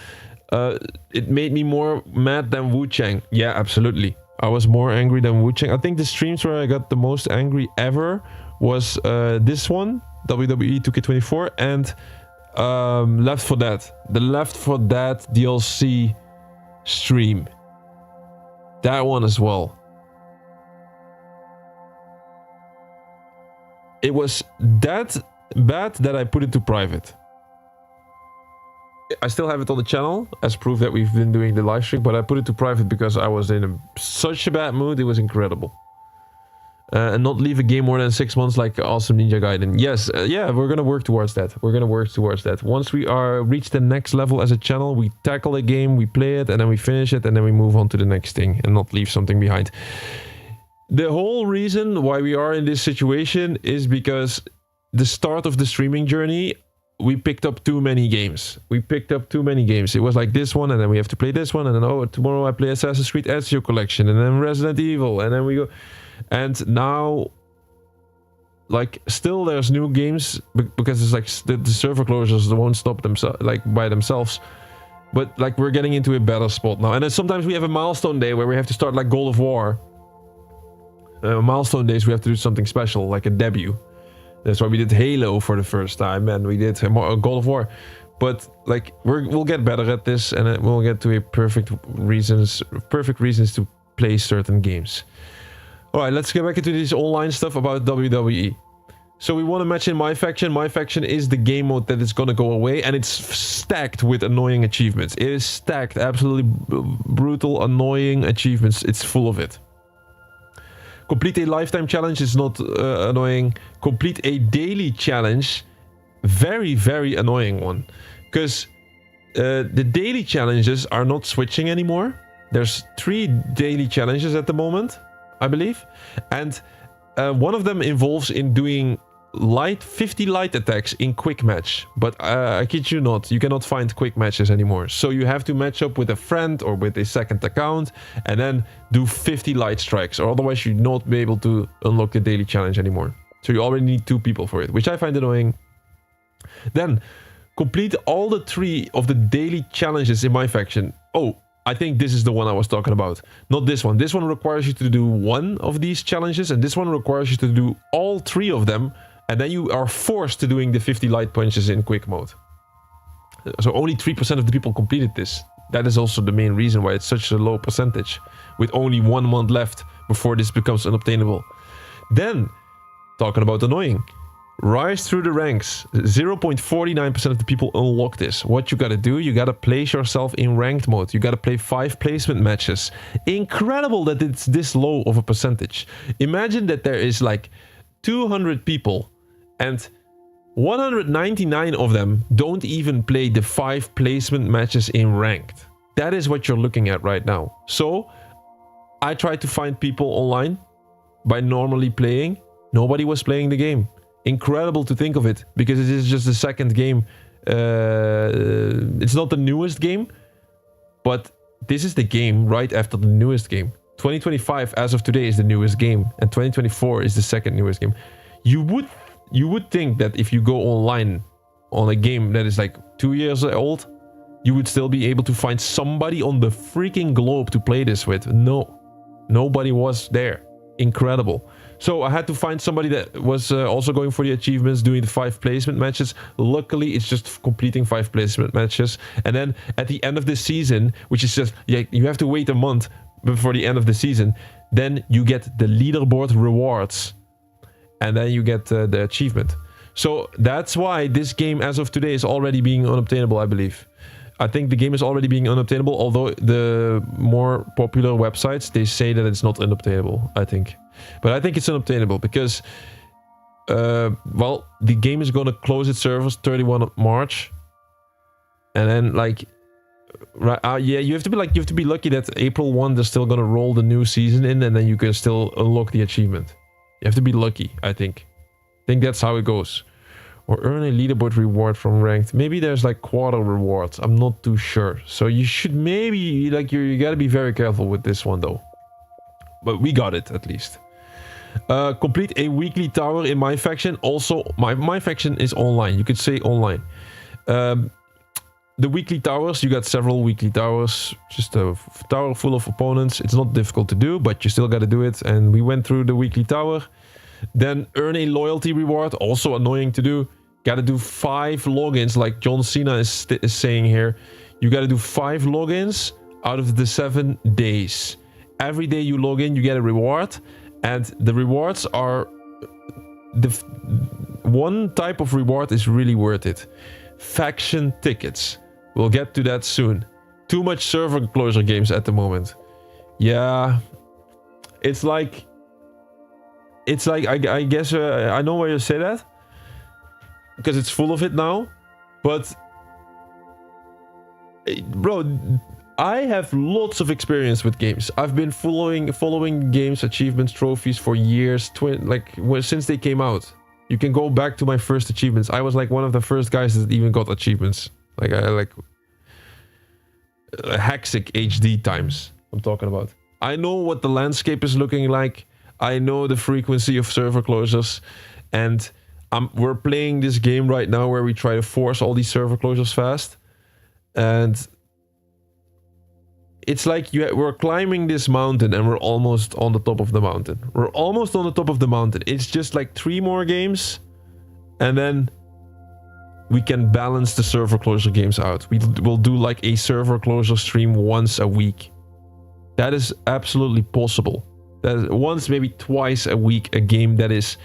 Speaker 1: It made me more mad than Wu-Chang. Yeah, absolutely. I was more angry than Wu-Chang. I think the streams where I got the most angry ever was this one, WWE 2K24, and
Speaker 7: Left 4 Dead. The Left 4 Dead DLC stream. That one as well. It was that bad that I put it to private. I still have it on the channel as proof that we've been doing the live stream, but I put it to private because I was in such a bad mood. It was incredible. And not leave a game more than 6 months like Awesome Ninja Gaiden. Yes, yeah, we're gonna work towards that. We're gonna work towards that. Once we reach the next level as a channel, we tackle a game, we play it, and then we finish it, and then we move on to the next thing and not leave something behind. The whole reason why we are in this situation is because the start of the streaming journey, we picked up too many games. It was like this one, and then we have to play this one, and then tomorrow I play Assassin's Creed Ezio Collection, and then Resident Evil, and then we go. And now, like, still there's new games because it's like the server closures won't stop themselves, like by themselves. But like we're getting into a better spot now. And then sometimes we have a milestone day where we have to start like God of War. Milestone days we have to do something special, like a debut. That's why we did Halo for the first time, and we did God of War. But like we'll get better at this, and we'll get to a perfect reasons to play certain games. All right, let's get back into this online stuff about WWE. So we want a match in My Faction. My Faction is the game mode that is gonna go away, and it's stacked with annoying achievements. It is stacked, absolutely brutal, annoying achievements. It's full of it. Complete a lifetime challenge is not annoying. Complete a daily challenge, very, very annoying one. Because the daily challenges are not switching anymore. There's 3 daily challenges at the moment, I believe. And one of them involves in doing 50 light attacks in quick match. But I kid you not, you cannot find quick matches anymore. So you have to match up with a friend or with a second account and then do 50 light strikes, or otherwise you'll not be able to unlock the daily challenge anymore. So you already need 2 people for it, which I find annoying. Then complete all the 3 of the daily challenges in My Faction. Oh, I think this is the one I was talking about. Not this one. This one requires you to do 1 of these challenges, and this one requires you to do all 3 of them. And then you are forced to doing the 50 light punches in quick mode. So only 3% of the people completed this. That is also the main reason why it's such a low percentage. With only 1 month left before this becomes unobtainable. Then, talking about annoying. Rise through the ranks. 0.49% of the people unlock this. What you gotta do, you gotta place yourself in ranked mode. You gotta play 5 placement matches. Incredible that it's this low of a percentage. Imagine that there is like 200 people. And 199 of them don't even play the 5 placement matches in ranked. That is what you're looking at right now. So, I tried to find people online by normally playing. Nobody was playing the game. Incredible to think of it, because it is just the second game. It's not the newest game, but this is the game right after the newest game. 2025, as of today, is the newest game, and 2024 is the second newest game. You would think that if you go online on a game that is like 2 years old, you would still be able to find somebody on the freaking globe to play this with. No, nobody was there. Incredible. So I had to find somebody that was also going for the achievements, doing the 5 placement matches. Luckily, it's just completing 5 placement matches. And then at the end of the season, which is just, yeah, you have to wait a month before the end of the season, then you get the leaderboard rewards. And then you get the achievement. So that's why this game as of today is already being unobtainable, I believe. I think the game is already being unobtainable, although the more popular websites, they say that it's not unobtainable, I think. But I think it's unobtainable because, well, the game is going to close its servers 31 March. And then, like, yeah, you have to be lucky that April 1 they're still going to roll the new season in, and then you can still unlock the achievement. You have to be lucky, I think. I think that's how it goes. Or earn a leaderboard reward from ranked. Maybe there's like quarter rewards. I'm not too sure. So you should maybe, like, you gotta be very careful with this one though. But we got it at least. Complete a weekly tower in My Faction. Also, my Faction is online. You could say online. The weekly towers, you got several weekly towers. Just a tower full of opponents. It's not difficult to do, but you still gotta do it. And we went through the weekly tower. Then earn a loyalty reward. Also annoying to do. Gotta do 5 logins, like John Cena is saying here. You gotta do 5 logins out of the 7 days. Every day you log in, you get a reward. And the rewards are... one type of reward is really worth it. Faction tickets. We'll get to that soon. Too much server closure games at the moment. Yeah. It's like I guess I know why you say that, because it's full of it now. But bro, I have lots of experience with games. I've been following games, achievements, trophies for years, since they came out. You can go back to my first achievements. I was like one of the first guys that even got achievements. Like Hexic HD times I'm talking about. I know what the landscape is looking like. I know the frequency of server closures, and we're playing this game right now where we try to force all these server closures fast, and it's like we're climbing this mountain and we're almost on the top of the mountain. We're almost on the top of the mountain. It's just like 3 more games, and then we can balance the server closure games out. We'll do like a server closure stream once a week. That is absolutely possible. That is once, maybe twice a week, a game that is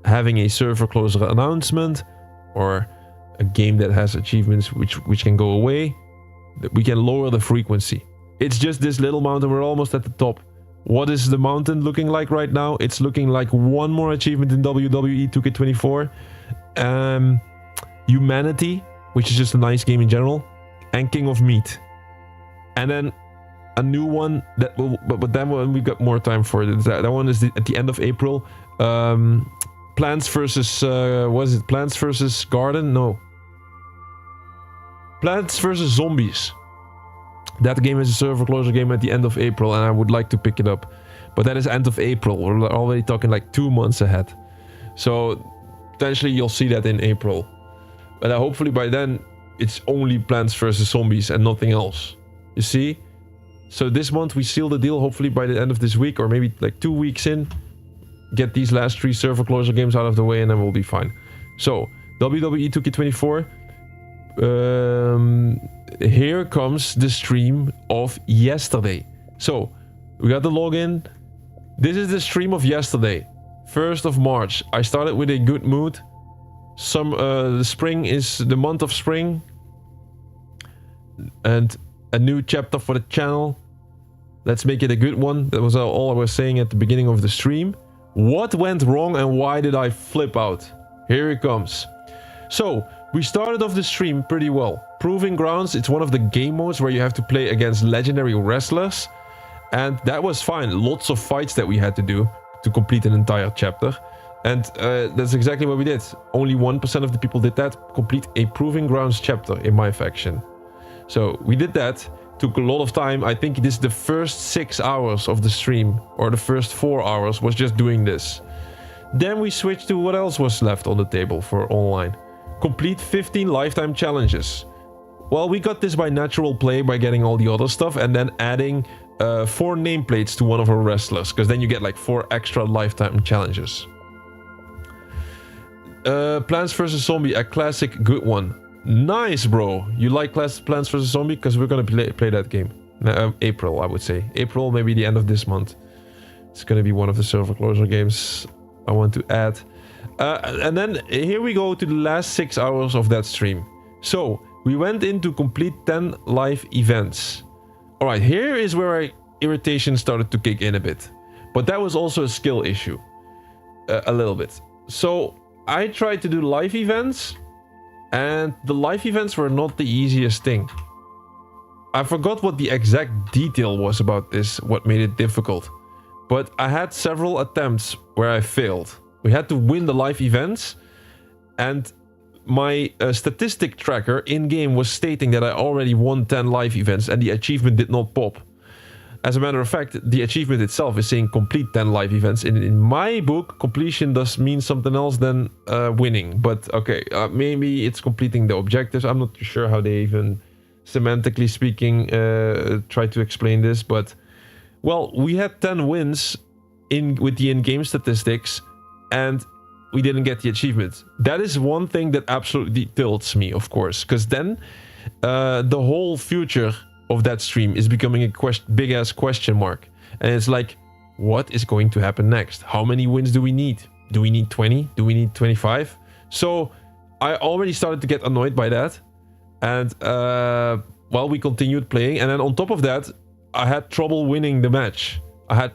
Speaker 7: having a server closure announcement, or a game that has achievements which can go away. We can lower the frequency. It's just this little mountain. We're almost at the top. What is the mountain looking like right now? It's looking like one more achievement in WWE 2K24. Humanity, which is just a nice game in general, and King of Meat. And then a new one that will, but that one we've got more time for. That one is at the end of April. Plants versus what is it? Plants versus Garden? No. Plants versus Zombies. That game is a server closure game at the end of April, and I would like to pick it up. But that is end of April. We're already talking like 2 months ahead. So potentially you'll see that in April. But hopefully by then it's only Plants versus Zombies and nothing else. You see? So this month we seal the deal, hopefully by the end of this week, or maybe like 2 weeks in. Get these last 3 server closure games out of the way, and then we'll be fine. So, WWE 2K24. Here comes the stream of yesterday. So, we got the login. This is the stream of yesterday, 1st of March. I started with a good mood. The spring is the month of spring. And a new chapter for the channel. Let's make it a good one. That was all I was saying at the beginning of the stream. What went wrong and why did I flip out? Here it comes. So, we started off the stream pretty well. Proving Grounds, it's one of the game modes where you have to play against legendary wrestlers. And that was fine. Lots of fights that we had to do to complete an entire chapter. And that's exactly what we did. Only 1% of the people did that. Complete a Proving Grounds chapter in my faction. So, we did that. Took a lot of time. I think this is the first 6 hours of the stream, or the first 4 hours was just doing this. Then we switched to what else was left on the table for online. Complete 15 lifetime challenges. Well, we got this by natural play by getting all the other stuff and then adding 4 nameplates to one of our wrestlers, because then you get like 4 extra lifetime challenges. Plants vs. Zombie, a classic good one. Nice, bro. You like Plants vs. Zombie? Because we're going to play that game. April, I would say. April, maybe the end of this month. It's going to be one of the server closure games I want to add. And then here we go to the last 6 hours of that stream. So, we went in to complete 10 live events. Alright, here is where irritation started to kick in a bit. But that was also a skill issue. A little bit. So, I tried to do live events. And the live events were not the easiest thing. I forgot what the exact detail was about this, what made it difficult. But I had several attempts where I failed. We had to win the live events. And my statistic tracker in-game was stating that I already won 10 live events and the achievement did not pop. As a matter of fact, the achievement itself is saying complete 10 live events. In my book, completion does mean something else than winning. But okay, maybe it's completing the objectives. I'm not too sure how they even, semantically speaking, try to explain this. But, well, we had 10 wins with the in-game statistics. And we didn't get the achievement. That is one thing that absolutely tilts me, of course, because then the whole future of that stream is becoming a big ass question mark. And it's like, what is going to happen next? How many wins do we need? Do we need 20? Do we need 25? So I already started to get annoyed by that. And well, we continued playing. And then on top of that, I had trouble winning the match. I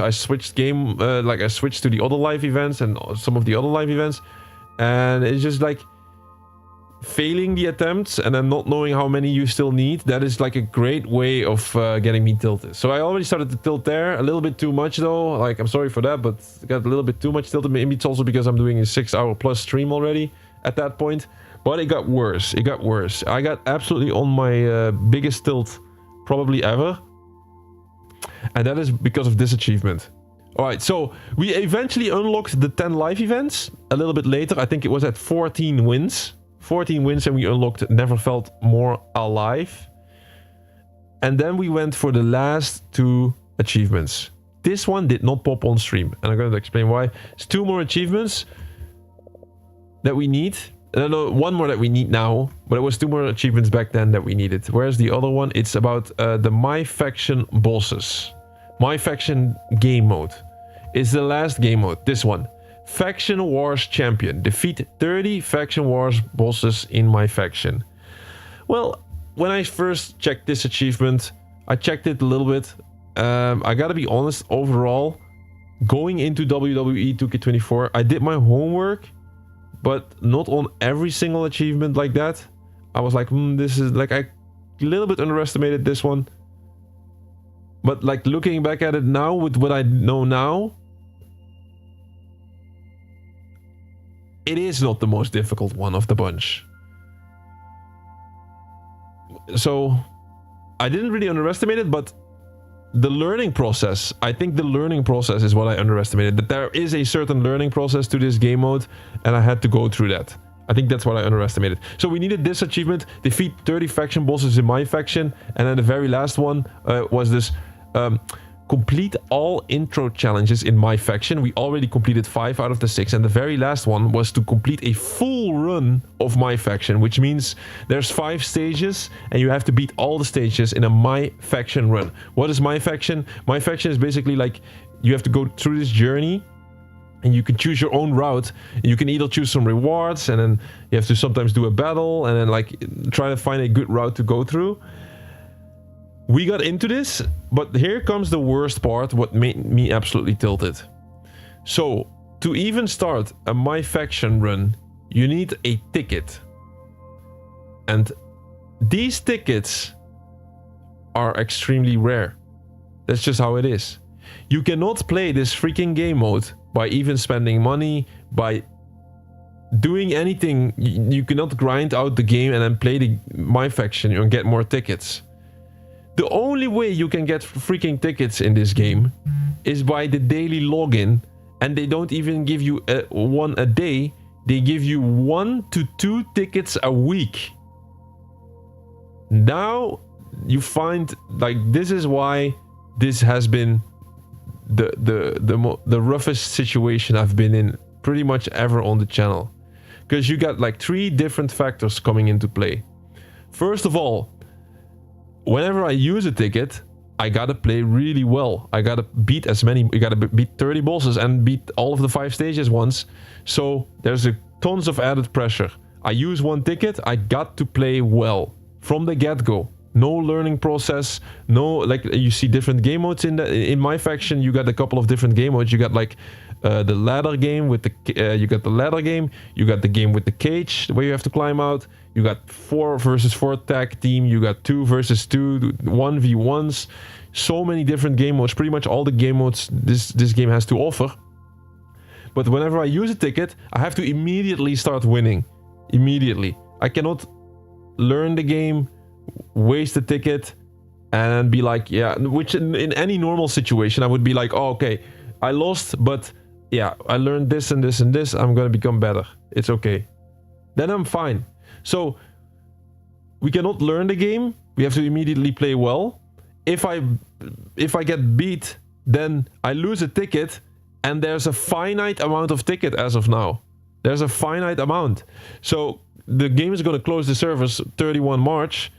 Speaker 7: switched I switched to the other live events and some of the other live events. And it's just like failing the attempts and then not knowing how many you still need. That is like a great way of getting me tilted. So I already started to tilt there a little bit too much though. Like, I'm sorry for that, but it got a little bit too much tilted. Maybe it's also because I'm doing a 6-hour plus stream already at that point. But it got worse. I got absolutely on my biggest tilt probably ever. And that is because of this achievement. Alright, so we eventually unlocked the 10 live events a little bit later. I think it was at 14 wins. 14 wins and we unlocked Never Felt More Alive. And then we went for the last 2 achievements. This one did not pop on stream. And I'm going to explain why. It's 2 more achievements that we need. No, 1 more that we need now. But it was 2 more achievements back then that we needed. Whereas the other one, it's about the My Faction bosses. My Faction game mode. It's the last game mode. This one. Faction Wars Champion. Defeat 30 Faction Wars bosses in my faction. Well, when I first checked this achievement, I checked it a little bit. I gotta be honest, overall, going into WWE 2K24, I did my homework, but not on every single achievement like that. I was like, this is like, I a little bit underestimated this one. But like looking back at it now with what I know now, it is not the most difficult one of the bunch. So I didn't really underestimate it, but the learning process, I think the learning process is what I underestimated. That there is a certain learning process to this game mode, and I had to go through that. I think that's what I underestimated. So we needed this achievement, defeat 30 faction bosses in my faction, and then the very last one was this complete all intro challenges in my faction. We already completed 5 out of the 6, and the very last one was to complete a full run of my faction, which means there's 5 stages and you have to beat all the stages in a my faction run. What is my faction? My faction is basically like you have to go through this journey and you can choose your own route. You can either choose some rewards, and then you have to sometimes do a battle and then like try to find a good route to go through. We got into this, but here comes the worst part, what made me absolutely tilted. So, to even start a My Faction run, you need a ticket. And these tickets are extremely rare. That's just how it is. You cannot play this freaking game mode by even spending money, by doing anything. You cannot grind out the game and then play the My Faction and get more tickets. The only way you can get freaking tickets in this game is by the daily login, and they don't even give you one a day. They give you 1 to 2 tickets a week. Now you find like this is why this has been the roughest situation I've been in pretty much ever on the channel, because you got like 3 different factors coming into play. First of all, whenever I use a ticket, I gotta play really well. I gotta beat you gotta beat 30 bosses and beat all of the 5 stages once. So there's tons of added pressure. I use 1 ticket, I got to play well from the get-go. No learning process, no, like you see different game modes in my faction. You got a couple of different game modes. You got like the ladder game with you got the ladder game. You got the game with the cage where you have to climb out. You got 4 versus 4 tag team. You got 2 versus 2, 1v1s. So many different game modes. Pretty much all the game modes this game has to offer. But whenever I use a ticket, I have to immediately start winning. Immediately. I cannot learn the game, waste a ticket, and be like, yeah, which in any normal situation, I would be like, oh, okay, I lost, but yeah, I learned this and this and this. I'm gonna become better. It's okay. Then I'm fine. So we cannot learn the game. We have to immediately play well. If I get beat, then I lose a ticket And there's a finite amount of ticket as of now. There's a finite amount. So the game is going to close the servers 31 March,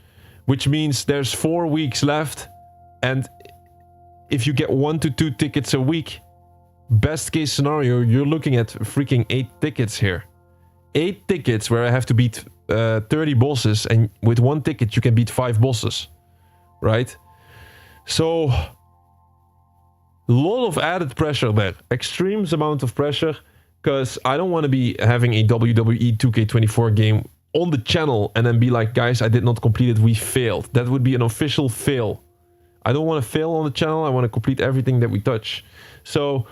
Speaker 7: which means there's 4 weeks left. And if you get 1 to 2 tickets a week, best case scenario, you're looking at freaking 8 tickets here. 8 tickets where I have to beat 30 bosses, and with 1 ticket you can beat 5 bosses, right? So a lot of added pressure there, extreme amount of pressure, because I don't want to be having a WWE 2K24 game on the channel and then be like, guys, I did not complete it, we failed. That would be an official fail. I don't want to fail on the channel, I want to complete everything that we touch. So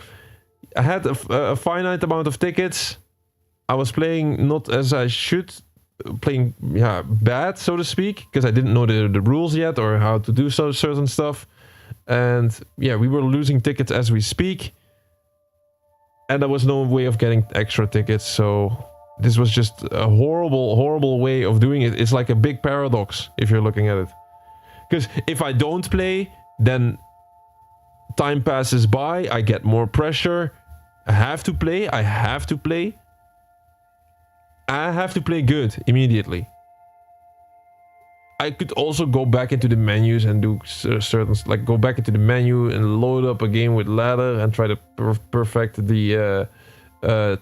Speaker 7: I had a finite amount of tickets. I was playing not as I should, playing bad, so to speak, because I didn't know the rules yet or how to do certain stuff. And yeah, we were losing tickets as we speak. And there was no way of getting extra tickets, so this was just a horrible, horrible way of doing it. It's like a big paradox if you're looking at it. Because if I don't play, then time passes by, I get more pressure. I have to play, I have to play. I have to play good immediately. I could also go back into the menus and do certain, like go back into the menu and load up a game with ladder and try to perfect the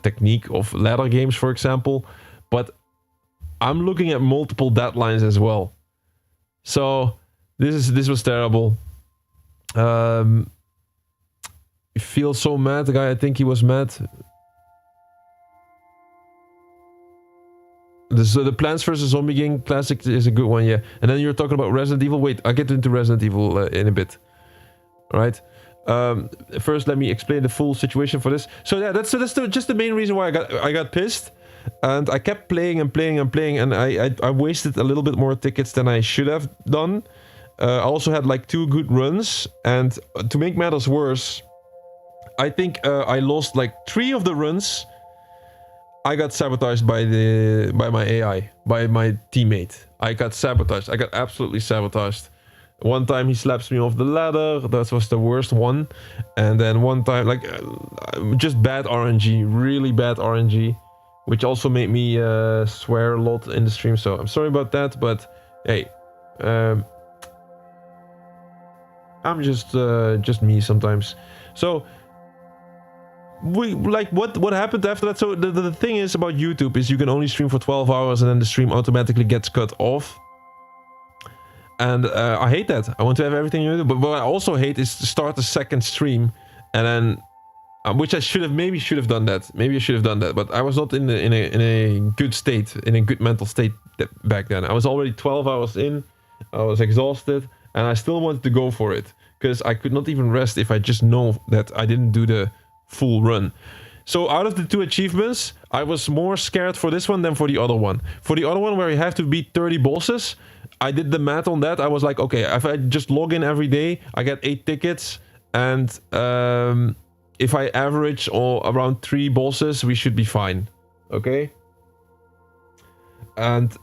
Speaker 7: technique of ladder games, for example. But I'm looking at multiple deadlines as well. So this was terrible. You feel so mad, the guy, I think he was mad. So the Plants vs. Zombie game classic is a good one, yeah. And then you're talking about Resident Evil. Wait, I'll get into Resident Evil in a bit. Alright. First, let me explain the full situation for this. So yeah, that's just the main reason why I got pissed. And I kept playing and playing and playing, and I wasted a little bit more tickets than I should have done. I also had like 2 good runs, and to make matters worse, I think I lost like 3 of the runs. I got sabotaged by my AI, by my teammate. I got sabotaged. I got absolutely sabotaged. One time he slaps me off the ladder. That was the worst one. And then one time, like, just bad RNG, really bad RNG, which also made me swear a lot in the stream. So I'm sorry about that, but hey, I'm just me sometimes. So. What happened after that? So the thing is about YouTube is you can only stream for 12 hours and then the stream automatically gets cut off. And I hate that. I want to have everything on YouTube. But what I also hate is to start a second stream and then, which I maybe should have done that. Maybe I should have done that. But I was not in a good state, in a good mental state back then. I was already 12 hours in. I was exhausted and I still wanted to go for it because I could not even rest if I just know that I didn't do the full run. So out of the 2 achievements, I was more scared for this one than for the other one. For the other one where you have to beat 30 bosses, I did the math on that. I was like, okay, if I just log in every day, I get 8 tickets, and if I average around 3 bosses, we should be fine. Okay? And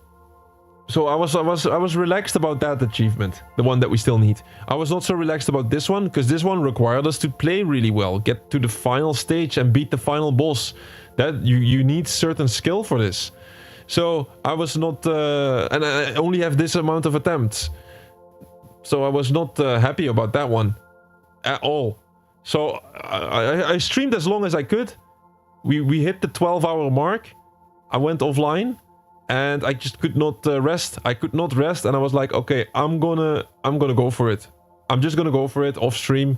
Speaker 7: so I was relaxed about that achievement, the one that we still need. I was not so relaxed about this one, because this one required us to play really well, get to the final stage and beat the final boss. That you need certain skill for this. So I was not, and I only have this amount of attempts. So I was not happy about that one at all. So I streamed as long as I could. We hit the 12-hour mark. I went offline. And I just could not rest. I could not rest, and I was like, okay, I'm gonna go for it. I'm just gonna go for it off stream.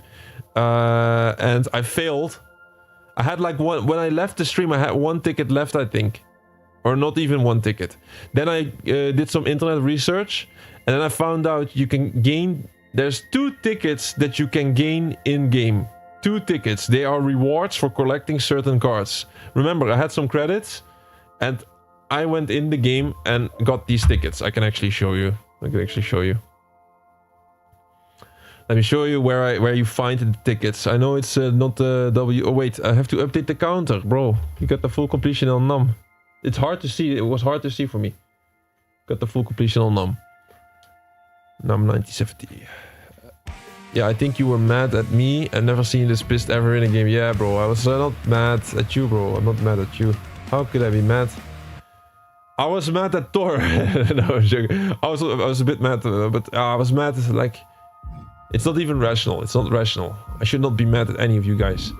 Speaker 7: And I failed. I had like when I left the stream, I had 1 ticket left, I think, or not even 1 ticket. Then I did some internet research, and then I found out you can gain. There's 2 tickets that you can gain in game. 2 tickets. They are rewards for collecting certain cards. Remember, I had some credits, and I went in the game and got these tickets. I can actually show you. Let me show you where you find the tickets. I know it's not the W. Oh wait, I have to update the counter, bro. You got the full completion on NAM. It's hard to see. It was hard to see for me. Got the full completion on NAM. NAM-1975. Yeah, I think you were mad at me. I've never seen you this pissed ever in a game. Yeah, bro. I was not mad at you, bro. I'm not mad at you. How could I be mad? I was mad at Thor. No, I'm joking. I was a bit mad, but I was mad. Like, it's not even rational. It's not rational. I should not be mad at any of you guys.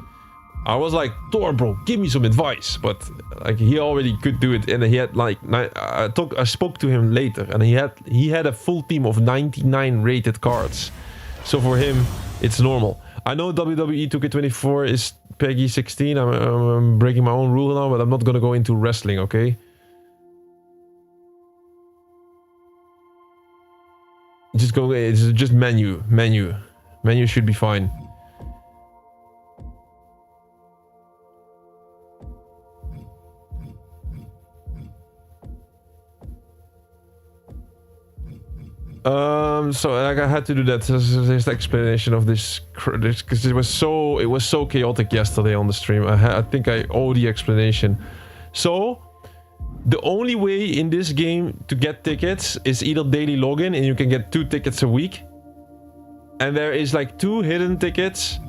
Speaker 7: I was like, Thor, bro, give me some advice. But like, he already could do it, and he had like, I spoke to him later, and he had a full team of 99 rated cards. So for him, it's normal. I know WWE 2K24 is Peggy 16. I'm breaking my own rule now, but I'm not gonna go into wrestling, okay? Just go. It's just menu. Menu should be fine. So like, I had to do that. There's the explanation of this because it was so chaotic yesterday on the stream. I think I owe the explanation. So the only way in this game to get tickets is either daily login, and you can get 2 tickets a week. And there is like 2 hidden tickets,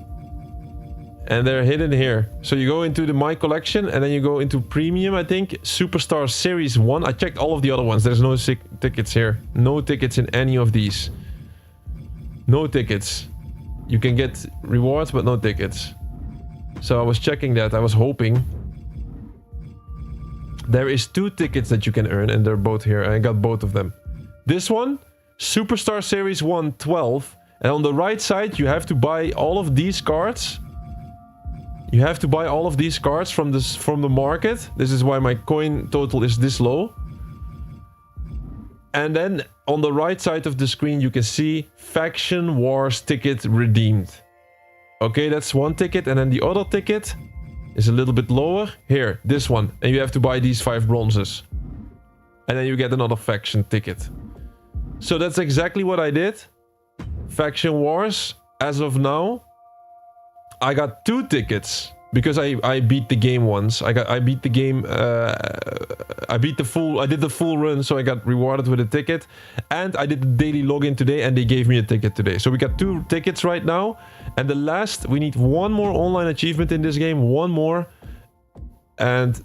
Speaker 7: and they're hidden here. So you go into the My Collection, and then you go into Premium, I think. Superstar Series 1. I checked all of the other ones. There's no tickets here. No tickets in any of these. No tickets. You can get rewards, but no tickets. So I was checking that. I was hoping. There is 2 tickets that you can earn, and they're both here. I got both of them. This one, Superstar Series 1 12. And on the right side, you have to buy all of these cards. You have to buy all of these cards from the market. This is why my coin total is this low. And then on the right side of the screen, you can see Faction Wars ticket redeemed. Okay, that's 1 ticket. And then the other ticket is a little bit lower. Here, this one. And you have to buy these 5 bronzes. And then you get another faction ticket. So that's exactly what I did. Faction Wars, as of now, I got 2 tickets because I beat the game once. I beat the game. I did the full run, so I got rewarded with a ticket. And I did the daily login today, and they gave me a ticket today. So we got 2 tickets right now. And the last, we need 1 more online achievement in this game. 1 more. And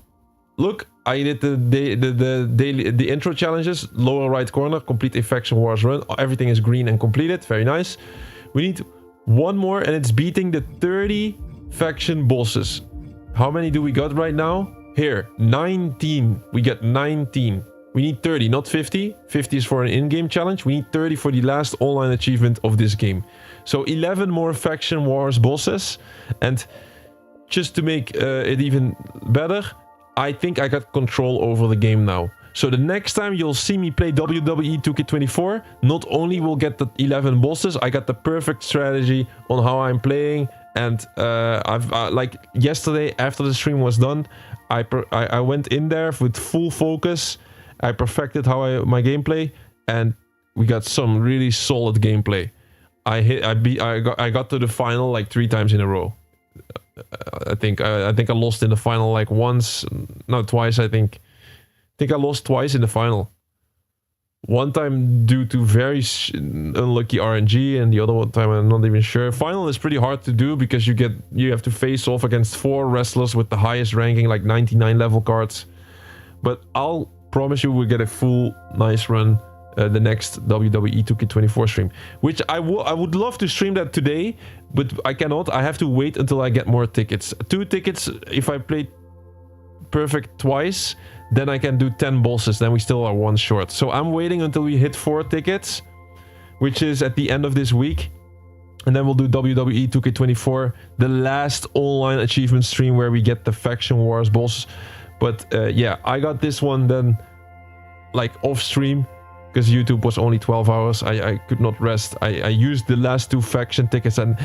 Speaker 7: look, I did the intro challenges. Lower right corner, complete a Faction Wars run. Everything is green and completed. Very nice. We need 1 more, and it's beating the 30 faction bosses. How many do we got right now? Here, 19. We got 19. We need 30, not 50. 50 is for an in-game challenge. We need 30 for the last online achievement of this game. So 11 more Faction Wars bosses. And just to make it even better, I think I got control over the game now. So the next time you'll see me play WWE 2K24, not only will get the 11 bosses, I got the perfect strategy on how I'm playing. And I've like yesterday after the stream was done, I went in there with full focus. I perfected my gameplay, and we got some really solid gameplay. I got to the final like 3 times in a row. I think I lost in the final like once, no, twice. I think I lost twice in the final. One time due to very unlucky RNG, and the other one time I'm not even sure. Final is pretty hard to do because you have to face off against 4 wrestlers with the highest ranking, like 99 level cards. But I'll promise you we'll get a full nice run the next WWE 2K24 stream, which I would love to stream that today, but I cannot. I have to wait until I get more tickets. 2 tickets if I play perfect twice. Then I can do 10 bosses, then we still are 1 short. So I'm waiting until we hit 4 tickets, which is at the end of this week. And then we'll do WWE 2K24, the last online achievement stream where we get the Faction Wars boss. But yeah, I got this one then like off stream, because YouTube was only 12 hours. I could not rest. I used the last 2 faction tickets, and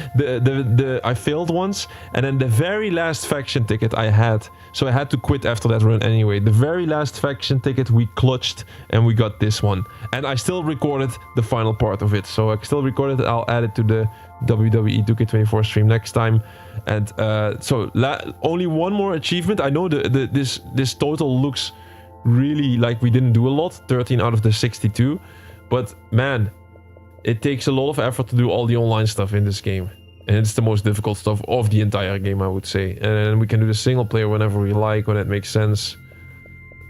Speaker 7: I failed once, and then the very last faction ticket I had, so I had to quit after that run anyway. The very last faction ticket we clutched, and we got this one. And I still recorded the final part of it, so I still recorded it. I'll add it to the WWE 2K24 stream next time. And so only 1 more achievement. I know this total looks really like we didn't do a lot, 13 out of the 62, but man, it takes a lot of effort to do all the online stuff in this game. And it's the most difficult stuff of the entire game, I would say. And we can do the single player whenever we like, when it makes sense.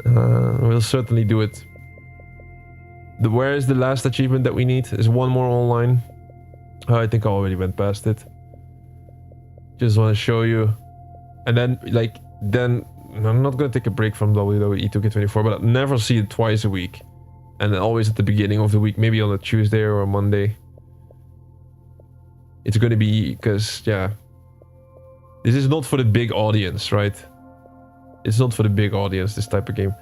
Speaker 7: We'll certainly do it. Where is the last achievement that we need? Is one more online. I think I already went past it. Just want to show you. And then, like, I'm not going to take a break from WWE 2K24, but I'll never see it twice a week. And then always at the beginning of the week, maybe on a Tuesday or a Monday. It's going to be, because, yeah. This is not for the big audience, right? It's not for the big audience, this type of game.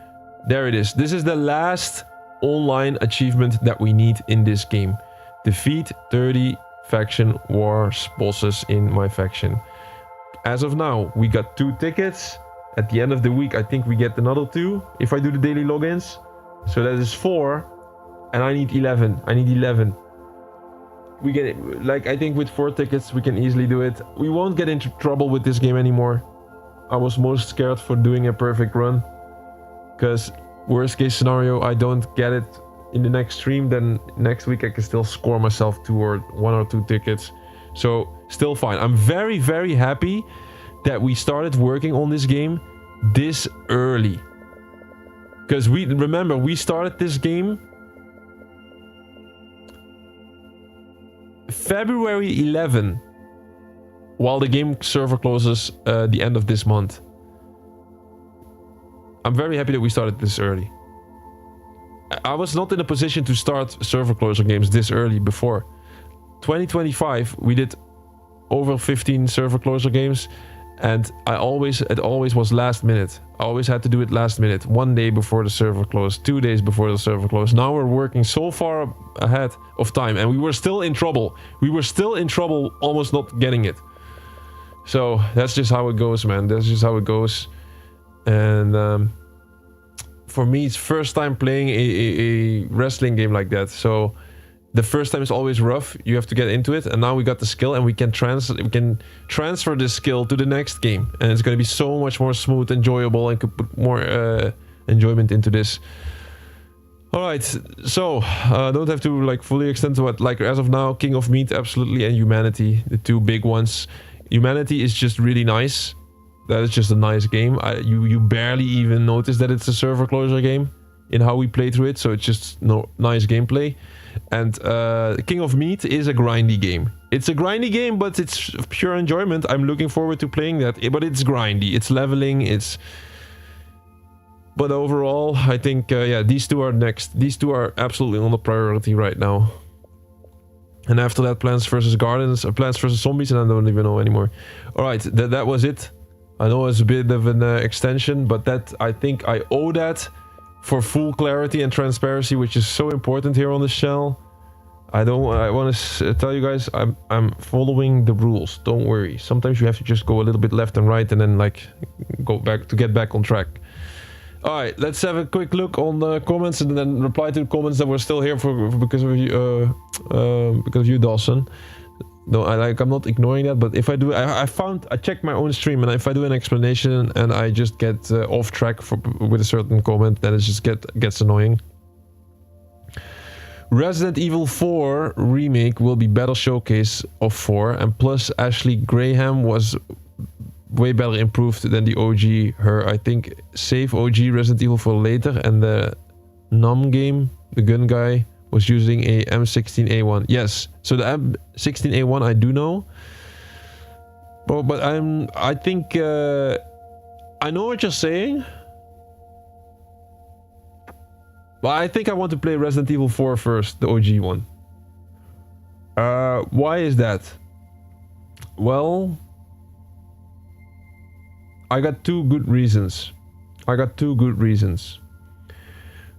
Speaker 7: There it is. This is the last online achievement that we need in this game. Defeat 30 faction wars bosses in my faction. As of now, we got 2 tickets. At the end of the week, I think we get another 2 if I do the daily logins. So that is 4. And I need 11. I need 11. We get it. Like, I think with 4 tickets, we can easily do it. We won't get into trouble with this game anymore. I was most scared for doing a perfect run. Because worst case scenario, I don't get it in the next stream, then next week I can still score myself 1 or 2 tickets. So still fine. I'm very, very happy that we started working on this game this early. Because remember, we started this game February 11, while the game server closes the end of this month. I'm very happy that we started this early. I was not in a position to start server closure games this early before. 2025, we did over 15 server closure games, and it always was last minute. I always had to do it last minute, 1 day before the server closed, 2 days before the server closed. Now we're working so far ahead of time, and we were still in trouble. We were still in trouble almost not getting it. So that's just how it goes, man. That's just how it goes. And for me, it's first time playing a wrestling game like that. So the first time is always rough. You have to get into it, and now we got the skill, and we can transfer this skill to the next game, and it's going to be so much more smooth, enjoyable, and could put more enjoyment into this. All right, so don't have to like fully extend to what, like, as of now, King of Meat, absolutely, and Humanity, the 2 big ones. Humanity is just really nice. That is just a nice game. You barely even notice that it's a server closure game in how we play through it, so it's just nice gameplay. And King of Meat is a grindy game. It's a grindy game, but it's pure enjoyment. I'm looking forward to playing that, but it's grindy. It's leveling, But overall, I think, yeah, these 2 are next. These 2 are absolutely on the priority right now. And after that, Plants vs. Zombies, and I don't even know anymore. Alright, that was it. I know it's a bit of an extension, but that, I think I owe that for full clarity and transparency, which is so important here on this channel. I want to tell you guys, I'm following the rules. Don't worry. Sometimes you have to just go a little bit left and right, and then like get back on track. All right, let's have a quick look on the comments, and then reply to the comments that were still here because of you, Dawson. No, I'm not ignoring that, but if I do, I checked my own stream, and if I do an explanation and I just get off track with a certain comment, then it just gets annoying. Resident Evil 4 remake will be better showcase of 4, and plus Ashley Graham was way better improved than the OG her. I think save OG Resident Evil for later, and the NAM game, the gun guy, was using a M16A1. Yes, so the M16A1 I do know. But I think I know what you're saying. But I think I want to play Resident Evil 4 first, the OG one. Why is that? Well, I got 2 good reasons.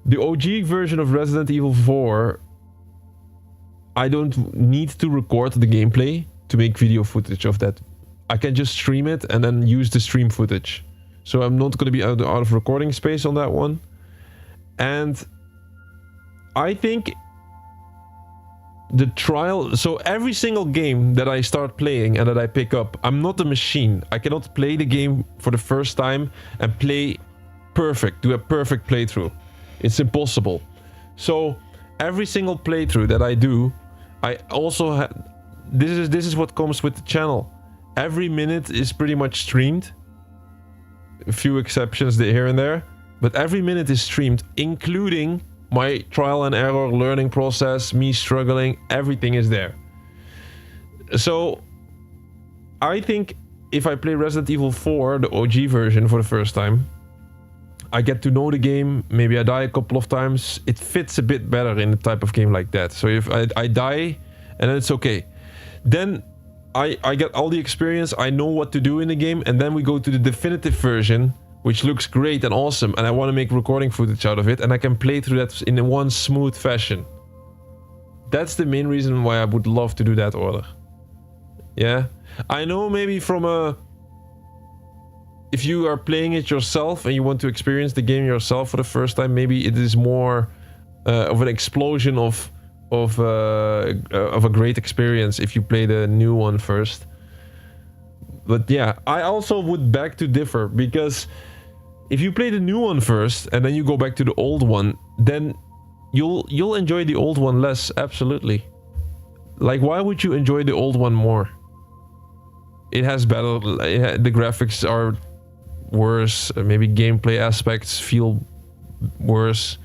Speaker 7: The OG version of Resident Evil 4, I don't need to record the gameplay to make video footage of that. I can just stream it and then use the stream footage. So I'm not going to be out of recording space on that one. And I think the trial... So every single game that I start playing and that I pick up, I'm not a machine. I cannot play the game for the first time and play perfect, do a perfect playthrough. It's impossible. So every single playthrough that I do, I also had... This is what comes with the channel. Every minute is pretty much streamed. A few exceptions here and there. But every minute is streamed, including my trial and error learning process, me struggling, everything is there. So, I think if I play Resident Evil 4, the OG version, for the first time, I get to know the game, maybe I die a couple of times, it fits a bit better in a type of game like that. So if I die, and then it's okay. Then I get all the experience, I know what to do in the game, and then we go to the definitive version, which looks great and awesome, and I want to make recording footage out of it, and I can play through that in one smooth fashion. That's the main reason why I would love to do that order. Yeah, I know maybe from a... If you are playing it yourself and you want to experience the game yourself for the first time, maybe it is more of an explosion of a great experience if you play the new one first. But yeah, I also would beg to differ, because if you play the new one first and then you go back to the old one, then you'll enjoy the old one less. Absolutely. Like, why would you enjoy the old one more? It has better... the graphics are worse. Maybe gameplay aspects feel worse.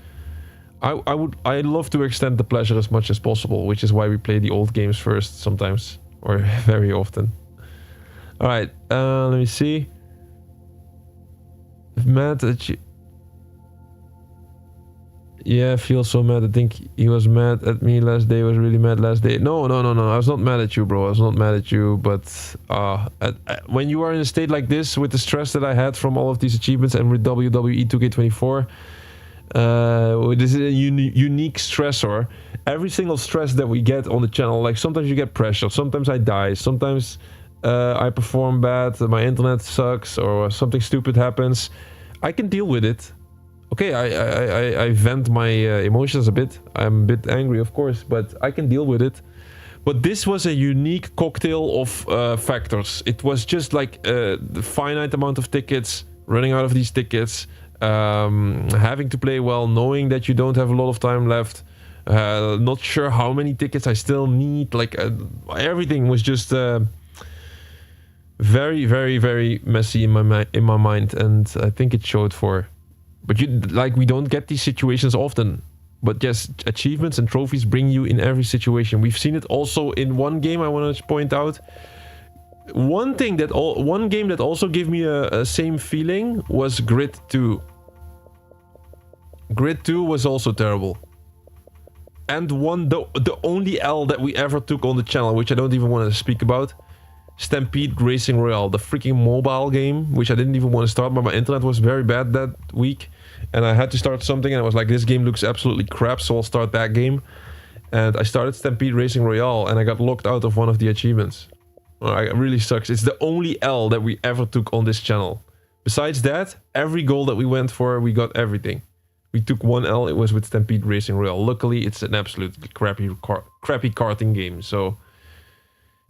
Speaker 7: I'd love to extend the pleasure as much as possible, which is why we play the old games first sometimes, or very often. Alright, let me see. Mad at you. Yeah, I feel so mad. I think he was mad at me last day. Was really mad last day. No. I was not mad at you, bro. I was not mad at you. But when you are in a state like this, with the stress that I had from all of these achievements and with WWE 2K24, this is a unique stressor. Every single stress that we get on the channel, like sometimes you get pressure, sometimes I die, sometimes I perform bad, my internet sucks, or something stupid happens. I can deal with it. Okay, I vent my emotions a bit. I'm a bit angry, of course, but I can deal with it. But this was a unique cocktail of factors. It was just like the finite amount of tickets, running out of these tickets, having to play well, knowing that you don't have a lot of time left, not sure how many tickets I still need. Like everything was just very, very, very messy in my mind, and I think it showed for. But we don't get these situations often. But yes, achievements and trophies bring you in every situation. We've seen it also in one game. I want to point out one game that also gave me a same feeling was Grid 2. Grid 2 was also terrible. And the only L that we ever took on the channel, which I don't even want to speak about, Stampede Racing Royale, the freaking mobile game, which I didn't even want to start, but my internet was very bad that week, and I had to start something, and I was like, this game looks absolutely crap, so I'll start that game. And I started Stampede Racing Royale, and I got locked out of one of the achievements. It really sucks. It's the only L that we ever took on this channel. Besides that, every goal that we went for, we got everything. We took one L, it was with Stampede Racing Royale. Luckily, it's an absolute crappy karting game, so...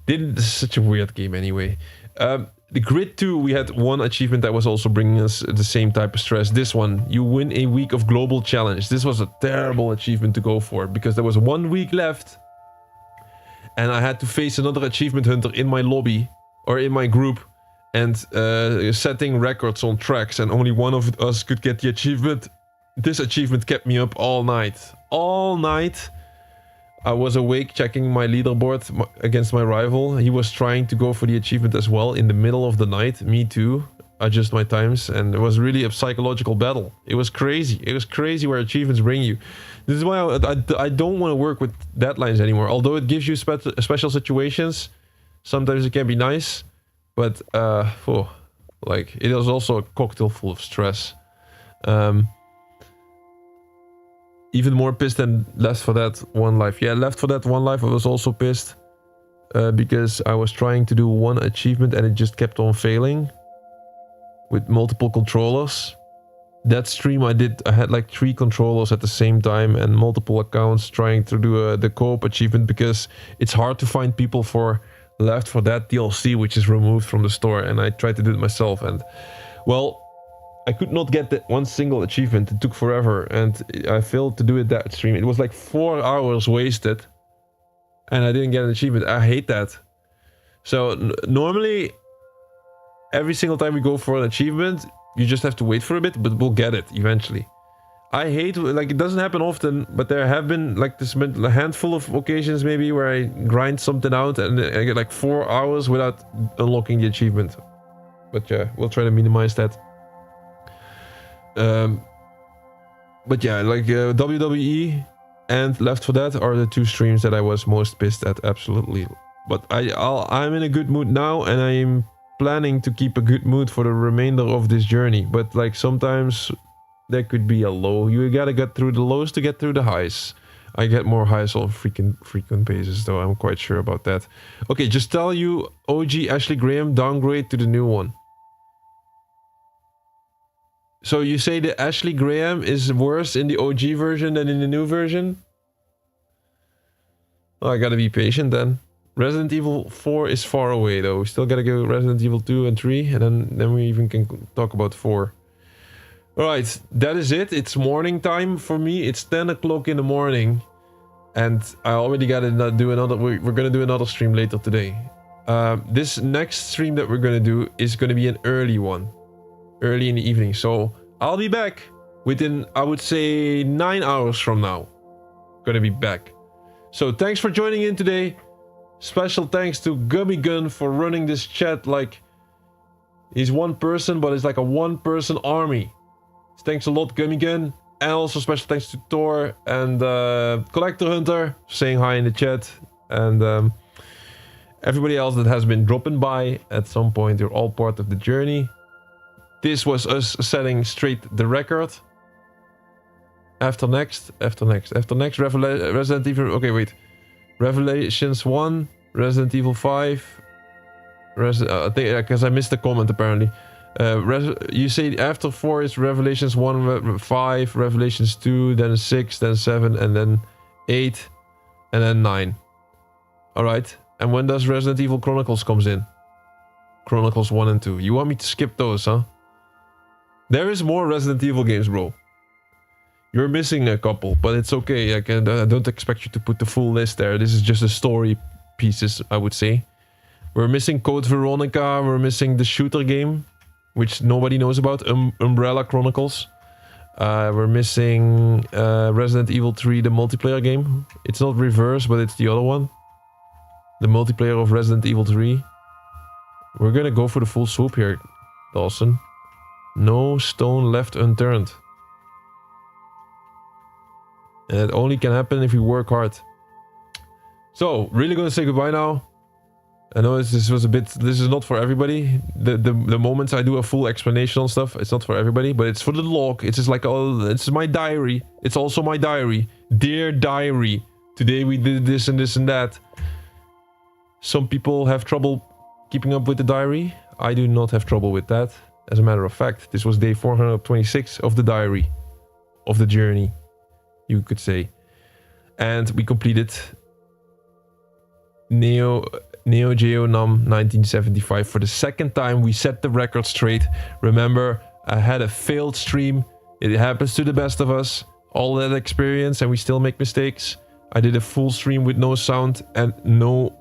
Speaker 7: This is such a weird game anyway. The Grid 2, we had one achievement that was also bringing us the same type of stress. This one, you win a week of global challenge. This was a terrible achievement to go for, because there was 1 week left. And I had to face another achievement hunter in my lobby, or in my group, and setting records on tracks, and only one of us could get the achievement. This achievement kept me up all night. All night. I was awake checking my leaderboard against my rival. He was trying to go for the achievement as well in the middle of the night. Me too. Adjust my times. And it was really a psychological battle. It was crazy. It was crazy where achievements bring you. This is why I don't want to work with deadlines anymore. Although it gives you special situations. Sometimes it can be nice. But, like, it is also a cocktail full of stress. Even more pissed than Left 4 Dead 1 Life. Yeah, Left 4 Dead 1 Life, I was also pissed. Because I was trying to do one achievement and it just kept on failing. With multiple controllers. That stream I had like 3 controllers at the same time and multiple accounts trying to do the co-op achievement, because it's hard to find people for Left 4 Dead DLC, which is removed from the store, and I tried to do it myself, and well, I could not get that one single achievement. It took forever, and I failed to do it that stream. It was like 4 hours wasted. and I didn't get an achievement. I hate that. So normally, every single time we go for an achievement, you just have to wait for a bit, but we'll get it eventually. I hate, like, it doesn't happen often, but there have been like this a handful of occasions maybe where I grind something out and I get like 4 hours without unlocking the achievement. But yeah, we'll try to minimize that. But yeah, like WWE and Left 4 Dead are the two streams that I was most pissed at, absolutely. But I'm in a good mood now, and I'm planning to keep a good mood for the remainder of this journey. But like sometimes there could be a low. You gotta get through the lows to get through the highs. I get more highs on frequent basis, though. I'm quite sure about that. Okay, just tell you, OG Ashley Graham downgrade to the new one. So you say the Ashley Graham is worse in the OG version than in the new version? Oh, I gotta be patient then. Resident Evil 4 is far away though. We still gotta go Resident Evil 2 and 3, and then we even can talk about 4. Alright, that is it. It's morning time for me. It's 10 o'clock in the morning. And I already gotta do another... We're gonna do another stream later today. This next stream that we're gonna do is gonna be an early one. Early in the evening. So I'll be back within, I would say, 9 hours from now. Gonna be back. So thanks for joining in today. Special thanks to Gummy Gun for running this chat like he's one person, but it's like a one-person army. Thanks a lot, Gummy Gun. And also special thanks to Thor and Collector Hunter saying hi in the chat. And everybody else that has been dropping by at some point. You're all part of the journey. This was us setting straight the record. After next, Resident Evil... Okay, wait. Revelations 1, Resident Evil 5. I think, because I missed the comment apparently. You say after 4 is Revelations 1, 5, Revelations 2, then 6, then 7, and then 8, and then 9. Alright. And when does Resident Evil Chronicles comes in? Chronicles 1 and 2. You want me to skip those, huh? There is more Resident Evil games, bro. You're missing a couple, but it's okay. I don't expect you to put the full list there. This is just the story pieces, I would say. We're missing Code Veronica. We're missing the shooter game, which nobody knows about. Umbrella Chronicles. We're missing Resident Evil 3, the multiplayer game. It's not Reverse, but it's the other one. The multiplayer of Resident Evil 3. We're gonna go for the full swoop here, Dawson. No stone left unturned. And it only can happen if you work hard. So, really gonna say goodbye now. I know this was a bit... This is not for everybody. The moments I do a full explanation on stuff, it's not for everybody, but it's for the log. It's just like, oh, it's my diary. It's also my diary. Dear diary. Today we did this and this and that. Some people have trouble keeping up with the diary. I do not have trouble with that. As a matter of fact, this was day 426 of the diary. Of the journey, you could say. And we completed Neo Geo NAM-1975 for the second time. We set the record straight. Remember, I had a failed stream. It happens to the best of us. All that experience, and we still make mistakes. I did a full stream with no sound and no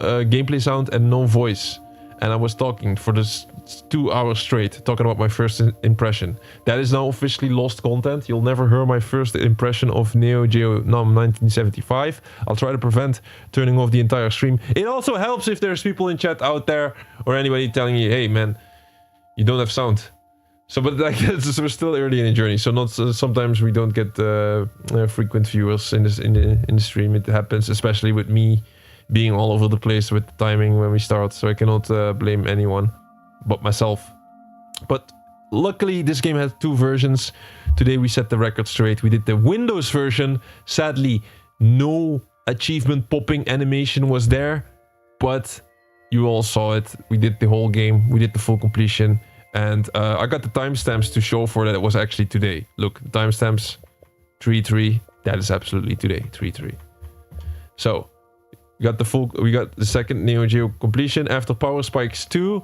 Speaker 7: gameplay sound and no voice. And I was talking for this 2 hours straight, talking about my first impression. That is now officially lost content. You'll never hear my first impression of Neo Geo NAM-1975. I'll try to prevent turning off the entire stream. It also helps if there's people in chat out there or anybody telling you, hey man, you don't have sound. So, but like, we're still early in the journey, so not sometimes we don't get frequent viewers in the stream. It happens, especially with me being all over the place with the timing when we start, so I cannot blame anyone but myself. But luckily this game has 2 versions. Today we set the record straight. We did the Windows version. Sadly, no achievement popping animation was there, but you all saw it. We did the whole game. We did the full completion, and I got the timestamps to show for that it was actually today. Look, timestamps 3-3. That is absolutely today, 3-3. So we got the second Neo Geo completion after Power Spikes 2.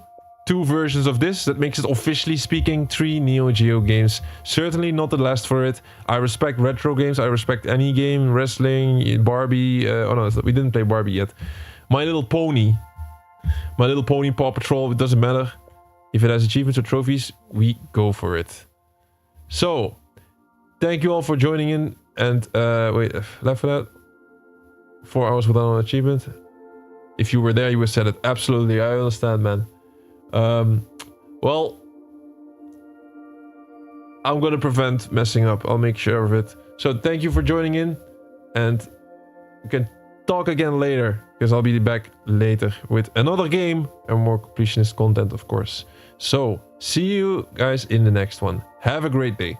Speaker 7: 2 versions of this. That makes it, officially speaking, 3 Neo Geo games. Certainly not the last for it. I respect retro games. I respect any game. Wrestling, Barbie. Oh no, we didn't play Barbie yet. My Little Pony. My Little Pony, Paw Patrol. It doesn't matter. If it has achievements or trophies, we go for it. So, thank you all for joining in. And, wait, left for that. 4 hours without an achievement. If you were there, you would have said it. Absolutely, I understand, man. Well, I'm gonna prevent messing up. I'll make sure of it. So thank you for joining in, and we can talk again later, because I'll be back later with another game and more completionist content, of course. So see you guys in the next one. Have a great day.